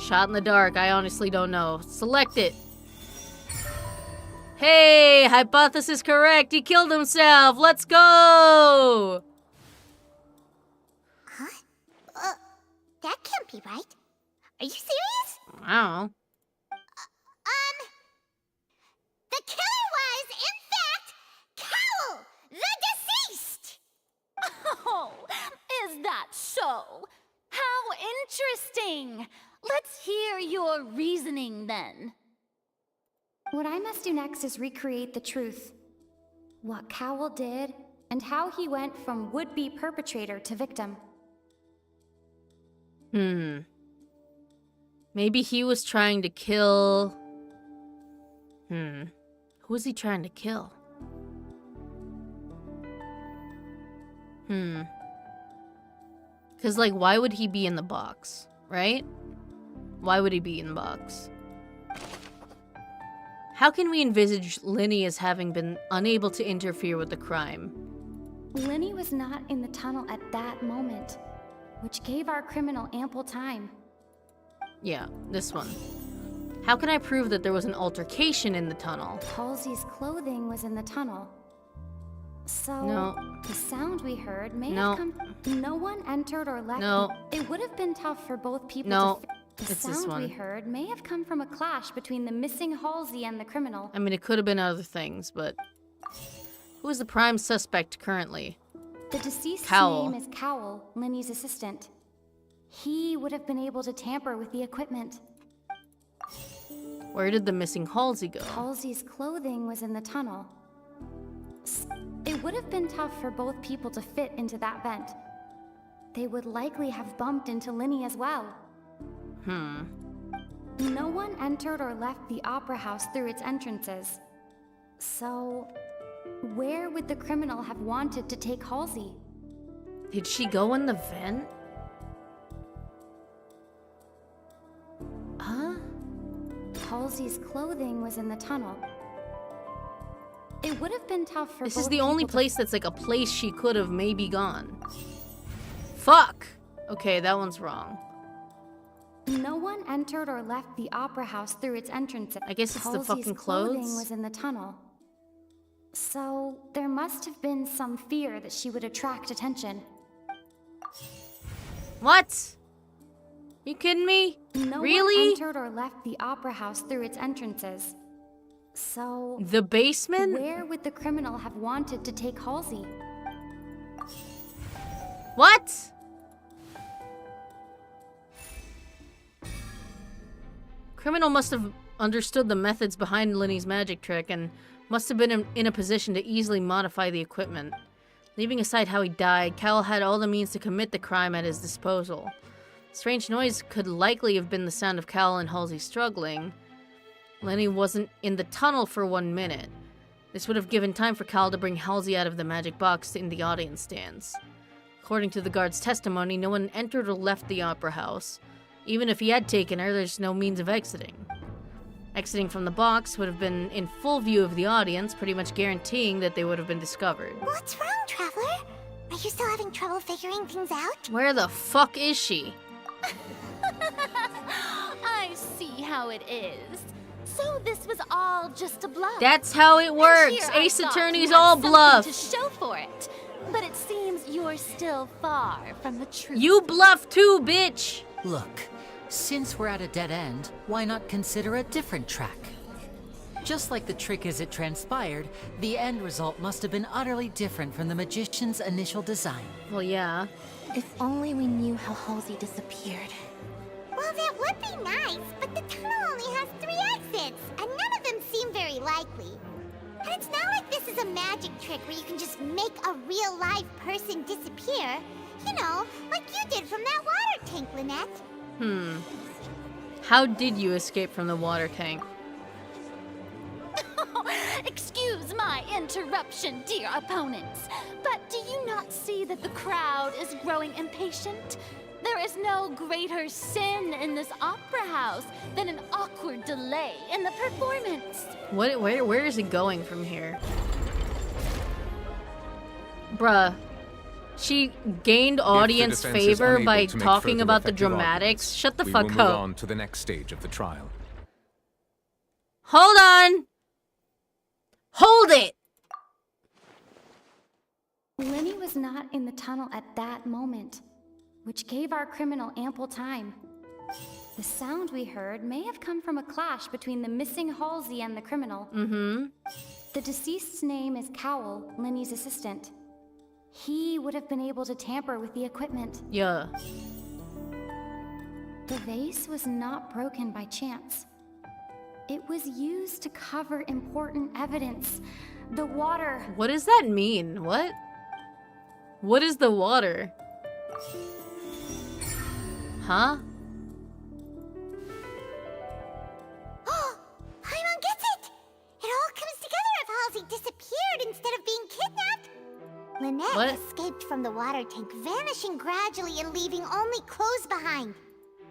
Shot in the dark, I honestly don't know. Select it. Hey, hypothesis correct, he killed himself, let's go! That can't be right. Are you serious? I don't know. The killer was, in fact, Cowl, the deceased! Oh, is that so? How interesting! Let's hear your reasoning then. What I must do next is recreate the truth. What Cowl did, and how he went from would-be perpetrator to victim. Maybe he was trying to kill... Who was he trying to kill? Because, like, why would he be in the box, right? Why would he be in the box? How can we envisage Linny as having been unable to interfere with the crime? Linny was not in the tunnel at that moment, which gave our criminal ample time. Yeah, this one. How can I prove that there was an altercation in the tunnel? Halsey's clothing was in the tunnel. So, No. the sound we heard may No. have come... No one entered or left. No. It would have been tough for both people No. to... The It's this sound one. we heard may have come from a clash between the missing Halsey and the criminal. I mean, it could have been other things, but... Who is the prime suspect currently? The deceased's Cowl. name is Cowl, Linny's assistant. He would have been able to tamper with the equipment. Where did the missing Halsey go? Halsey's clothing was in the tunnel. It would have been tough for both people to fit into that vent. They would likely have bumped into Linny as well. No one entered or left the opera house through its entrances. So, where would the criminal have wanted to take Halsey? Did she go in the vent? Huh? Halsey's clothing was in the tunnel. It would have been tough for This both is the only people to- place that's like a place she could have maybe gone. Fuck! Okay, that one's wrong. No one entered or left the opera house through its entrances. I guess it's the Halsey's fucking clothing clothes? was in the tunnel. So, there must have been some fear that she would attract attention. What? You kidding me? No Really? one entered or left the opera house through its entrances. So, The basement? where would the criminal have wanted to take Halsey? What? Criminal must have understood the methods behind Linny's magic trick and must have been in a position to easily modify the equipment. Leaving aside how he died, Cowl had all the means to commit the crime at his disposal. Strange noise could likely have been the sound of Cowl and Halsey struggling. Linny wasn't in the tunnel for 1 minute. This would have given time for Cowl to bring Halsey out of the magic box in the audience stands. According to the guard's testimony, no one entered or left the opera house. Even if he had taken her, there's no means of exiting. Exiting from the box would have been in full view of the audience, pretty much guaranteeing that they would have been discovered. What's wrong, Traveler? Are you still having trouble figuring things out? Where the fuck is she? I see how it is. So this was all just a bluff. That's how it And works. here I Ace thought Attorney's you had all something bluff. to show for it. But it seems you're still far from the truth. You bluff too, bitch! Look, since we're at a dead end, why not consider a different track? Just like the trick as it transpired, the end result must have been utterly different from the magician's initial design. Well, yeah. If only we knew how Halsey disappeared. Well, that would be nice, but the tunnel only has 3 exits, and none of them seem very likely. And it's not like this is a magic trick where you can just make a real live person disappear. You know, like you did from that water tank, Lynette. How did you escape from the water tank? Excuse my interruption, dear opponents, but do you not see that the crowd is growing impatient? There is no greater sin in this opera house than an awkward delay in the performance. Where is it going from here? Bruh. She gained audience If the defense is favor unable by to make talking further about the effective dramatics. arguments, Shut the we fuck will move up. on to the next stage of the trial. Hold on! Hold it! Linny was not in the tunnel at that moment, which gave our criminal ample time. The sound we heard may have come from a clash between the missing Halsey and the criminal. Mm-hmm. The deceased's name is Cowell, Linny's assistant. He would have been able to tamper with the equipment. Yeah. The vase was not broken by chance. It was used to cover important evidence. The water. What does that mean? What? What is the water? Huh? Paimon gets it! It all comes together if Halsey disappeared instead of being kidnapped. Lynette What? escaped from the water tank, vanishing gradually and leaving only clothes behind.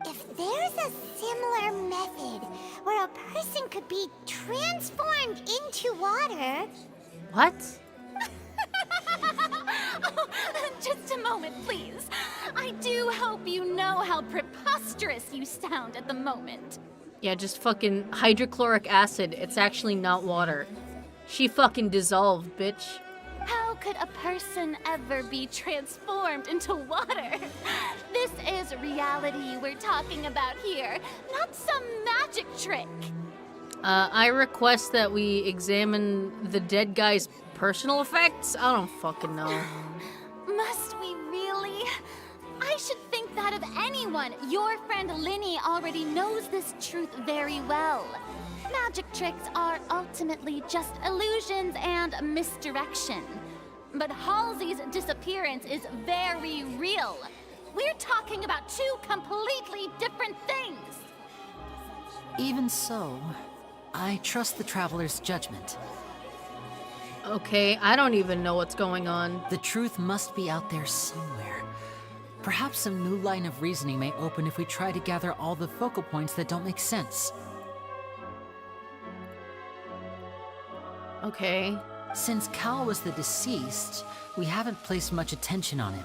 If there's a similar method where a person could be transformed into water... What? Oh, just a moment, please. I do hope you know how preposterous you sound at the moment. Yeah, just fucking hydrochloric acid. It's actually not water. She fucking dissolved, bitch. How could a person ever be transformed into water? This is reality we're talking about here, not some magic trick. I request that we examine the dead guy's personal effects? I don't fucking know. Must we really? I should think that of anyone. Your friend Linny already knows this truth very well. Magic tricks are ultimately just illusions and misdirection. But Halsey's disappearance is very real. We're talking about two completely different things. Even so, I trust the Traveler's judgment. Okay, I don't even know what's going on. The truth must be out there somewhere. Perhaps some new line of reasoning may open if we try to gather all the focal points that don't make sense. Okay. Since Cal was the deceased, we haven't placed much attention on him.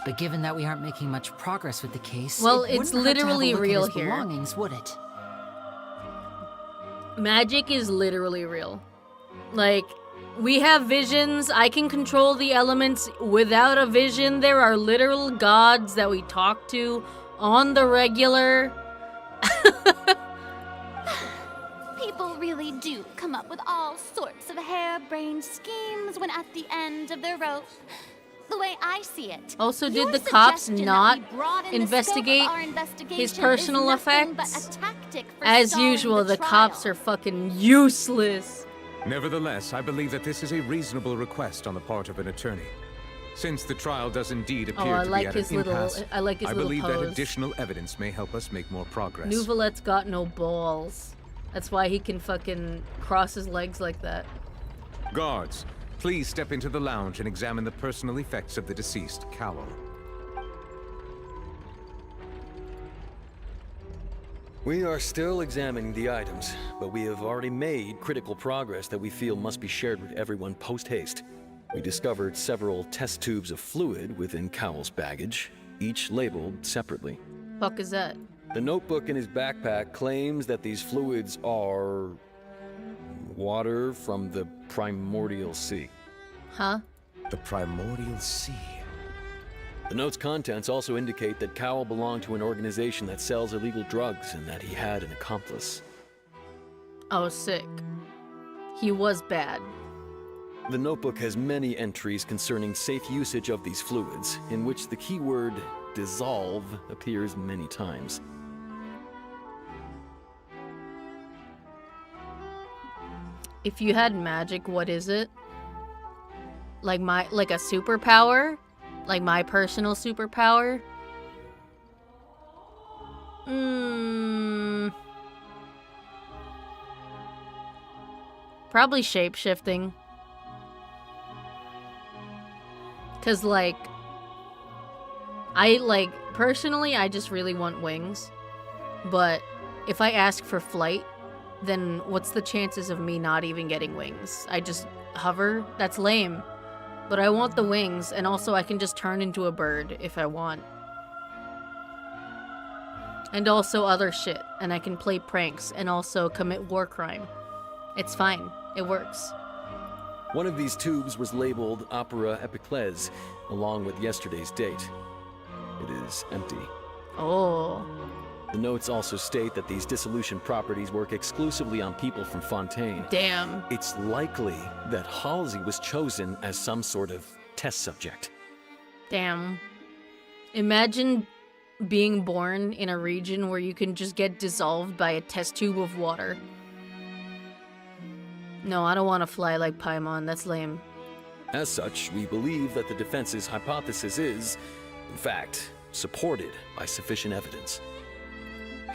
But given that we aren't making much progress with the case, well, it it's wouldn't hurt to have a literally look at real his here. belongings, would it? Magic is literally real. Like, we have visions. I can control the elements without a vision. There are literal gods that we talk to on the regular. People really do come up with all sorts of harebrained schemes when at the end of the rope. The way I see it. Also, did your the cops suggestion that not we broaden the investigate scope of our investigation his is personal nothing effects? but a tactic for As stalling usual, the trial. cops are fucking useless. Nevertheless, I believe that this is a reasonable request on the part of an attorney. Since the trial does indeed appear I to like be at his an little- impasse, I like his little believe that pose. additional evidence may help us make more progress. Nouvelette's got no balls. That's why he can fucking cross his legs like that. Guards, please step into the lounge and examine the personal effects of the deceased, Cowell. We are still examining the items, but we have already made critical progress that we feel must be shared with everyone post-haste. We discovered several test tubes of fluid within Cowell's baggage, each labeled separately. Fuck is that? The notebook in his backpack claims that these fluids are water from the primordial sea. Huh? The primordial sea. The note's contents also indicate that Cowell belonged to an organization that sells illegal drugs and that he had an accomplice. Oh, sick. He was bad. The notebook has many entries concerning safe usage of these fluids, in which the keyword dissolve appears many times. If you had magic, what is it? Like a superpower? Like my personal superpower? Probably shape-shifting. Cause personally, I just really want wings. But if I ask for flight, then what's the chances of me not even getting wings? I just hover? That's lame. But I want the wings, and also I can just turn into a bird if I want. And also other shit, and I can play pranks, and also commit war crime. It's fine. It works. One of these tubes was labeled Opera Epiclese, along with yesterday's date. It is empty. Oh. The notes also state that these dissolution properties work exclusively on people from Fontaine. Damn. It's likely that Halsey was chosen as some sort of test subject. Damn. Imagine being born in a region where you can just get dissolved by a test tube of water. No, I don't want to fly like Paimon. That's lame. As such, we believe that the defense's hypothesis is, in fact, supported by sufficient evidence.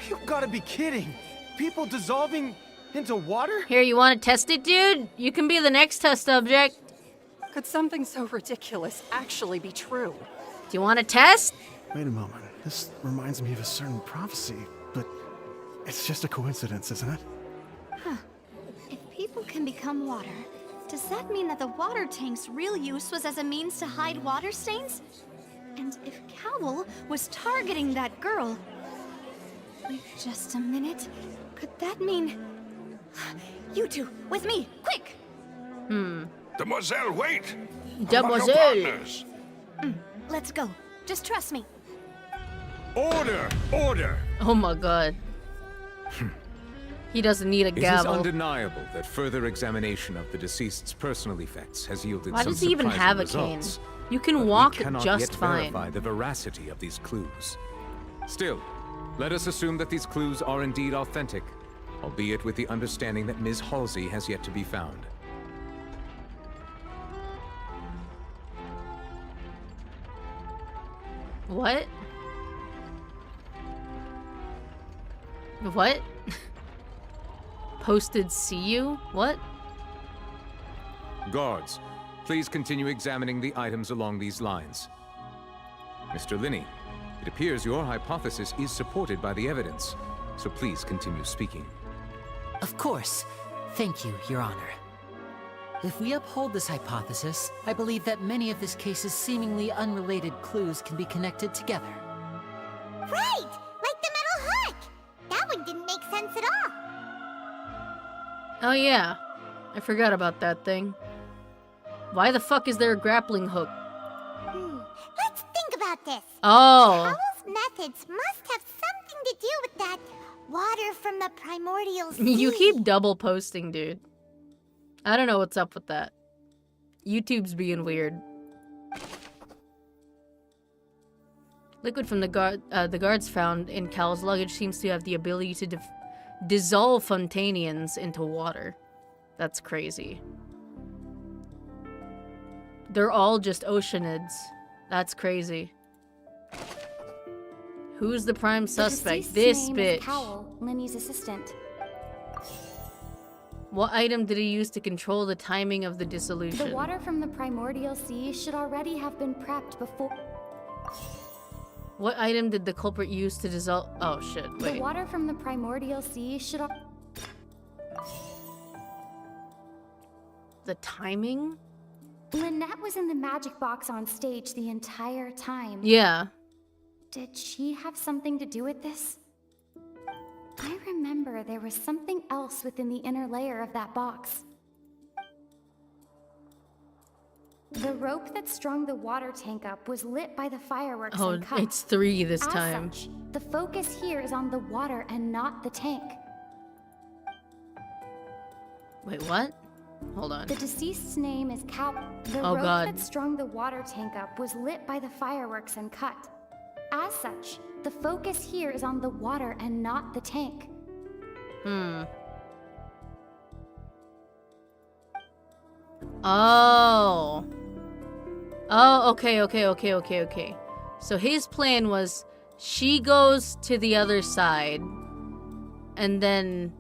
You gotta be kidding! People dissolving into water? Here, you want to test it, dude? You can be the next test subject. Could something so ridiculous actually be true? Do you want to test? Wait a moment. This reminds me of a certain prophecy, but it's just a coincidence, isn't it? Huh. If people can become water, does that mean that the water tank's real use was as a means to hide water stains? And if Cowl was targeting that girl... Wait just a minute. Could that mean... You two, with me, quick! Demoiselle, wait! Demoiselle! Let's go. Just trust me. Order! Order! Oh my god. He doesn't need a It is gavel. undeniable that further examination of the deceased's personal effects has yielded Why some does he even surprising have a results. cane? You can But walk we cannot just yet fine. verify the veracity of these clues. Still, let us assume that these clues are indeed authentic, albeit with the understanding that Ms. Halsey has yet to be found. What? What? Posted see you? What? Guards, please continue examining the items along these lines. Mr. Linney, it appears your hypothesis is supported by the evidence, so please continue speaking. Of course. Thank you, Your Honor. If we uphold this hypothesis, I believe that many of this case's seemingly unrelated clues can be connected together. Right! Like the metal hook! That one didn't make sense at all. Oh yeah. I forgot about that thing. Why the fuck is there a grappling hook? Let's think about this. Oh. Cowell's methods must have something to do with that water from the primordial sea. You keep double posting, dude. I don't know what's up with that. YouTube's being weird. Liquid from the guards found in Cal's luggage seems to have the ability to dissolve Fontanians into water. That's crazy. They're all just oceanids. That's crazy. Who's the prime suspect? This bitch. Cowell, Linny's assistant. What item did he use to control the timing of the dissolution? The water from the primordial sea should already have been prepped before. What item did the culprit use to dissolve? Oh shit, wait. The water from the primordial sea should. The timing? Lynette was in the magic box on stage the entire time. Yeah. Did she have something to do with this? I remember there was something else within the inner layer of that box. The rope that strung the water tank up was lit by the fireworks Oh, and cut. it's 3 this As time. such, the focus here is on the water and not the tank. Wait, what? Hold on. The deceased's name is Cow. The Oh, rope God. that strung the water tank up was lit by the fireworks and cut. As such, the focus here is on the water and not the tank. Oh. Oh, okay. So his plan was she goes to the other side and then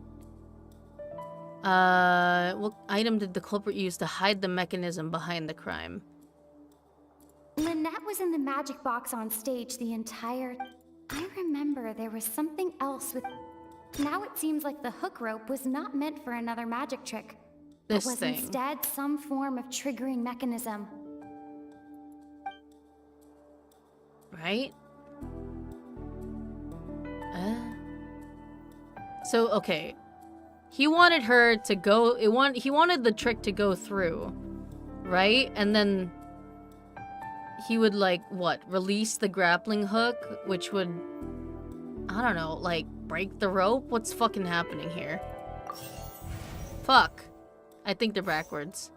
what item did the culprit use to hide the mechanism behind the crime? Lynette was in the magic box on stage the entire... I remember there was something else with... Now it seems like the hook rope was not meant for another magic trick. This but was thing. instead some form of triggering mechanism. Right? So, okay. He wanted her to go... He wanted the trick to go through. right? And then he would, like, what? Release the grappling hook, which would, I don't know, like, break the rope? What's fucking happening here? Fuck. I think they're backwards.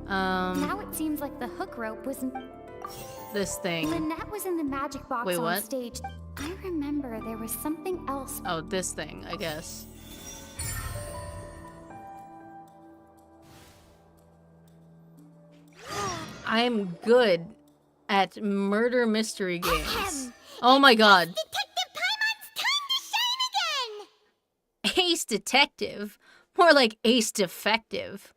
Now it seems like the hook rope was... This thing. Lynette was in the magic box Wait, on what? stage. I remember there was something else. Oh, this thing, I guess. I am good at murder mystery games. Oh my god. Detective Paimon's time to shine again! Ace Detective? More like Ace Defective.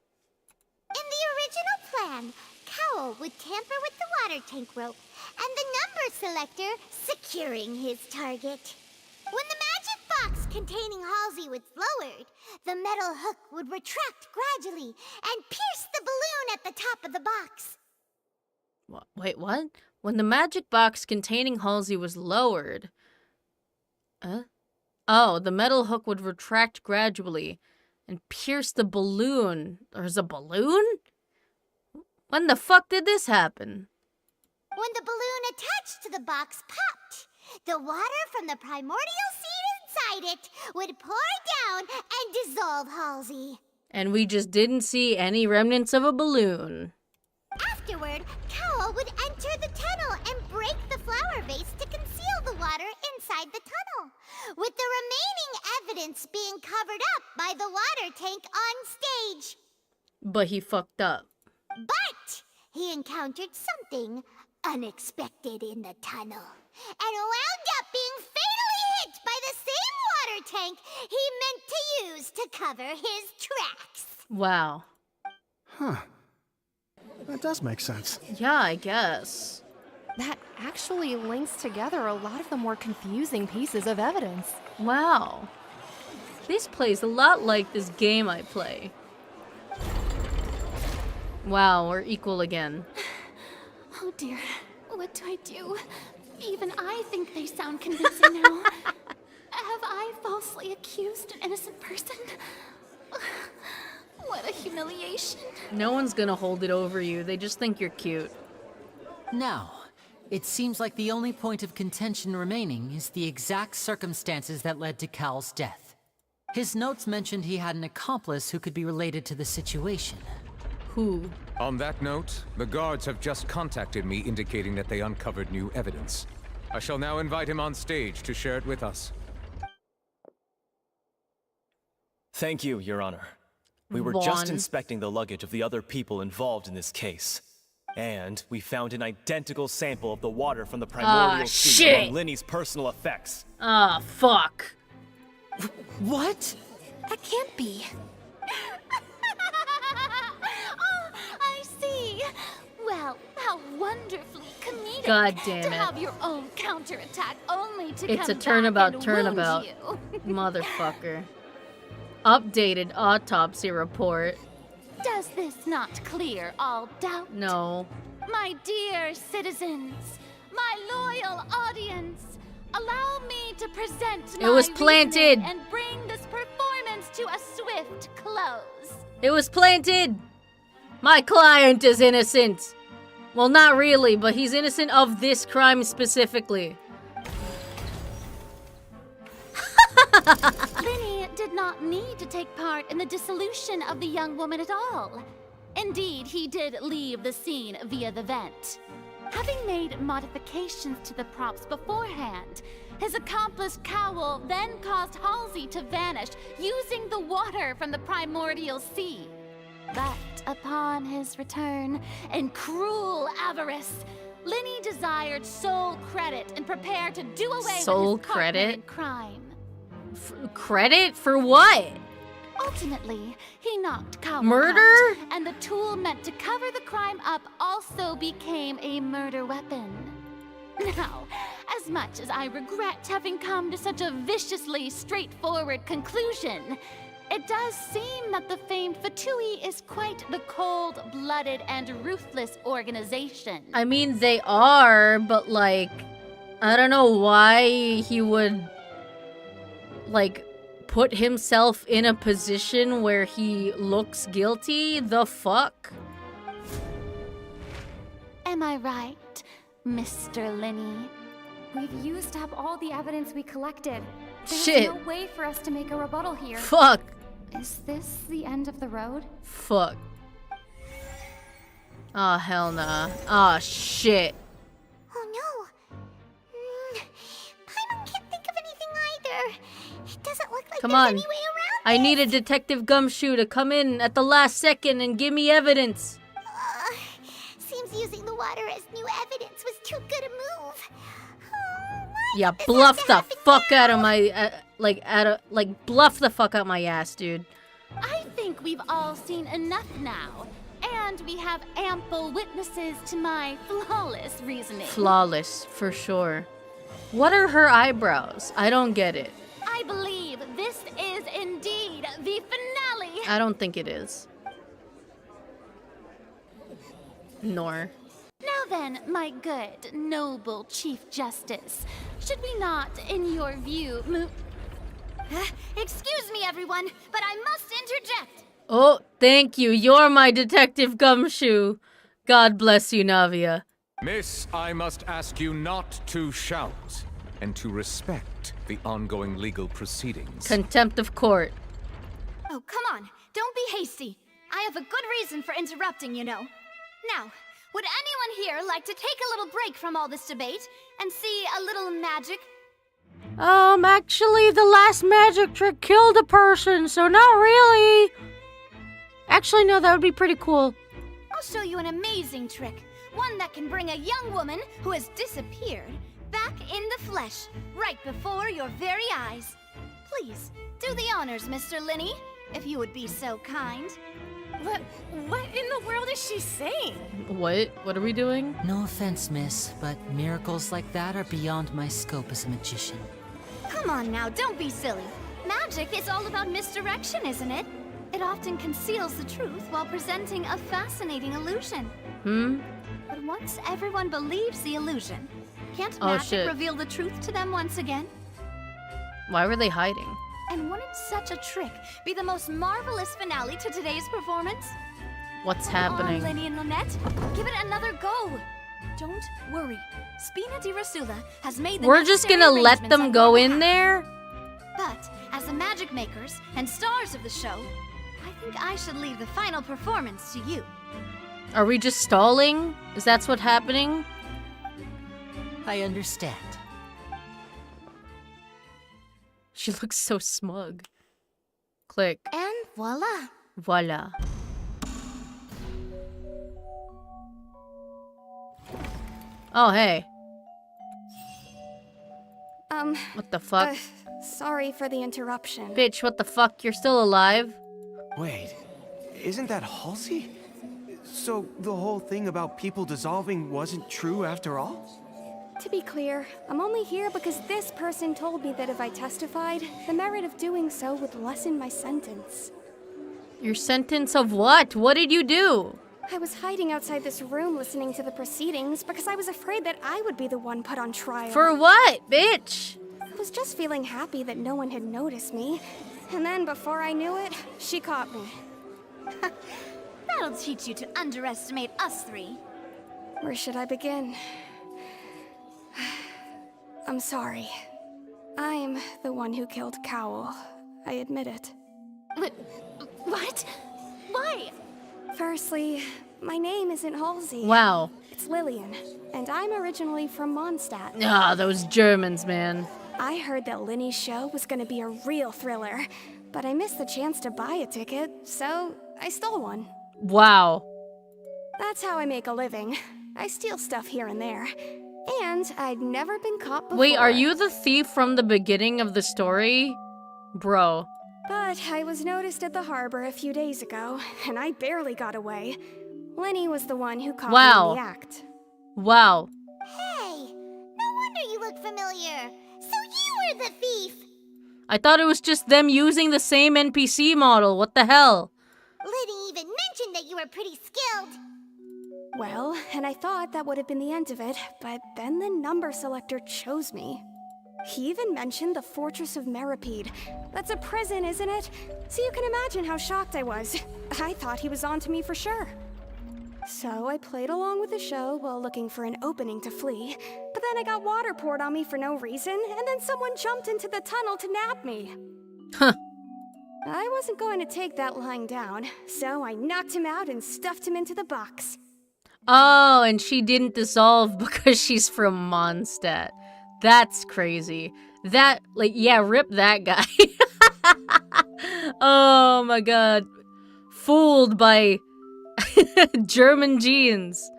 In the original plan, Cowell would tamper with the water tank rope and the number selector securing his target. When the magic box containing Halsey was lowered, the metal hook would retract gradually and pierce the balloon at the top of the box. Wait, what? When the magic box containing Halsey was lowered... Oh, the metal hook would retract gradually and pierce the balloon. There's a balloon? When the fuck did this happen? When the balloon attached to the box popped, the water from the primordial seed inside it would pour down and dissolve Halsey. And we just didn't see any remnants of a balloon. Afterward, Cowell would enter the tunnel and break the flower vase to conceal the water inside the tunnel, with the remaining evidence being covered up by the water tank on stage. But he fucked up. But he encountered something unexpected in the tunnel and wound up being fatally hit by the same water tank he meant to use to cover his tracks. Wow. Huh. That does make sense. Yeah, I guess. That actually links together a lot of the more confusing pieces of evidence. Wow. This plays a lot like this game I play. Wow, we're equal again. Oh dear, what do I do? Even I think they sound convincing now. Have I falsely accused an innocent person? What a humiliation. No one's gonna hold it over you. They just think you're cute. Now, it seems like the only point of contention remaining is the exact circumstances that led to Cal's death. His notes mentioned he had an accomplice who could be related to the situation. Who? On that note, the guards have just contacted me indicating that they uncovered new evidence. I shall now invite him on stage to share it with us. Thank you, Your Honor. We were just inspecting the luggage of the other people involved in this case. And we found an identical sample of the water from the primordial sea among Linny's personal effects. Ah, fuck. What? That can't be. Oh, I see. Well, how wonderfully comedic. God damn to it. have your own counterattack only to It's come a turnabout, back and turnabout. wound you. Motherfucker. Updated autopsy report. Does this not clear all doubt? No. My dear citizens, my loyal audience, allow me to present It was my planted. reasoning and bring this performance to a swift close. It was planted. My client is innocent. Well, not really, but he's innocent of this crime specifically. Linny did not need to take part in the dissolution of the young woman at all. Indeed, he did leave the scene via the vent. Having made modifications to the props beforehand, his accomplice Cowell then caused Halsey to vanish using the water from the primordial sea. But upon his return, in cruel avarice, Linny desired sole credit and prepared to do away Sole with his partner credit? in crime. Credit for what? Ultimately, he knocked Cowell Murder? out, and the tool meant to cover the crime up also became a murder weapon. Now, as much as I regret having come to such a viciously straightforward conclusion, it does seem that the famed Fatui is quite the cold-blooded and ruthless organization. I mean, they are, but like, I don't know why he would, like, put himself in a position where he looks guilty. The fuck? Am I right, Mr. Linny? We've used up all the evidence we collected. There's Shit. no way for us to make a rebuttal here. Fuck. Is this the end of the road? Fuck. Oh, hell nah. Oh, shit. Oh no. Paimon can't think of anything either. It doesn't look like Come there's on. any way around. I need a Detective Gumshoe to come in at the last second and give me evidence. Seems using the water as new evidence was too good a move. Yeah, bluff the fuck out of my, bluff the fuck out my ass, dude. I think we've all seen enough now. And we have ample witnesses to my flawless reasoning. Flawless, for sure. What are her eyebrows? I don't get it. I believe this is indeed the finale. I don't think it is. Nor. Now then, my good, noble Chief Justice, should we not, in your view, move... Excuse me, everyone, but I must interject. Oh, thank you. You're my Detective Gumshoe. God bless you, Navia. Miss, I must ask you not to shout and to respect the ongoing legal proceedings. Contempt of court. Oh, come on. Don't be hasty. I have a good reason for interrupting, you know. Now, would anyone here like to take a little break from all this debate and see a little magic? Actually, the last magic trick killed a person, so not really. Actually, no, that would be pretty cool. I'll show you an amazing trick. One that can bring a young woman who has disappeared back in the flesh, right before your very eyes. Please, do the honors, Mr. Linny, if you would be so kind. What in the world is she saying? What? What are we doing? No offense, miss, but miracles like that are beyond my scope as a magician. Come on now, don't be silly. Magic is all about misdirection, isn't it? It often conceals the truth while presenting a fascinating illusion. But once everyone believes the illusion, can't magic reveal the truth to them once again? Why were they hiding? And wouldn't such a trick be the most marvelous finale to today's performance? What's Come happening? on, Lenny and Lynette. Give it another go. Don't worry. Spina di Rasula has made the We're just gonna let them go in there? But as the magic makers and stars of the show, I think I should leave the final performance to you. Are we just stalling? Is that what's happening? I understand. She looks so smug. Click. And voila. Voila. Oh, hey. What the fuck? Sorry for the interruption. Bitch, what the fuck? You're still alive? Wait, isn't that Halsey? So the whole thing about people dissolving wasn't true after all? To be clear, I'm only here because this person told me that if I testified, the merit of doing so would lessen my sentence. Your sentence of what? What did you do? I was hiding outside this room listening to the proceedings because I was afraid that I would be the one put on trial. For what, bitch? I was just feeling happy that no one had noticed me. And then before I knew it, she caught me. That'll teach you to underestimate us three. Where should I begin? I'm sorry. I'm the one who killed Cowl. I admit it. What? Why? Firstly, my name isn't Halsey. Wow. It's Lillian, and I'm originally from Mondstadt. Ah, those Germans, man. I heard that Linny's show was gonna be a real thriller, but I missed the chance to buy a ticket, so I stole one. Wow. That's how I make a living. I steal stuff here and there. And I'd never been caught before. Wait, are you the thief from the beginning of the story? Bro. But I was noticed at the harbor a few days ago, and I barely got away. Linny was the one who caught me in the act. Wow. Hey, no wonder you look familiar. So you were the thief. I thought it was just them using the same NPC model. What the hell? Liddy even mentioned that you were pretty skilled. Well, and I thought that would have been the end of it, but then the number selector chose me. He even mentioned the Fortress of Meripede. That's a prison, isn't it? So you can imagine how shocked I was. I thought he was on to me for sure. So I played along with the show while looking for an opening to flee, but then I got water poured on me for no reason, and then someone jumped into the tunnel to nab me. Huh. I wasn't going to take that lying down, so I knocked him out and stuffed him into the box. Oh, and she didn't dissolve because she's from Mondstadt. That's crazy. That, like, yeah, rip that guy. Oh my god. Fooled by German genes.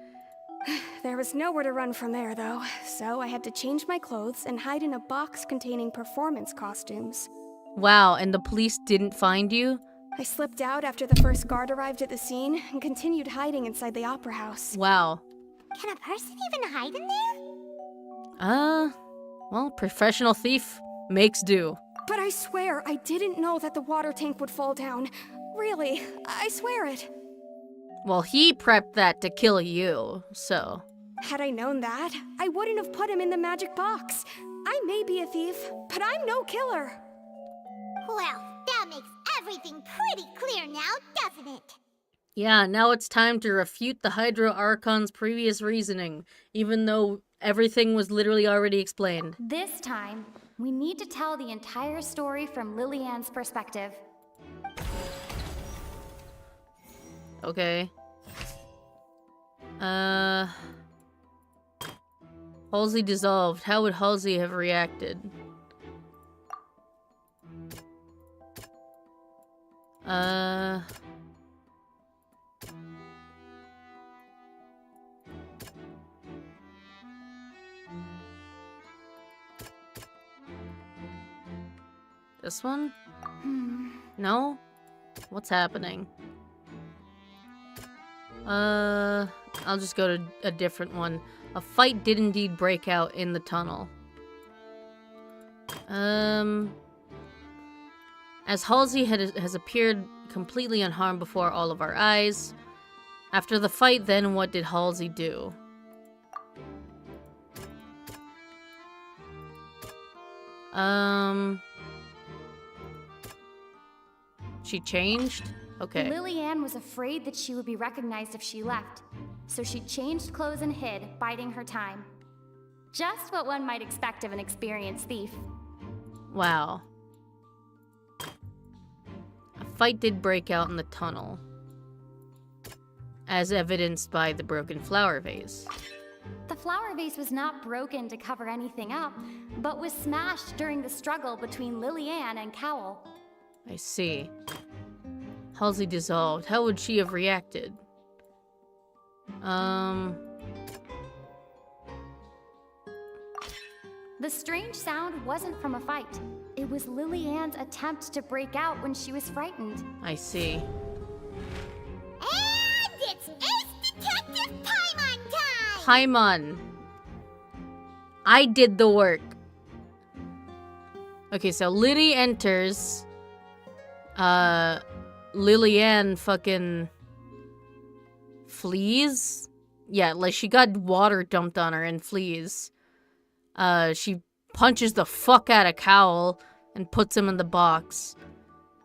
There was nowhere to run from there, though, so I had to change my clothes and hide in a box containing performance costumes. Wow, and the police didn't find you? I slipped out after the first guard arrived at the scene and continued hiding inside the opera house. Wow. Can a person even hide in there? Well, professional thief makes do. But I swear, I didn't know that the water tank would fall down. Really, I swear it. Well, he prepped that to kill you, so... Had I known that, I wouldn't have put him in the magic box. I may be a thief, but I'm no killer. Well, that makes everything pretty clear now, doesn't it? Yeah, now it's time to refute the Hydro Archon's previous reasoning, even though everything was literally already explained. This time, we need to tell the entire story from Lillian's perspective. Okay. Halsey dissolved. How would Halsey have reacted? This one? No? What's happening? I'll just go to a different one. A fight did indeed break out in the tunnel. As Halsey has appeared completely unharmed before all of our eyes. After the fight, then what did Halsey do? She changed? Okay. Lillian was afraid that she would be recognized if she left, so she changed clothes and hid, biding her time. Just what one might expect of an experienced thief. Wow. A fight did break out in the tunnel, as evidenced by the broken flower vase. The flower vase was not broken to cover anything up, but was smashed during the struggle between Lillian and Cowell. I see. Halsey dissolved. How would she have reacted? The strange sound wasn't from a fight. It was Lillian's attempt to break out when she was frightened. I see. And it's Ace Detective Paimon time! Paimon. I did the work. Okay, so Liddy enters. Lillian fucking flees? Yeah, like she got water dumped on her and flees. She punches the fuck out of Cowell and puts him in the box.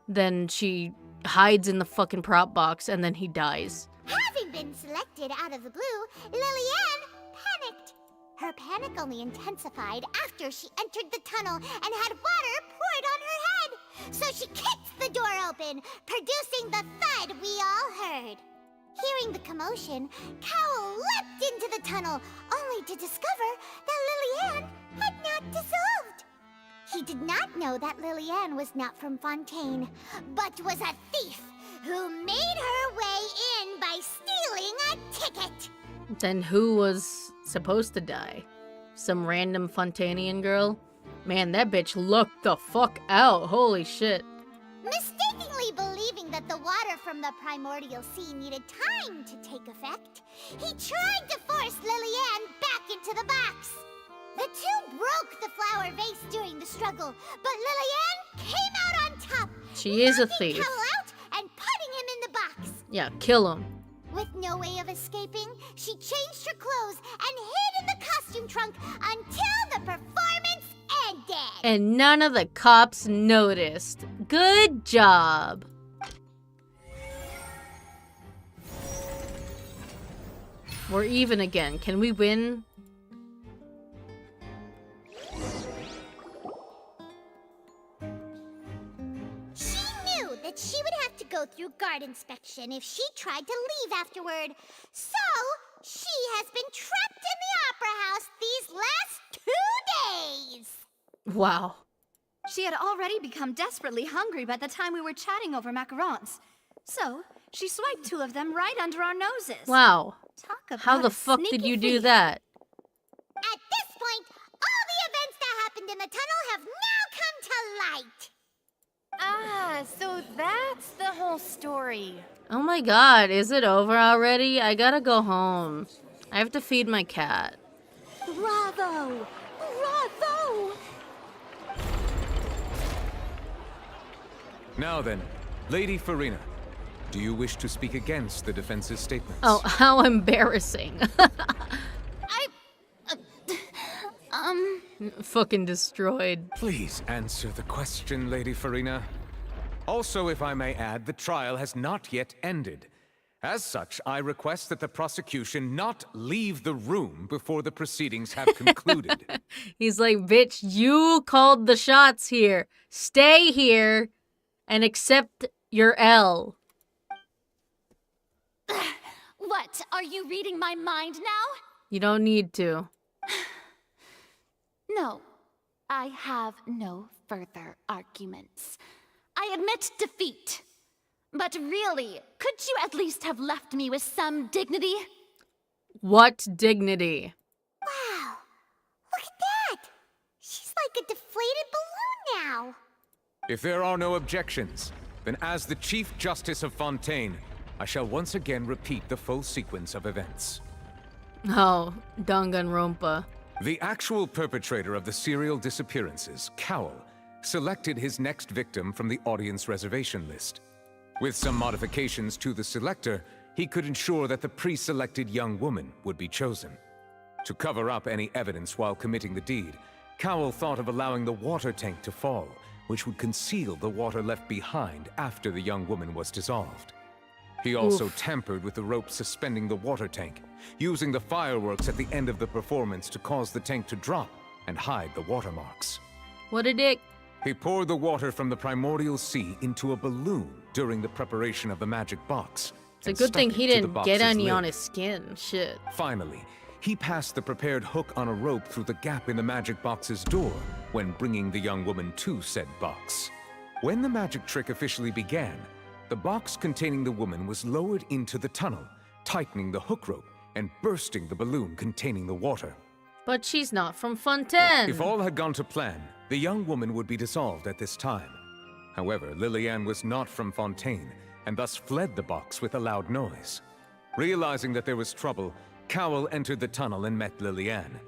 Then she hides in the fucking prop box and then he dies. Having been selected out of the blue, Lillian panicked. Her panic only intensified after she entered the tunnel and had water poured on her head. So she kicked the door open, producing the thud we all heard. Hearing the commotion, Cowell leapt into the tunnel, only to discover that Lillian had not dissolved. He did not know that Lillian was not from Fontaine, but was a thief who made her way in by stealing a ticket. Then who was supposed to die? Some random Fontanian girl? Man, that bitch looked the fuck out. Holy shit. Mistakenly believing that the water from the primordial sea needed time to take effect, he tried to force Lillian back into the box. The two broke the flower vase during the struggle, but Lillian came out on top. She is a thief. Cowell out and putting him in the box. Yeah, kill him. With no way of escaping, she changed her clothes and hid in the costume trunk until the performance ended. And none of the cops noticed. Good job. We're even again. Can we win? She knew that she would have to go through guard inspection if she tried to leave afterward. So, she has been trapped in the Opera House these last 2 days. Wow. She had already become desperately hungry by the time we were chatting over macarons. So, she swiped 2 of them right under our noses. Wow. Talk about How the a fuck did sneaky you do thief. that? At this point, all the events that happened in the tunnel have now come to light. Ah, so that's the whole story. Oh my god, is it over already? I gotta go home. I have to feed my cat. Bravo! Bravo! Now then, Lady Farina, do you wish to speak against the defense's statements? Oh, how embarrassing. Fucking destroyed. Please answer the question, Lady Farina. Also, if I may add, the trial has not yet ended. As such, I request that the prosecution not leave the room before the proceedings have concluded. He's like, bitch, you called the shots here. Stay here and accept your L. What? Are you reading my mind now? You don't need to. No, I have no further arguments. I admit defeat. But really, could you at least have left me with some dignity? What dignity? Wow, look at that. She's like a deflated balloon now. If there are no objections, then as the Chief Justice of Fontaine, I shall once again repeat the full sequence of events. Oh, Danganronpa. The actual perpetrator of the serial disappearances, Cowell, selected his next victim from the audience reservation list. With some modifications to the selector, he could ensure that the pre-selected young woman would be chosen. To cover up any evidence while committing the deed, Cowell thought of allowing the water tank to fall, which would conceal the water left behind after the young woman was dissolved. He also tampered with the rope suspending the water tank, using the fireworks at the end of the performance to cause the tank to drop and hide the watermarks. What a dick. He poured the water from the primordial sea into a balloon during the preparation of the magic box. It's a good thing he didn't get any on his skin. Shit. Finally, he passed the prepared hook on a rope through the gap in the magic box's door when bringing the young woman to said box. When the magic trick officially began, the box containing the woman was lowered into the tunnel, tightening the hook rope and bursting the balloon containing the water. But she's not from Fontaine. If all had gone to plan, the young woman would be dissolved at this time. However, Liliane was not from Fontaine, and thus fled the box with a loud noise. Realizing that there was trouble, Cowell entered the tunnel and met Liliane.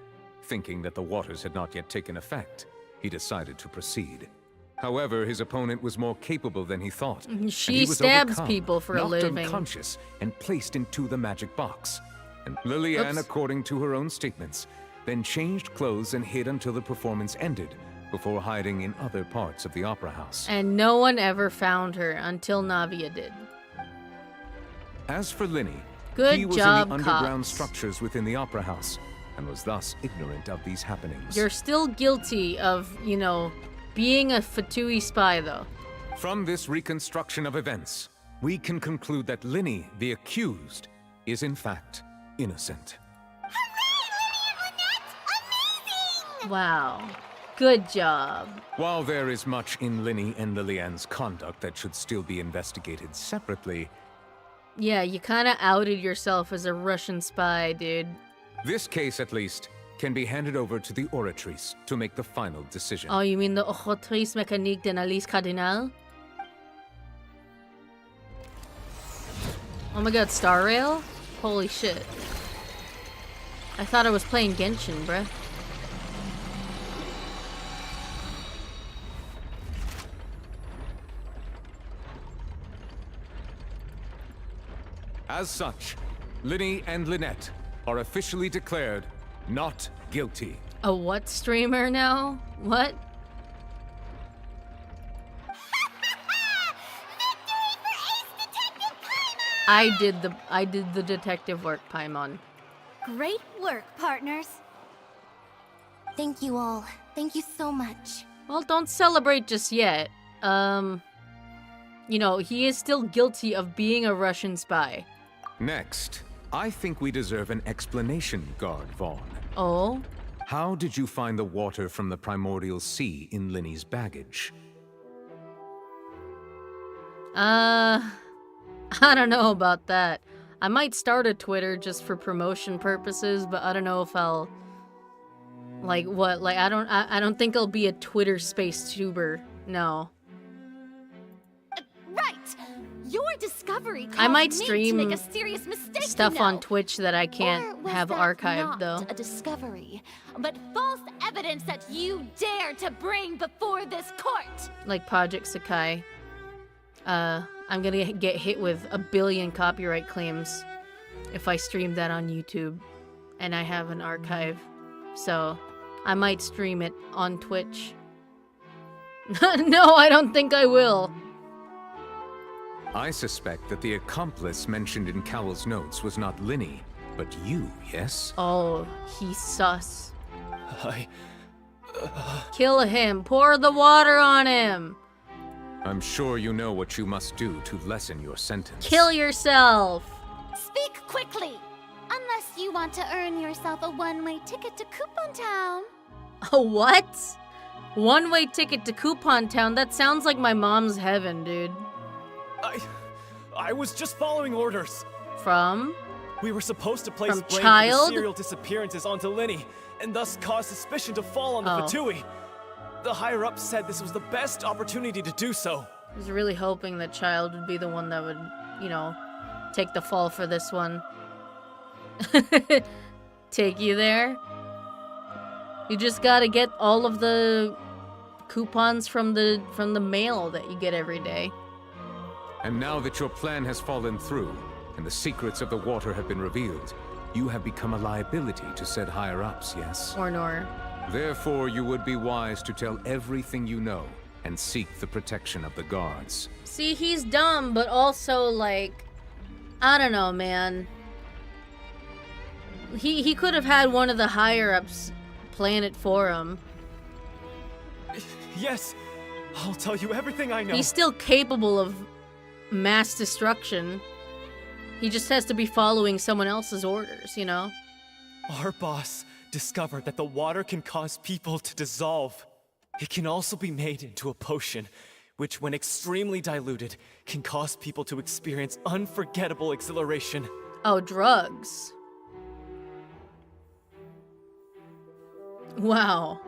Thinking that the waters had not yet taken effect, he decided to proceed. However, his opponent was more capable than he thought. She stabs people for a living. Knocked unconscious and placed into the magic box. And Liliane, according to her own statements, then changed clothes and hid until the performance ended, before hiding in other parts of the opera house. And no one ever found her until Navia did. As for Linny, Good he was job, in the underground cops. structures within the opera house, and was thus ignorant of these happenings. You're still guilty of, you know, being a Fatui spy, though. From this reconstruction of events, we can conclude that Linny, the accused, is in fact innocent. Wow. Good job. While there is much in Linny and Liliane's conduct that should still be investigated separately, Yeah, you kind of outed yourself as a Russian spy, dude. this case at least can be handed over to the Oratrice to make the final decision. Oh, you mean the Oratrice Mécanique d'Analyse Cardinal? Oh my god, Star Rail? Holy shit. I thought I was playing Genshin, bruh. As such, Linny and Lynette are officially declared not guilty. A what streamer now? What? I did the detective work, Paimon. Great work, partners. Thank you all. Thank you so much. Well, don't celebrate just yet. You know, he is still guilty of being a Russian spy. Next, I think we deserve an explanation, Guard Vaughn. Oh? How did you find the water from the primordial sea in Linny's baggage? I don't know about that. I might start a Twitter just for promotion purposes, but I don't know if I'll... Like, what? Like, I don't think I'll be a Twitter space tuber. No. Right! Your discovery caused I might me stream to make a serious mistake, stuff you know. on Twitch that I can't Or was have that archived, not though. a discovery, but false evidence that you dare to bring before this court. Like Project Sakai. I'm gonna get hit with 1 billion copyright claims if I stream that on YouTube and I have an archive. So, I might stream it on Twitch. No, I don't think I will. I suspect that the accomplice mentioned in Cowell's notes was not Linny, but you, yes? Oh, he's sus. Kill him. Pour the water on him. I'm sure you know what you must do to lessen your sentence. Kill yourself. Speak quickly, unless you want to earn yourself a one-way ticket to Coupon Town. A what? One-way ticket to Coupon Town? That sounds like my mom's heaven, dude. I was just following orders. From? We were supposed to place blame for Child? the serial disappearances onto Linny, and thus cause suspicion to fall on the Oh. Fatui. The higher-ups said this was the best opportunity to do so. I was really hoping that Child would be the one that would, you know, take the fall for this one. Take you there? You just gotta get all of the coupons from the mail that you get every day. And now that your plan has fallen through, and the secrets of the water have been revealed, you have become a liability to said higher-ups, yes? Or nor. Therefore, you would be wise to tell everything you know, and seek the protection of the guards. See, he's dumb, but also, like, I don't know, man. He could have had one of the higher-ups plan it for him. Yes, I'll tell you everything I know. He's still capable of mass destruction. He just has to be following someone else's orders, you know? Our boss discovered that the water can cause people to dissolve. It can also be made into a potion, which when extremely diluted, can cause people to experience unforgettable exhilaration. Oh, drugs. Wow.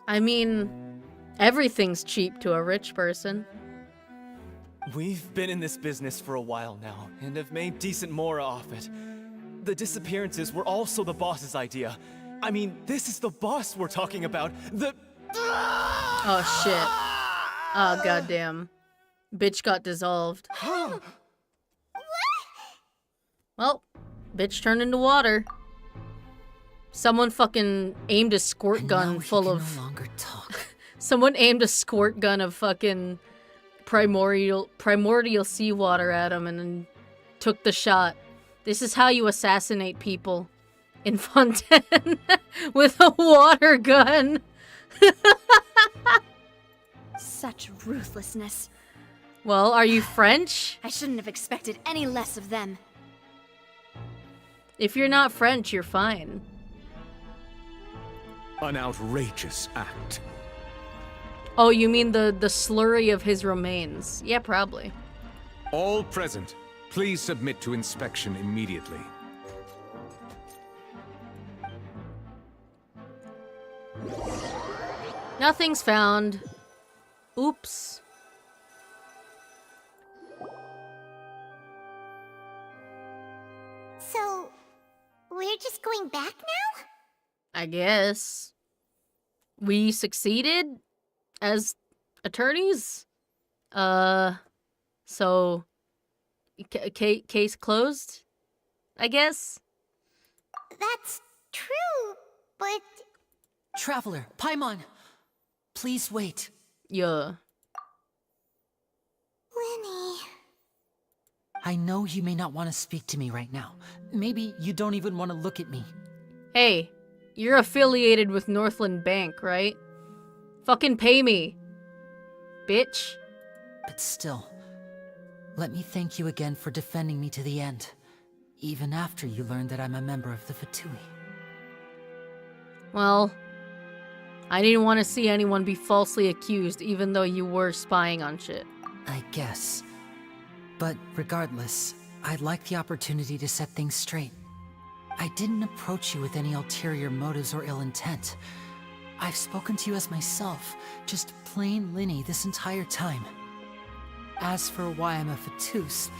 I mean, everything's cheap to a rich person. We've been in this business for a while now, and have made decent more off it. The disappearances were also the boss's idea. I mean, this is the boss we're talking about. Oh, shit. Oh, goddamn. Bitch got dissolved. Well, bitch turned into water. Someone fucking aimed a squirt gun full of... no longer talk. Someone aimed a squirt gun of fucking primordial seawater at him and then took the shot. This is how you assassinate people in Fontaine with a water gun. Such ruthlessness. Well, are you French? I shouldn't have expected any less of them. If you're not French, you're fine. An outrageous act. Oh, you mean the slurry of his remains? Yeah, probably. All present, please submit to inspection immediately. Nothing's found. Oops. So, we're just going back now? I guess. We succeeded as attorneys? So... case closed? I guess? That's true, but... Traveler, Paimon, please wait. Yeah. Lenny... I know you may not want to speak to me right now. Maybe you don't even want to look at me. Hey, you're affiliated with Northland Bank, right? Fucking pay me, bitch. But still, let me thank you again for defending me to the end, even after you learned that I'm a member of the Fatui. Well, I didn't want to see anyone be falsely accused, even though you were spying on shit. I guess. But regardless, I'd like the opportunity to set things straight. I didn't approach you with any ulterior motives or ill intent. I've spoken to you as myself, just plain Linny this entire time. As for why I'm a Fatus,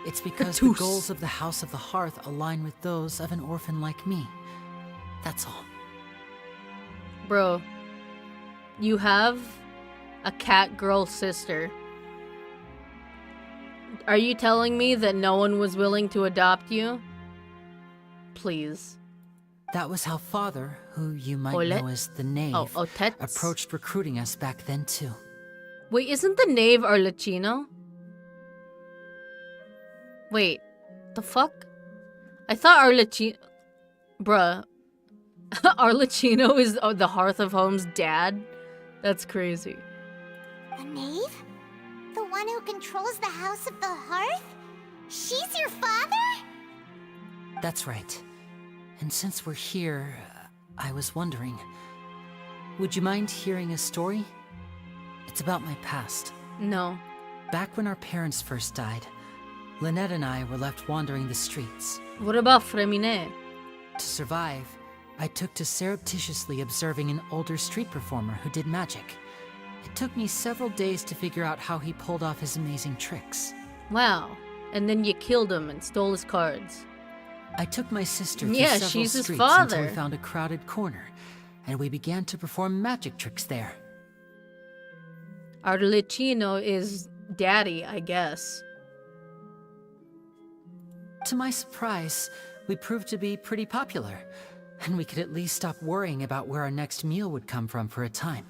it's because the goals of the House of the Hearth align with those of an orphan like me. That's all. Bro, you have a cat girl sister. Are you telling me that no one was willing to adopt you? Please. That was how Father, who you might know as the Knave, approached recruiting us back then too. Wait, isn't the Knave Arlecchino? Wait, the fuck? I thought Arlecchino... Bruh. Arlecchino is the Hearth of Home's dad? That's crazy. The Knave? The one who controls the House of the Hearth? She's your father? That's right. And since we're here, I was wondering, would you mind hearing a story? It's about my past. No. Back when our parents first died, Lynette and I were left wandering the streets. What about Freminet? To survive, I took to surreptitiously observing an older street performer who did magic. It took me several days to figure out how he pulled off his amazing tricks. Wow. And then you killed him and stole his cards. I took my sister through Yeah, several she's his streets father. until we found a crowded corner, and we began to perform magic tricks there. Arlecchino is daddy, I guess. To my surprise, we proved to be pretty popular, and we could at least stop worrying about where our next meal would come from for a time.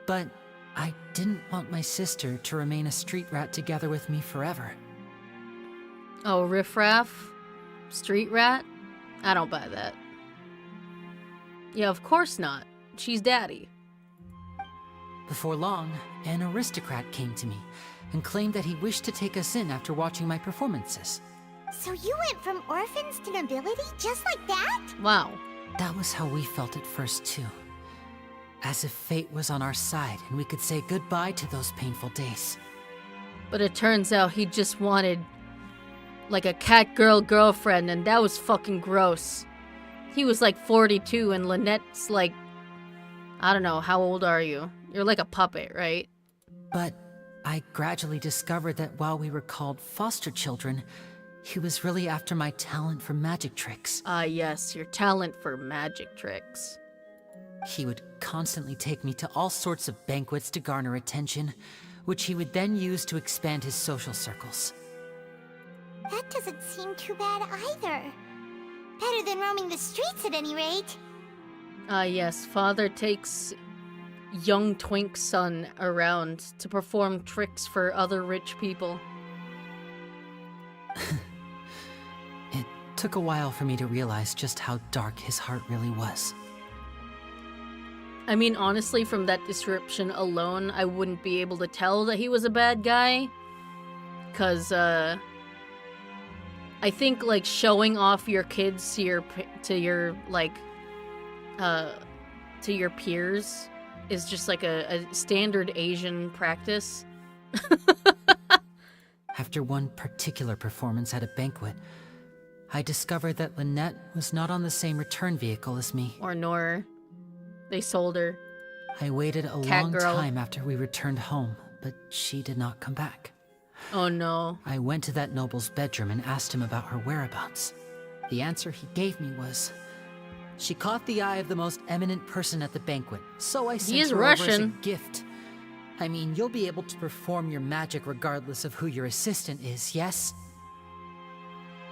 But I didn't want my sister to remain a street rat together with me forever. Oh, riffraff? Street rat? I don't buy that. Yeah, of course not. She's daddy. Before long, an aristocrat came to me and claimed that he wished to take us in after watching my performances. So you went from orphans to nobility just like that? Wow. That was how we felt at first, too. As if fate was on our side and we could say goodbye to those painful days. But it turns out he just wanted, like, a cat girl girlfriend, and that was fucking gross. He was like 42 and Lynette's like, I don't know, how old are you? You're like a puppet, right? But I gradually discovered that while we were called foster children, he was really after my talent for magic tricks. Ah, yes, your talent for magic tricks. He would constantly take me to all sorts of banquets to garner attention, which he would then use to expand his social circles. That doesn't seem too bad either. Better than roaming the streets at any rate. Ah, yes, father takes young twink son around to perform tricks for other rich people. It took a while for me to realize just how dark his heart really was. I mean, honestly, from that description alone, I wouldn't be able to tell that he was a bad guy. 'Cause, I think, like, showing off your kids to your peers is just like a standard Asian practice. After one particular performance at a banquet, I discovered that Lynette was not on the same return vehicle as me. Or nor. They sold her. I waited a long time after we returned home, but she did not come back. Oh no. I went to that noble's bedroom and asked him about her whereabouts. The answer he gave me was, she caught the eye of the most eminent person at the banquet, so I sent her over as a gift. I mean, you'll be able to perform your magic regardless of who your assistant is, yes?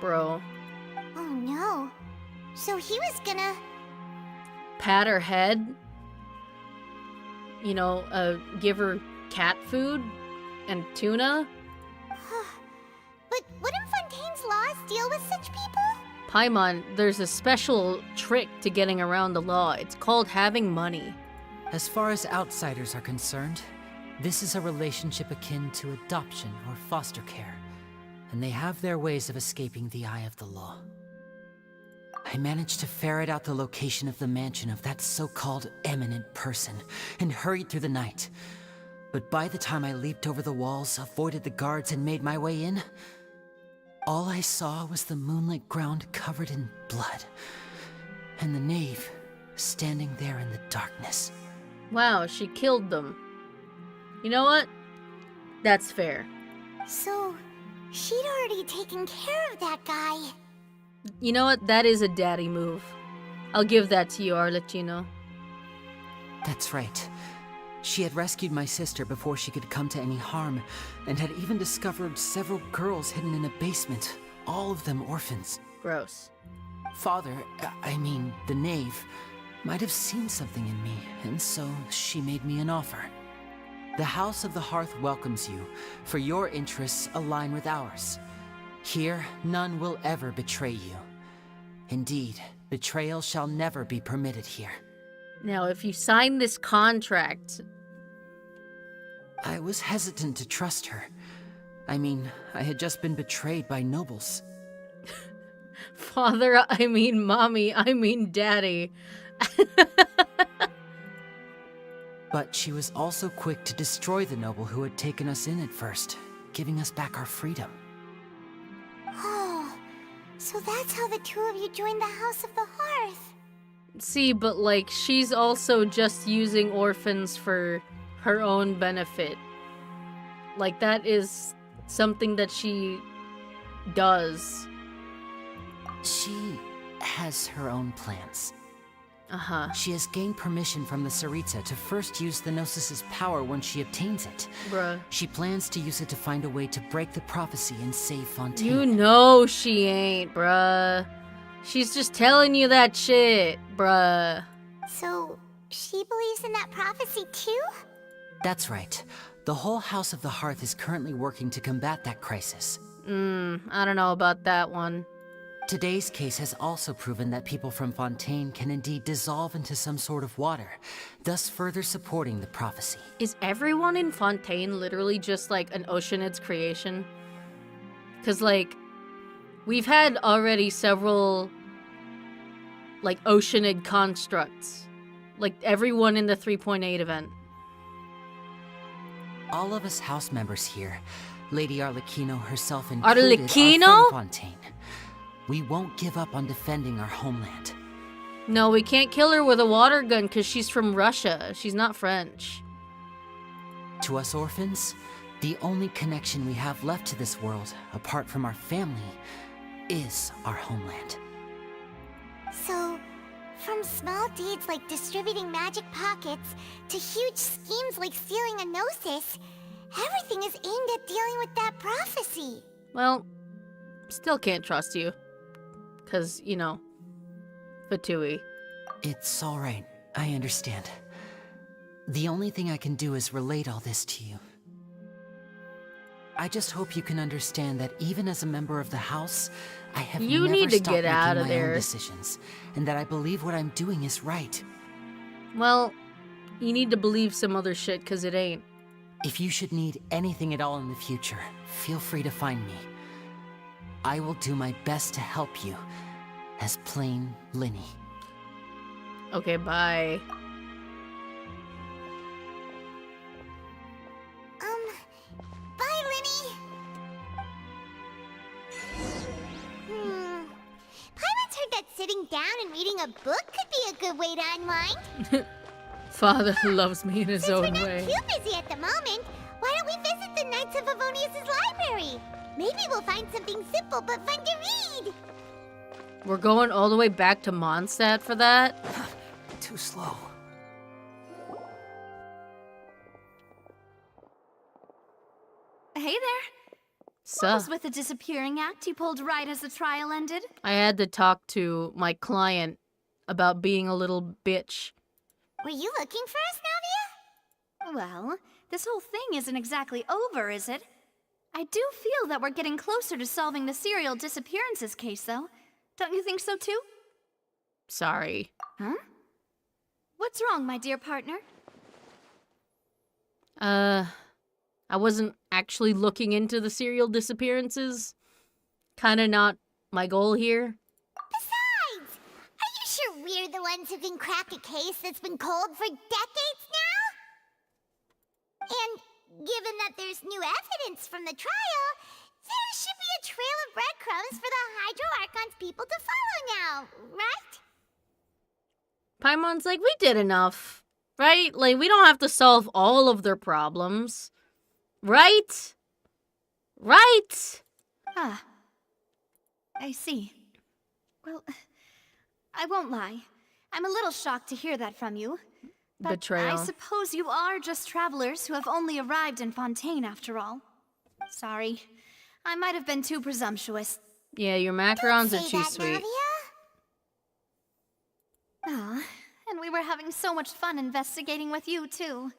Bro. Oh no. So he was gonna... pat her head, you know, give her cat food and tuna. But what deal with such people? Paimon, there's a special trick to getting around the law. It's called having money. As far as outsiders are concerned, this is a relationship akin to adoption or foster care, and they have their ways of escaping the eye of the law. I managed to ferret out the location of the mansion of that so-called eminent person and hurried through the night. But by the time I leaped over the walls, avoided the guards, and made my way in, all I saw was the moonlit ground covered in blood, and the knave standing there in the darkness. Wow, she killed them. You know what? That's fair. So, she'd already taken care of that guy. You know what? That is a daddy move. I'll give that to you, Arlecchino. That's right. She had rescued my sister before she could come to any harm, and had even discovered several girls hidden in a basement, all of them orphans. Gross. Father, I mean, the knave, might have seen something in me, and so she made me an offer. The House of the Hearth welcomes you, for your interests align with ours. Here, none will ever betray you. Indeed, betrayal shall never be permitted here. Now, if you sign this contract... I was hesitant to trust her. I mean, I had just been betrayed by nobles. Father, I mean mommy, I mean daddy. But she was also quick to destroy the noble who had taken us in at first, giving us back our freedom. Oh, so that's how the two of you joined the House of the Hearth. See, but like, she's also just using orphans for her own benefit. Like, that is something that she does. She has her own plans. Uh-huh. She has gained permission from the Tsaritsa to first use the Gnosis' power when she obtains it. Bruh. She plans to use it to find a way to break the prophecy and save Fontaine. You know she ain't, bruh. She's just telling you that shit, bruh. So, she believes in that prophecy too? That's right. The whole House of the Hearth is currently working to combat that crisis. I don't know about that one. Today's case has also proven that people from Fontaine can indeed dissolve into some sort of water, thus further supporting the prophecy. Is everyone in Fontaine literally just like an Oceanid's creation? Because, like, we've had already several, like, Oceanid constructs. Like, everyone in the 3.8 event. All of us house members here, Lady Arlecchino herself included, Arlecchino? are from Fontaine. We won't give up on defending our homeland. No, we can't kill her with a water gun because she's from Russia. She's not French. To us orphans, the only connection we have left to this world, apart from our family, is our homeland. So, from small deeds like distributing magic pockets to huge schemes like stealing a Gnosis, everything is aimed at dealing with that prophecy. Well, still can't trust you. Because, you know, Fatui. It's all right. I understand. The only thing I can do is relate all this to you. I just hope you can understand that even as a member of the House, I have You never need to stopped get out of making my own there. decisions, and that I believe what I'm doing is right. Well, you need to believe some other shit because it ain't. If you should need anything at all in the future, feel free to find me. I will do my best to help you, as plain Linny. Okay, bye. Bye, Linny! Paimon's heard that sitting down and reading a book could be a good way to unwind. Father loves me in his own We're way. not too busy at the moment. Why don't we visit the Knights of Avonius' library? Maybe we'll find something simple but fun to read. We're going all the way back to Mondstadt for that? Too slow. Hey there. So, What was with the disappearing act you pulled right as the trial ended? I had to talk to my client about being a little bitch. Were you looking for us, Navia? Well, this whole thing isn't exactly over, is it? I do feel that we're getting closer to solving the serial disappearances case, though. Don't you think so, too? Sorry. Huh? What's wrong, my dear partner? I wasn't actually looking into the serial disappearances. Kinda not my goal here. Besides, are you sure we're the ones who can crack a case that's been cold for decades now? And given that there's new evidence from the trial, there should be a trail of breadcrumbs for the Hydro Archon's people to follow now, right? Paimon's like, we did enough, right? Like, we don't have to solve all of their problems. Right? Right? Ah. I see. Well, I won't lie. I'm a little shocked to hear that from you. But Betrayal. I suppose you are just travelers who have only arrived in Fontaine after all. Sorry. I might have been too presumptuous. Yeah, your macarons are too sweet. Ah, and we were having so much fun investigating with you, too.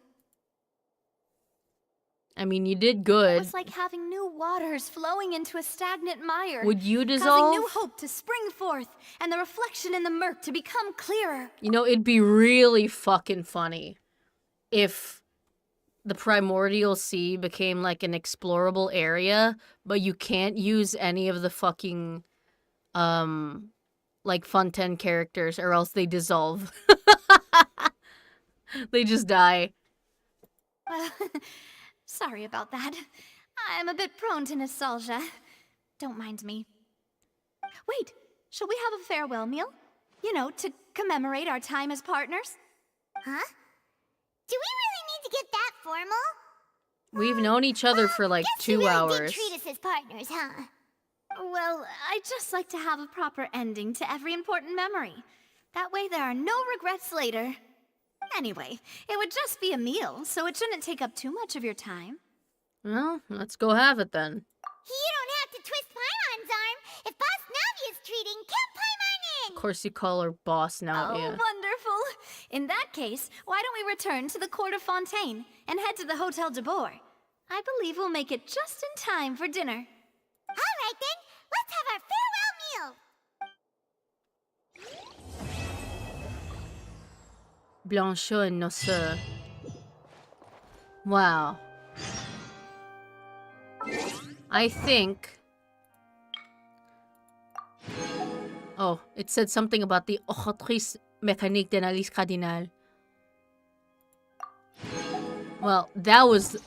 I mean, you did It good. was like having new waters flowing into a stagnant mire. Would you Causing dissolve? new hope to spring forth, and the reflection in the murk to become clearer. You know, it'd be really fucking funny if the Primordial Sea became like an explorable area, but you can't use any of the fucking, like Fontaine characters, or else they dissolve. They just die. Well, sorry about that. I'm a bit prone to nostalgia. Don't mind me. Wait, shall we have a farewell meal? You know, to commemorate our time as partners? Huh? Do we really need to get that formal? We've known each other for like Guess you 2 really hours. did treat us as partners, huh? Well, I just like to have a proper ending to every important memory. That way there are no regrets later. Anyway, it would just be a meal, so it shouldn't take up too much of your time. Well, let's go have it then. You don't have to twist Paimon's arm. If Boss Navi is treating, count Paimon in! Of course you call her boss now, Oh, yeah. wonderful! In that case, why don't we return to the Court of Fontaine and head to the Hotel de Boer? I believe we'll make it just in time for dinner. All right then, let's have our farewell meal. Blanchot and Noceur. Wow. I think... Oh, it said something about the Oratrice Mécanique d'Analyse Cardinale. Well, that was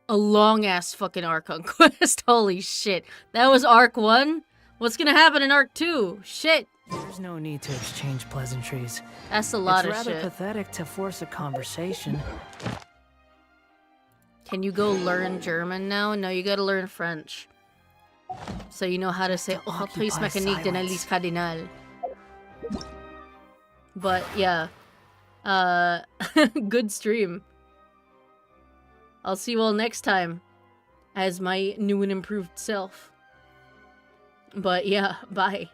a long-ass fucking Archon quest. Holy shit. That was Arc 1? What's gonna happen in Arc 2? Shit. There's no need to exchange pleasantries. That's a lot of shit. It's rather shit. pathetic to force a conversation. Can you go learn German now? No, you gotta learn French. So you know how to say Oratrice Mécanique d'Analyse Cardinale. But yeah. Good stream. I'll see you all next time as my new and improved self. But yeah, bye.